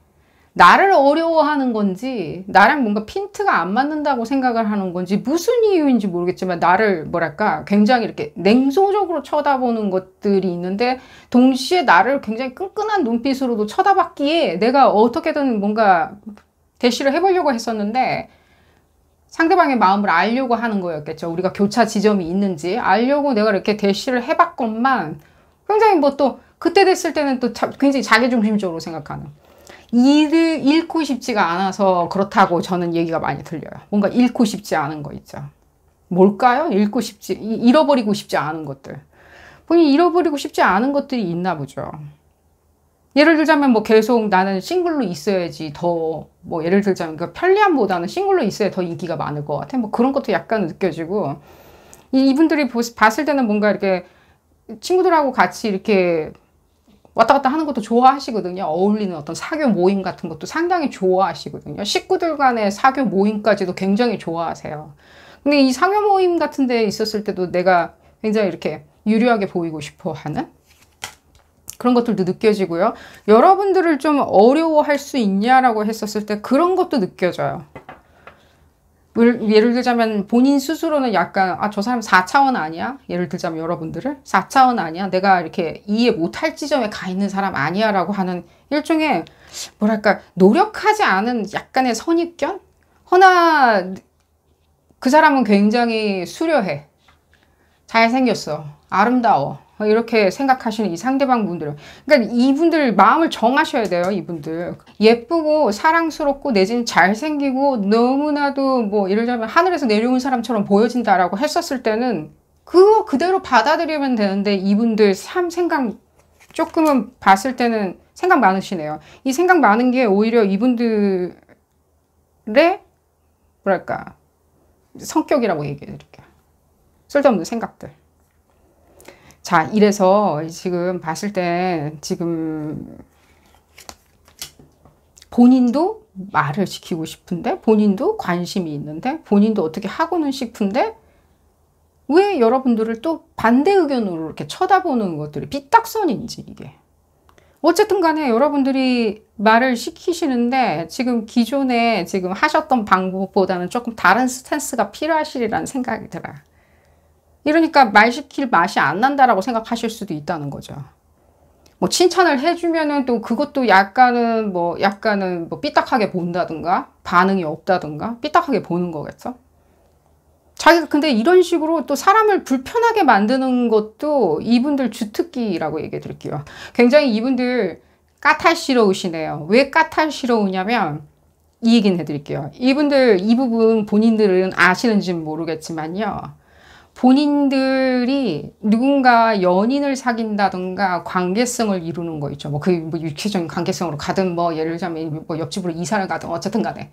나를 어려워하는 건지 나랑 뭔가 핀트가 안 맞는다고 생각을 하는 건지 무슨 이유인지 모르겠지만 나를 뭐랄까 굉장히 이렇게 냉소적으로 쳐다보는 것들이 있는데 동시에 나를 굉장히 끈끈한 눈빛으로도 쳐다봤기에 내가 어떻게든 뭔가 대시를 해보려고 했었는데 상대방의 마음을 알려고 하는 거였겠죠. 우리가 교차 지점이 있는지 알려고 내가 이렇게 대시를 해봤건만 굉장히 뭐 또 그때 됐을 때는 또 굉장히 자기중심적으로 생각하는 일을 잃고 싶지가 않아서 그렇다고 저는 얘기가 많이 들려요. 뭔가 잃고 싶지 않은 거 있죠. 뭘까요? 잃어버리고 싶지 않은 것들. 본인이 잃어버리고 싶지 않은 것들이 있나 보죠. 예를 들자면 뭐 계속 나는 싱글로 있어야지 더 뭐 예를 들자면 그 편리함보다는 싱글로 있어야 더 인기가 많을 것 같아. 뭐 그런 것도 약간 느껴지고 이분들이 봤을 때는 뭔가 이렇게 친구들하고 같이 이렇게 왔다 갔다 하는 것도 좋아하시거든요. 어울리는 어떤 사교 모임 같은 것도 상당히 좋아하시거든요. 식구들 간의 사교 모임까지도 굉장히 좋아하세요. 근데 이 사교 모임 같은 데 있었을 때도 내가 굉장히 이렇게 유리하게 보이고 싶어 하는 그런 것들도 느껴지고요. 여러분들을 좀 어려워할 수 있냐라고 했었을 때 그런 것도 느껴져요. 예를 들자면 본인 스스로는 약간 저 사람 4차원 아니야? 예를 들자면 여러분들을 4차원 아니야? 내가 이렇게 이해 못할 지점에 가 있는 사람 아니야? 라고 하는 일종의 뭐랄까 노력하지 않은 약간의 선입견? 허나 그 사람은 굉장히 수려해. 잘생겼어. 아름다워. 이렇게 생각하시는 이 상대방 분들은 그러니까 이분들 마음을 정하셔야 돼요. 이분들 예쁘고 사랑스럽고 내지는 잘생기고 너무나도 뭐 예를 들면 하늘에서 내려온 사람처럼 보여진다라고 했었을 때는 그거 그대로 받아들이면 되는데 이분들 참 생각 조금은 봤을 때는 생각 많으시네요. 이 생각 많은 게 오히려 이분들의 뭐랄까 성격이라고 얘기해 드릴게요. 쓸데없는 생각들. 자, 이래서 지금 봤을 때 지금 본인도 말을 시키고 싶은데 본인도 관심이 있는데 본인도 어떻게 하고는 싶은데 왜 여러분들을 또 반대 의견으로 이렇게 쳐다보는 것들이 삐딱선인지 이게. 어쨌든 간에 여러분들이 말을 시키시는데 지금 기존에 지금 하셨던 방법보다는 조금 다른 스탠스가 필요하시리라는 생각이 들어요. 이러니까 말 시킬 맛이 안 난다라고 생각하실 수도 있다는 거죠. 뭐 칭찬을 해주면은 또 그것도 약간은 뭐 삐딱하게 본다든가 반응이 없다든가 삐딱하게 보는 거겠죠. 자기가 근데 이런 식으로 또 사람을 불편하게 만드는 것도 이분들 주특기라고 얘기해 드릴게요. 굉장히 이분들 까탈스러우시네요. 왜 까탈스러우냐면 이 얘기는 해드릴게요. 이분들 이 부분 본인들은 아시는지는 모르겠지만요. 본인들이 누군가 연인을 사귄다든가 관계성을 이루는 거 있죠. 뭐 그 뭐 육체적인 관계성으로 가든 뭐 예를 들자면 뭐 옆집으로 이사를 가든 어쨌든 간에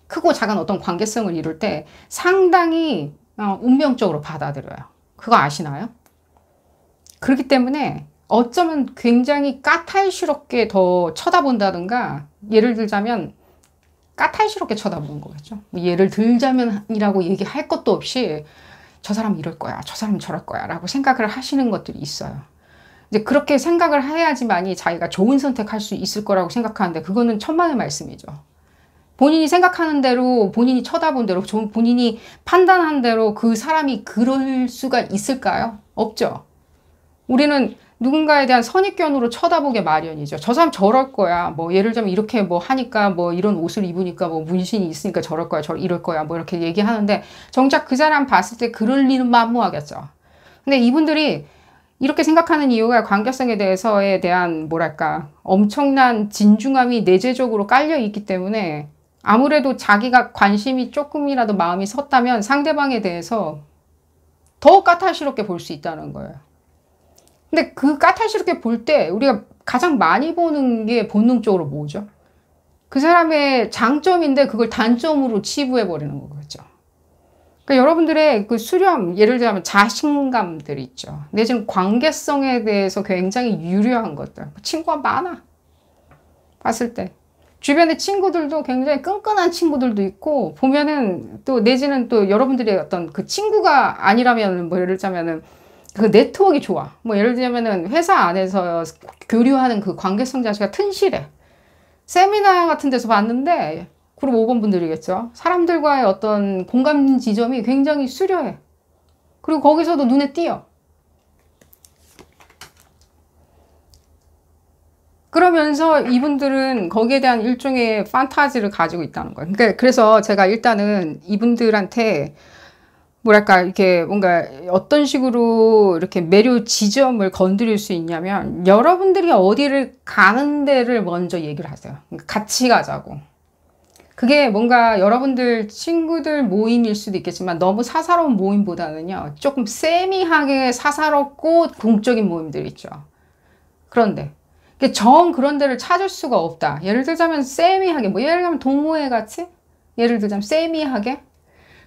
크고 작은 어떤 관계성을 이룰 때 상당히 운명적으로 받아들여요. 그거 아시나요? 그렇기 때문에 어쩌면 굉장히 까탈스럽게 더 쳐다본다든가 예를 들자면 까탈스럽게 쳐다보는 거겠죠. 뭐 예를 들자면이라고 얘기할 것도 없이 저 사람 이럴 거야, 저 사람 저럴 거야 라고 생각을 하시는 것들이 있어요. 이제 그렇게 생각을 해야지만이 자기가 좋은 선택할 수 있을 거라고 생각하는데 그거는 천만의 말씀이죠. 본인이 생각하는 대로, 본인이 쳐다본 대로, 본인이 판단한 대로 그 사람이 그럴 수가 있을까요? 없죠. 우리는 누군가에 대한 선입견으로 쳐다보게 마련이죠. 저 사람 저럴 거야. 뭐 예를 들면 이렇게 뭐 하니까 뭐 이런 옷을 입으니까 뭐 문신이 있으니까 저럴 거야. 이럴 거야. 뭐 이렇게 얘기하는데 정작 그 사람 봤을 때 그럴 일은 만무하겠죠. 근데 이분들이 이렇게 생각하는 이유가 관계성에 대한 뭐랄까 엄청난 진중함이 내재적으로 깔려 있기 때문에 아무래도 자기가 관심이 조금이라도 마음이 섰다면 상대방에 대해서 더 까탈스럽게 볼 수 있다는 거예요. 근데 그 까탈스럽게 볼 때 우리가 가장 많이 보는 게 본능적으로 뭐죠? 그 사람의 장점인데 그걸 단점으로 치부해버리는 거겠죠. 그러니까 여러분들의 그 수렴, 예를 들자면 자신감들 있죠. 내지는 관계성에 대해서 굉장히 유려한 것들. 친구가 많아. 봤을 때. 주변의 친구들도 굉장히 끈끈한 친구들도 있고, 보면은 또 내지는 또 여러분들의 어떤 그 친구가 아니라면 뭐 예를 들자면은 그 네트워크가 좋아. 뭐 예를 들자면은 회사 안에서 교류하는 그 관계성 자체가 튼실해. 세미나 같은 데서 봤는데 그룹 5번 분들이겠죠. 사람들과의 어떤 공감 지점이 굉장히 수려해. 그리고 거기서도 눈에 띄어. 그러면서 이분들은 거기에 대한 일종의 판타지를 가지고 있다는 거예요. 그러니까 그래서 제가 일단은 이분들한테 뭐랄까 이렇게 뭔가 어떤 식으로 이렇게 매료 지점을 건드릴 수 있냐면 여러분들이 어디를 가는 데를 먼저 얘기를 하세요. 같이 가자고. 그게 뭔가 여러분들 친구들 모임일 수도 있겠지만 너무 사사로운 모임보다는요. 조금 세미하게 사사롭고 동적인 모임들 있죠. 그런데 정 그런 데를 찾을 수가 없다. 예를 들자면 세미하게 뭐 예를 들면 동호회 같이 예를 들자면 세미하게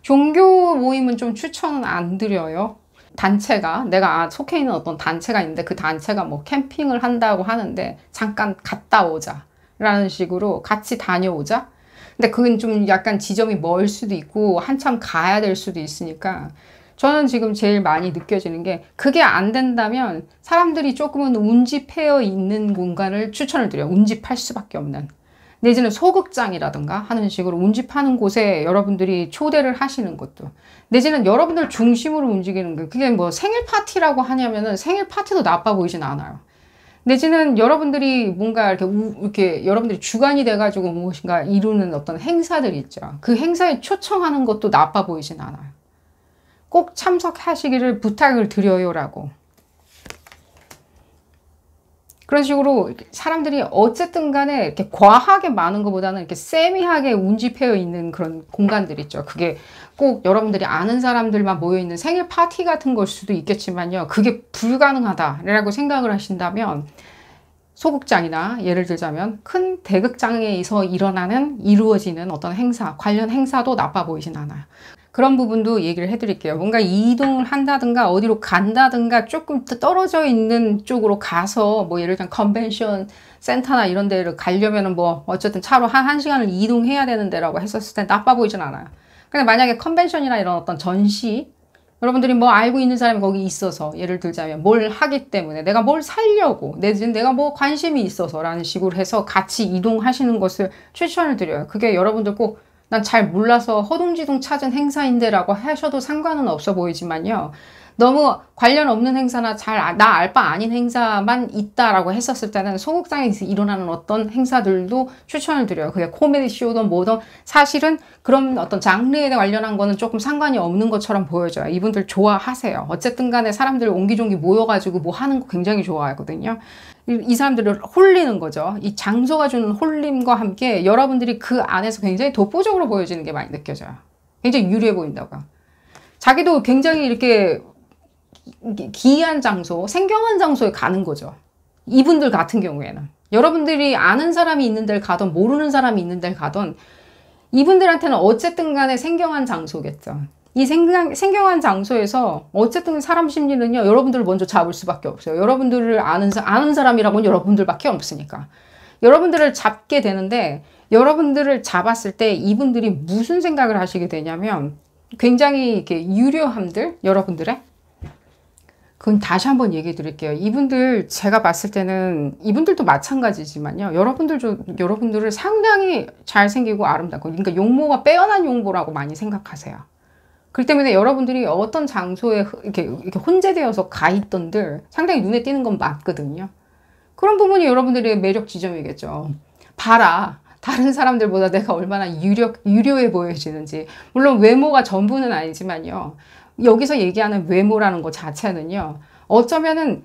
종교 모임은 좀 추천은 안 드려요. 단체가 내가 속해 있는 어떤 단체가 있는데 그 단체가 뭐 캠핑을 한다고 하는데 잠깐 갔다 오자 라는 식으로 같이 다녀오자. 근데 그건 좀 약간 지점이 멀 수도 있고 한참 가야 될 수도 있으니까 저는 지금 제일 많이 느껴지는 게 그게 안 된다면 사람들이 조금은 운집해 있는 공간을 추천을 드려요. 운집할 수밖에 없는. 내지는 소극장이라든가 하는 식으로 운집하는 곳에 여러분들이 초대를 하시는 것도 내지는 여러분들 중심으로 움직이는 거 그게 뭐 생일 파티라고 하냐면은 생일 파티도 나빠 보이진 않아요. 내지는 여러분들이 뭔가 이렇게 여러분들이 주관이 돼가지고 무엇인가 이루는 어떤 행사들이 있죠. 그 행사에 초청하는 것도 나빠 보이진 않아요. 꼭 참석하시기를 부탁을 드려요라고. 그런 식으로 사람들이 어쨌든 간에 이렇게 과하게 많은 것보다는 이렇게 세미하게 운집해 있는 그런 공간들 있죠. 그게 꼭 여러분들이 아는 사람들만 모여있는 생일 파티 같은 걸 수도 있겠지만요. 그게 불가능하다라고 생각을 하신다면 소극장이나 예를 들자면 큰 대극장에서 이루어지는 어떤 행사, 관련 행사도 나빠 보이진 않아요. 그런 부분도 얘기를 해드릴게요. 뭔가 이동을 한다든가 어디로 간다든가 조금 떨어져 있는 쪽으로 가서 뭐 예를 들면 컨벤션 센터나 이런 데를 가려면은 뭐 어쨌든 차로 한 1시간을 이동해야 되는 데라고 했었을 때 나빠 보이진 않아요. 근데 만약에 컨벤션이나 이런 어떤 전시 여러분들이 뭐 알고 있는 사람이 거기 있어서 예를 들자면 뭘 하기 때문에 내가 뭘 살려고 내가 뭐 관심이 있어서 라는 식으로 해서 같이 이동하시는 것을 추천을 드려요. 그게 여러분들 꼭 난 잘 몰라서 허둥지둥 찾은 행사인데 라고 하셔도 상관은 없어 보이지만요. 너무 관련 없는 행사나 나 알 바 아닌 행사만 있다라고 했었을 때는 소극장에서 일어나는 어떤 행사들도 추천을 드려요. 그게 코미디 쇼든 뭐든 사실은 그런 어떤 장르에 관련한 거는 조금 상관이 없는 것처럼 보여져요. 이분들 좋아하세요. 어쨌든 간에 사람들 옹기종기 모여가지고 뭐 하는 거 굉장히 좋아하거든요. 이 사람들을 홀리는 거죠. 이 장소가 주는 홀림과 함께 여러분들이 그 안에서 굉장히 독보적으로 보여지는 게 많이 느껴져요. 굉장히 유리해 보인다고. 자기도 굉장히 이렇게 기이한 장소, 생경한 장소에 가는 거죠. 이분들 같은 경우에는. 여러분들이 아는 사람이 있는 데를 가든 모르는 사람이 있는 데를 가든 이분들한테는 어쨌든 간에 생경한 장소겠죠. 이 생경한 장소에서 어쨌든 사람 심리는요, 여러분들을 먼저 잡을 수밖에 없어요. 여러분들을 아는 사람이라고는 여러분들밖에 없으니까. 여러분들을 잡게 되는데, 여러분들을 잡았을 때 이분들이 무슨 생각을 하시게 되냐면, 굉장히 이렇게 유료함들, 여러분들의. 그건 다시 한번 얘기해 드릴게요. 이분들, 제가 봤을 때는, 이분들도 마찬가지지만요, 여러분들을 상당히 잘생기고 아름답고, 그러니까 용모가 빼어난 용모라고 많이 생각하세요. 그렇기 때문에 여러분들이 어떤 장소에 이렇게 혼재되어서 가 있던들 상당히 눈에 띄는 건 맞거든요. 그런 부분이 여러분들의 매력 지점이겠죠. 봐라. 다른 사람들보다 내가 얼마나 유료해 보여지는지. 물론 외모가 전부는 아니지만요. 여기서 얘기하는 외모라는 것 자체는요. 어쩌면은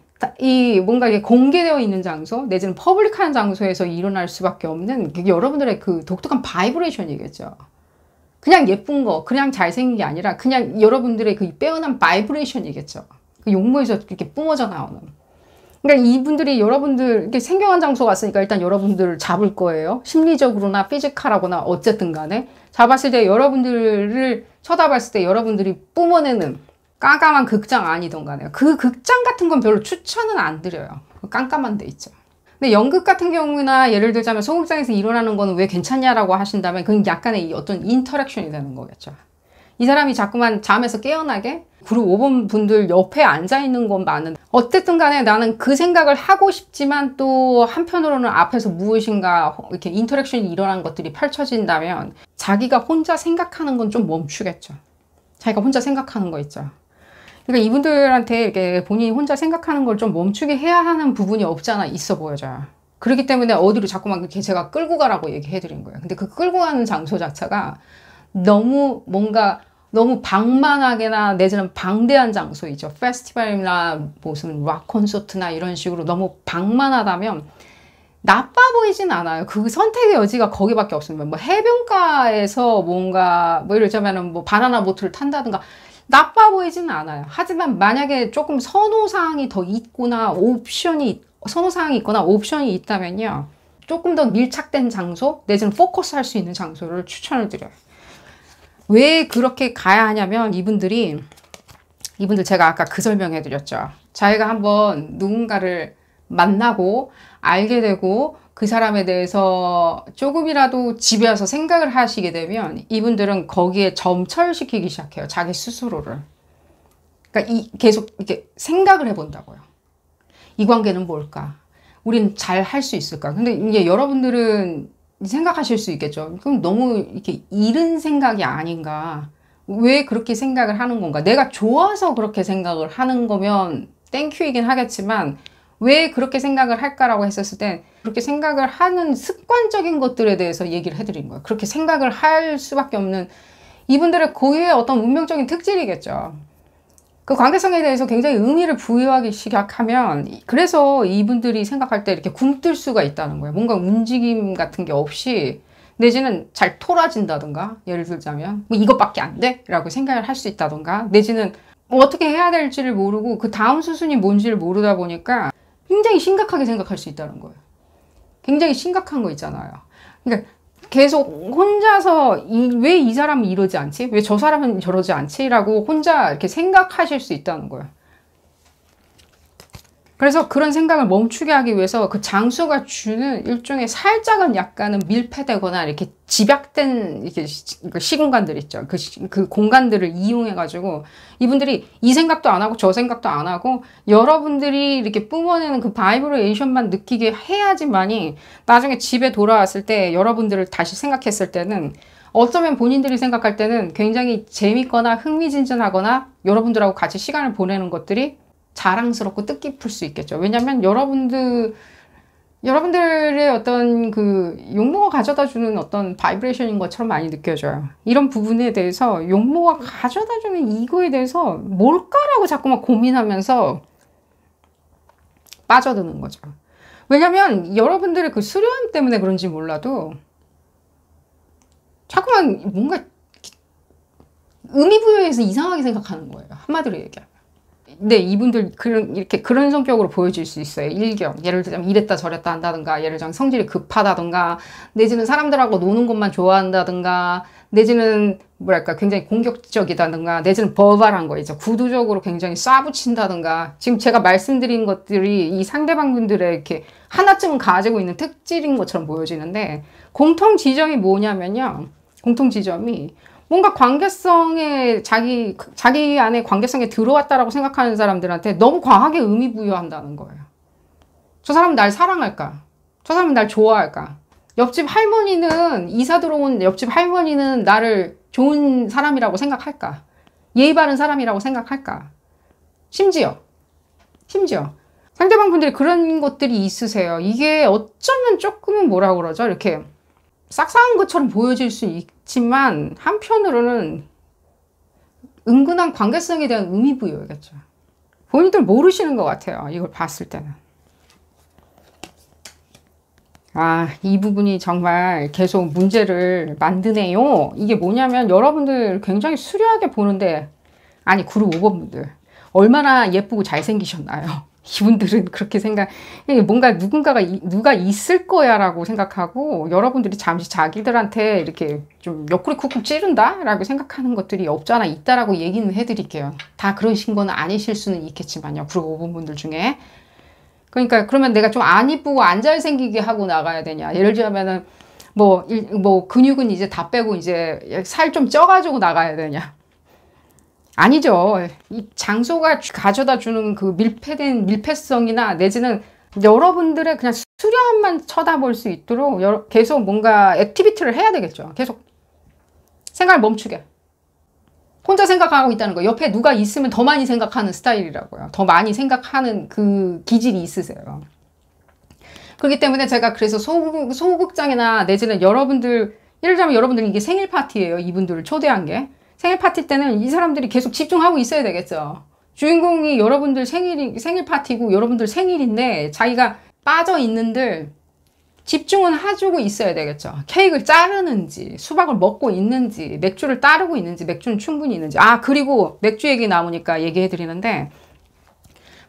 뭔가 이게 공개되어 있는 장소, 내지는 퍼블릭한 장소에서 일어날 수밖에 없는 여러분들의 그 독특한 바이브레이션이겠죠. 그냥 예쁜 거, 그냥 잘생긴 게 아니라 그냥 여러분들의 그 빼어난 바이브레이션이겠죠. 그 용모에서 이렇게 뿜어져 나오는. 그러니까 이분들이 여러분들 이렇게 생경한 장소 갔으니까 일단 여러분들을 잡을 거예요. 심리적으로나 피지컬하거나 어쨌든 간에 잡았을 때 여러분들을 쳐다봤을 때 여러분들이 뿜어내는 깜깜한 극장 아니던 간에 그 극장 같은 건 별로 추천은 안 드려요. 깜깜한 데 있죠. 근데 연극 같은 경우나 예를 들자면 소극장에서 일어나는 거는 왜 괜찮냐라고 하신다면 그건 약간의 어떤 인터랙션이 되는 거겠죠. 이 사람이 자꾸만 잠에서 깨어나게 그룹 5번 분들 옆에 앉아있는 건 많은데 어쨌든 간에 나는 그 생각을 하고 싶지만 또 한편으로는 앞에서 무엇인가 이렇게 인터랙션이 일어난 것들이 펼쳐진다면 자기가 혼자 생각하는 건 좀 멈추겠죠. 자기가 혼자 생각하는 거 있죠. 그러니까 이분들한테 이렇게 본인이 혼자 생각하는 걸 좀 멈추게 해야 하는 부분이 없지 않아 있어 보여져요. 그렇기 때문에 어디로 자꾸만 이렇게 제가 끌고 가라고 얘기해 드린 거예요. 근데 그 끌고 가는 장소 자체가 너무 방만하게나 내지는 방대한 장소이죠. 페스티벌이나 무슨 락 콘서트나 이런 식으로 너무 방만하다면 나빠 보이진 않아요. 그 선택의 여지가 거기밖에 없습니다. 뭐 해변가에서 뭔가 뭐 예를 들자면은 뭐 바나나 보트를 탄다든가 나빠 보이지는 않아요. 하지만 만약에 조금 선호사항이 더 있거나 선호사항이 있거나 옵션이 있다면요. 조금 더 밀착된 장소 내지는 포커스 할 수 있는 장소를 추천을 드려요. 왜 그렇게 가야 하냐면 이분들 제가 아까 그 설명해 드렸죠. 자기가 한번 누군가를 만나고 알게 되고 그 사람에 대해서 조금이라도 집에 와서 생각을 하시게 되면 이분들은 거기에 점철시키기 시작해요. 자기 스스로를. 그러니까 계속 이렇게 생각을 해본다고요. 이 관계는 뭘까? 우린 잘 할 수 있을까? 근데 이제 여러분들은 생각하실 수 있겠죠. 그럼 너무 이렇게 이른 생각이 아닌가? 왜 그렇게 생각을 하는 건가? 내가 좋아서 그렇게 생각을 하는 거면 땡큐이긴 하겠지만 왜 그렇게 생각을 할까라고 했었을 때 그렇게 생각을 하는 습관적인 것들에 대해서 얘기를 해드린 거예요. 그렇게 생각을 할 수밖에 없는 이분들의 고유의 어떤 운명적인 특질이겠죠. 그 관계성에 대해서 굉장히 의미를 부여하기 시작하면 그래서 이분들이 생각할 때 이렇게 굼뜰 수가 있다는 거예요. 뭔가 움직임 같은 게 없이 내지는 잘 토라진다든가 예를 들자면 뭐 이것밖에 안 돼? 라고 생각을 할 수 있다든가 내지는 뭐 어떻게 해야 될지를 모르고 그 다음 수순이 뭔지를 모르다 보니까 굉장히 심각하게 생각할 수 있다는 거예요. 굉장히 심각한 거 있잖아요. 그러니까 계속 혼자서 왜 이 사람은 이러지 않지? 왜 저 사람은 저러지 않지? 라고 혼자 이렇게 생각하실 수 있다는 거예요. 그래서 그런 생각을 멈추게 하기 위해서 그 장소가 주는 일종의 살짝은 약간은 밀폐되거나 이렇게 집약된 이렇게 시공간들 있죠. 그 공간들을 이용해가지고 이분들이 이 생각도 안 하고 저 생각도 안 하고 여러분들이 이렇게 뿜어내는 그 바이브레이션만 느끼게 해야지만이 나중에 집에 돌아왔을 때 여러분들을 다시 생각했을 때는 어쩌면 본인들이 생각할 때는 굉장히 재밌거나 흥미진진하거나 여러분들하고 같이 시간을 보내는 것들이 자랑스럽고 뜻깊을 수 있겠죠. 왜냐하면 여러분들의 어떤 그 용모가 가져다 주는 어떤 바이브레이션인 것처럼 많이 느껴져요. 이런 부분에 대해서 용모가 가져다 주는 이거에 대해서 뭘까라고 자꾸만 고민하면서 빠져드는 거죠. 왜냐면 여러분들의 그 수려함 때문에 그런지 몰라도 자꾸만 뭔가 의미 부여해서 이상하게 생각하는 거예요. 한마디로 얘기하면. 네, 이분들 그런 성격으로 보여질 수 있어요. 일경. 예를 들자면 이랬다 저랬다 한다든가, 예를 들자면 성질이 급하다든가, 내지는 사람들하고 노는 것만 좋아한다든가, 내지는 뭐랄까 굉장히 공격적이다든가, 내지는 버발한 거 있죠. 구두적으로 굉장히 쏴붙인다든가. 지금 제가 말씀드린 것들이 이 상대방 분들의 이렇게 하나쯤은 가지고 있는 특질인 것처럼 보여지는데, 공통 지점이 뭐냐면요. 공통 지점이 뭔가 관계성에 자기 안에 관계성에 들어왔다라고 생각하는 사람들한테 너무 과하게 의미 부여한다는 거예요. 저 사람은 날 사랑할까? 저 사람은 날 좋아할까? 옆집 할머니는 이사 들어온 옆집 할머니는 나를 좋은 사람이라고 생각할까? 예의 바른 사람이라고 생각할까? 심지어 상대방 분들이 그런 것들이 있으세요. 이게 어쩌면 조금은 뭐라 그러죠? 이렇게 싹싹한 것처럼 보여질 수 있지만 한편으로는 은근한 관계성에 대한 의미 부여겠죠. 본인들 모르시는 것 같아요. 이걸 봤을 때는. 아, 이 부분이 정말 계속 문제를 만드네요. 이게 뭐냐면 여러분들 굉장히 수려하게 보는데, 아니 그룹 5번 분들 얼마나 예쁘고 잘생기셨나요? 이분들은 그렇게 뭔가 누가 있을 거야 라고 생각하고, 여러분들이 잠시 자기들한테 이렇게 좀 옆구리 쿡쿡 찌른다 라고 생각하는 것들이 없잖아 있다라고 얘기는 해드릴게요. 다 그러신 건 아니실 수는 있겠지만요. 그리고 5번 분들 중에. 그러니까 그러면 내가 좀 안 이쁘고 안 잘생기게 하고 나가야 되냐. 예를 들자면은 뭐 근육은 이제 다 빼고 이제 살 좀 쪄가지고 나가야 되냐. 아니죠. 이 장소가 가져다 주는 그 밀폐성이나 내지는 여러분들의 그냥 수려함만 쳐다볼 수 있도록 계속 뭔가 액티비티를 해야 되겠죠. 계속 생각을 멈추게. 혼자 생각하고 있다는 거. 옆에 누가 있으면 더 많이 생각하는 스타일이라고요. 더 많이 생각하는 그 기질이 있으세요. 그렇기 때문에 제가 그래서 소극장이나 내지는 예를 들자면 여러분들 이게 생일 파티예요. 이분들을 초대한 게. 생일 파티 때는 이 사람들이 계속 집중하고 있어야 되겠죠. 주인공이 여러분들 생일 파티고 여러분들 생일인데 자기가 빠져 있는들 집중은 해주고 있어야 되겠죠. 케이크를 자르는지, 수박을 먹고 있는지, 맥주를 따르고 있는지, 맥주는 충분히 있는지. 아, 그리고 맥주 얘기 나오니까 얘기해 드리는데,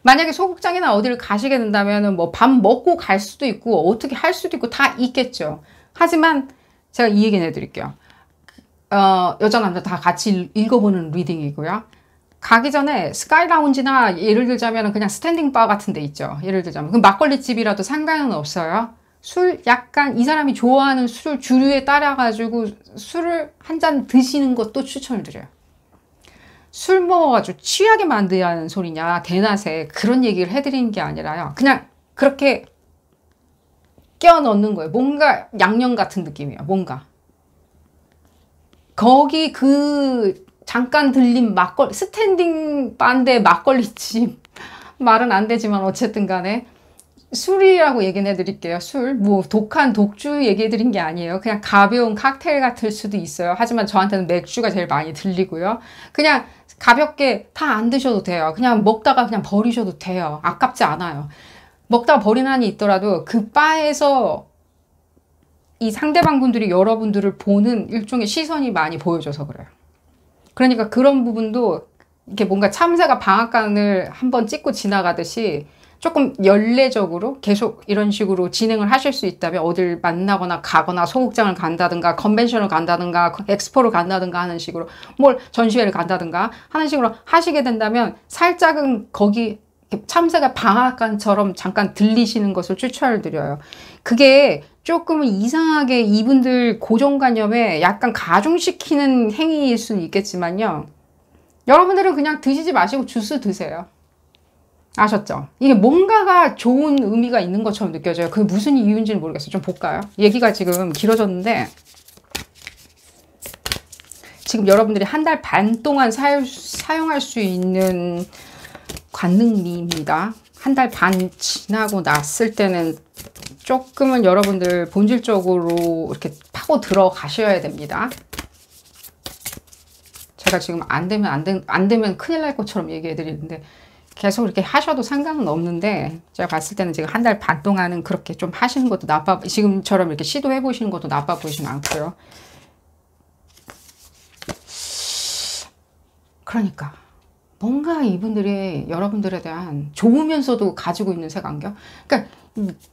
만약에 소극장이나 어디를 가시게 된다면 뭐 밥 먹고 갈 수도 있고 어떻게 할 수도 있고 다 있겠죠. 하지만 제가 이 얘기는 해드릴게요. 여자 남자 다 같이 읽어보는 리딩이고요. 가기 전에 스카이 라운지나 예를 들자면 그냥 스탠딩 바 같은 데 있죠. 예를 들자면 그 막걸리 집이라도 상관은 없어요. 술 약간 이 사람이 좋아하는 술 주류에 따라가지고 술을 한 잔 드시는 것도 추천을 드려요. 술 먹어가지고 취하게 만드는 소리냐 대낮에 그런 얘기를 해드리는 게 아니라요. 그냥 그렇게 껴 넣는 거예요. 뭔가 양념 같은 느낌이에요. 뭔가 거기 그 잠깐 들린 스탠딩 바인데 막걸리집 말은 안 되지만 어쨌든 간에 술이라고 얘기는 해드릴게요. 술, 뭐 독한 독주 얘기해드린 게 아니에요. 그냥 가벼운 칵테일 같을 수도 있어요. 하지만 저한테는 맥주가 제일 많이 들리고요. 그냥 가볍게 다 안 드셔도 돼요. 그냥 먹다가 그냥 버리셔도 돼요. 아깝지 않아요. 먹다가 버리는 한이 있더라도 그 바에서 이 상대방 분들이 여러분들을 보는 일종의 시선이 많이 보여져서 그래요. 그러니까 그런 부분도 이렇게 뭔가 참새가 방앗간을 한번 찍고 지나가듯이 조금 연례적으로 계속 이런 식으로 진행을 하실 수 있다면 어딜 만나거나 가거나 소극장을 간다든가 컨벤션을 간다든가 엑스포를 간다든가 하는 식으로 뭘 전시회를 간다든가 하는 식으로 하시게 된다면 살짝은 거기 참새가 방앗간처럼 잠깐 들리시는 것을 추천을 드려요. 그게 조금은 이상하게 이분들 고정관념에 약간 가중시키는 행위일 수는 있겠지만요. 여러분들은 그냥 드시지 마시고 주스 드세요. 아셨죠? 이게 뭔가가 좋은 의미가 있는 것처럼 느껴져요. 그게 무슨 이유인지는 모르겠어요. 좀 볼까요? 얘기가 지금 길어졌는데 지금 여러분들이 한 달 반 동안 사용할 수 있는 관능미입니다. 한 달 반 지나고 났을 때는 조금은 여러분들 본질적으로 이렇게 파고 들어가셔야 됩니다. 제가 지금 안 되면 큰일 날 것처럼 얘기해 드리는데 계속 이렇게 하셔도 상관은 없는데 제가 봤을 때는 지금 한 달 반 동안은 그렇게 좀 하시는 것도 지금처럼 이렇게 시도해 보시는 것도 나빠 보이진 않고요. 그러니까 뭔가 이분들이 여러분들에 대한 좋으면서도 가지고 있는 색안경. 그러니까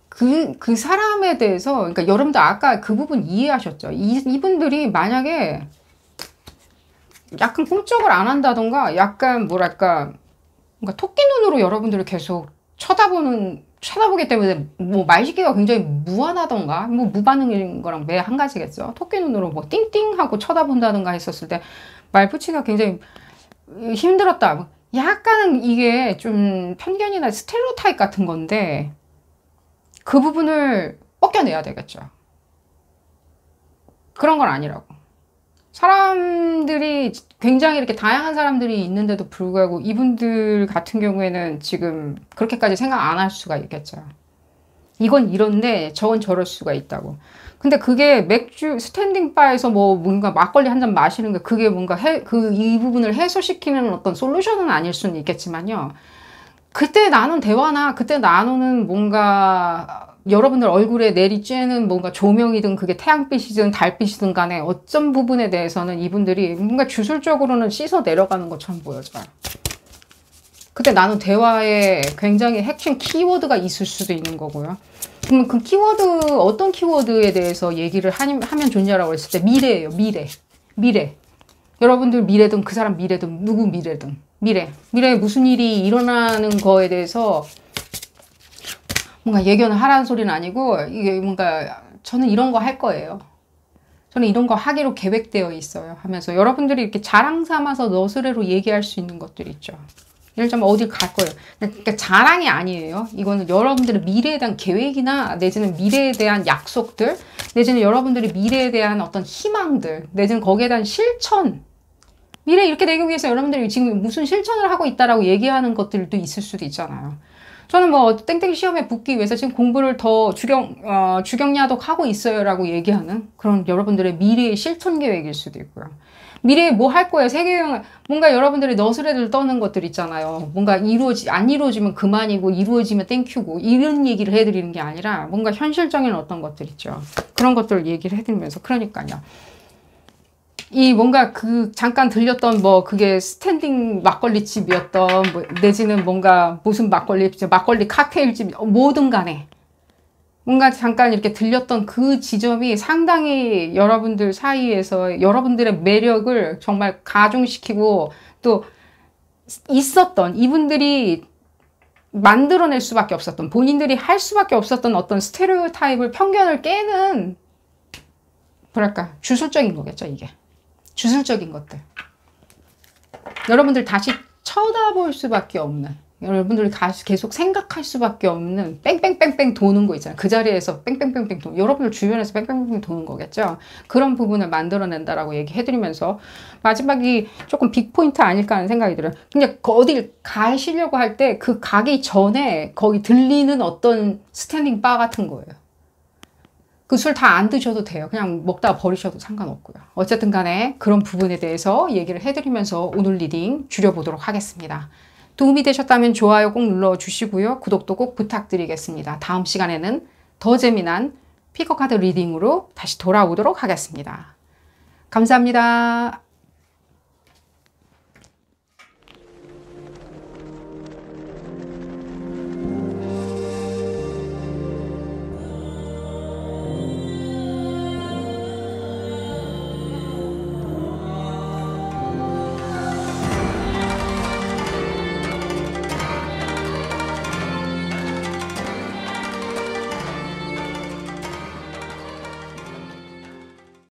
그 사람에 대해서, 그러니까 여러분들 아까 그 부분 이해하셨죠? 이분들이 만약에 약간 꿈쩍을 안 한다던가 약간 뭐랄까 뭔가 토끼 눈으로 여러분들을 계속 쳐다보기 때문에 뭐 말시기가 굉장히 무한하던가 뭐 무반응인 거랑 매 한 가지겠죠. 토끼 눈으로 뭐 띵띵하고 쳐다본다던가 했었을 때 말붙이기가 굉장히 힘들었다. 약간은 이게 좀 편견이나 스테레오타입 같은 건데 그 부분을 벗겨내야 되겠죠. 그런 건 아니라고. 사람들이 굉장히 이렇게 다양한 사람들이 있는데도 불구하고 이분들 같은 경우에는 지금 그렇게까지 생각 안 할 수가 있겠죠. 이건 이런데 저건 저럴 수가 있다고. 근데 그게 맥주 스탠딩 바에서 뭐 뭔가 막걸리 한 잔 마시는 게 그게 뭔가 이 부분을 해소시키는 어떤 솔루션은 아닐 수는 있겠지만요. 그때 나눈 대화나 그때 나누는 뭔가 여러분들 얼굴에 내리쬐는 뭔가 조명이든 그게 태양빛이든 달빛이든 간에 어떤 부분에 대해서는 이분들이 뭔가 주술적으로는 씻어 내려가는 것처럼 보여져요. 그때 나눈 대화에 굉장히 핵심 키워드가 있을 수도 있는 거고요. 그러면 그 키워드, 어떤 키워드에 대해서 얘기를 하면 좋냐라고 했을 때 미래예요. 미래. 여러분들 미래든 그 사람 미래든 누구 미래든 미래에 무슨 일이 일어나는 거에 대해서 뭔가 예견을 하라는 소리는 아니고 이게 뭔가 저는 이런 거 할 거예요. 저는 이런 거 하기로 계획되어 있어요 하면서 여러분들이 이렇게 자랑 삼아서 너스레로 얘기할 수 있는 것들이 있죠. 예를 들면 어딜 갈 거예요. 그러니까 자랑이 아니에요. 이거는 여러분들의 미래에 대한 계획이나 내지는 미래에 대한 약속들, 내지는 여러분들이 미래에 대한 어떤 희망들, 내지는 거기에 대한 실천. 미래 이렇게 되기 위해서 여러분들이 지금 무슨 실천을 하고 있다라고 얘기하는 것들도 있을 수도 있잖아요. 저는 뭐 땡땡 시험에 붙기 위해서 지금 공부를 더 주경야독 하고 있어요라고 얘기하는 그런 여러분들의 미래의 실천 계획일 수도 있고요. 미래에 뭐 할 거예요? 세계여행, 뭔가 여러분들이 너스레를 떠는 것들 있잖아요. 뭔가 안 이루어지면 그만이고 이루어지면 땡큐고 이런 얘기를 해드리는 게 아니라 뭔가 현실적인 어떤 것들 있죠. 그런 것들을 얘기를 해드리면서 그러니까요. 이 뭔가 그 잠깐 들렸던 뭐 그게 스탠딩 막걸리집이었던 뭐 내지는 뭔가 무슨 막걸리 칵테일집 뭐든 간에 뭔가 잠깐 이렇게 들렸던 그 지점이 상당히 여러분들 사이에서 여러분들의 매력을 정말 가중시키고 또 있었던 이분들이 만들어낼 수밖에 없었던 본인들이 할 수밖에 없었던 어떤 스테레오타입을 편견을 깨는 뭐랄까 주술적인 거겠죠. 이게 주술적인 것들 여러분들 다시 쳐다볼 수밖에 없는 여러분들이 계속 생각할 수밖에 없는 뺑뺑뺑뺑 도는 거 있잖아요. 그 자리에서 뺑뺑뺑뺑 도는 여러분들 주변에서 뺑뺑뺑뺑 도는 거겠죠. 그런 부분을 만들어낸다라고 얘기해드리면서 마지막이 조금 빅포인트 아닐까 하는 생각이 들어요. 근데 어딜 가시려고 할 때 그 가기 전에 거기 들리는 어떤 스탠딩 바 같은 거예요. 그 술 다 안 드셔도 돼요. 그냥 먹다가 버리셔도 상관없고요. 어쨌든 간에 그런 부분에 대해서 얘기를 해드리면서 오늘 리딩 줄여보도록 하겠습니다. 도움이 되셨다면 좋아요 꼭 눌러주시고요. 구독도 꼭 부탁드리겠습니다. 다음 시간에는 더 재미난 피커카드 리딩으로 다시 돌아오도록 하겠습니다. 감사합니다.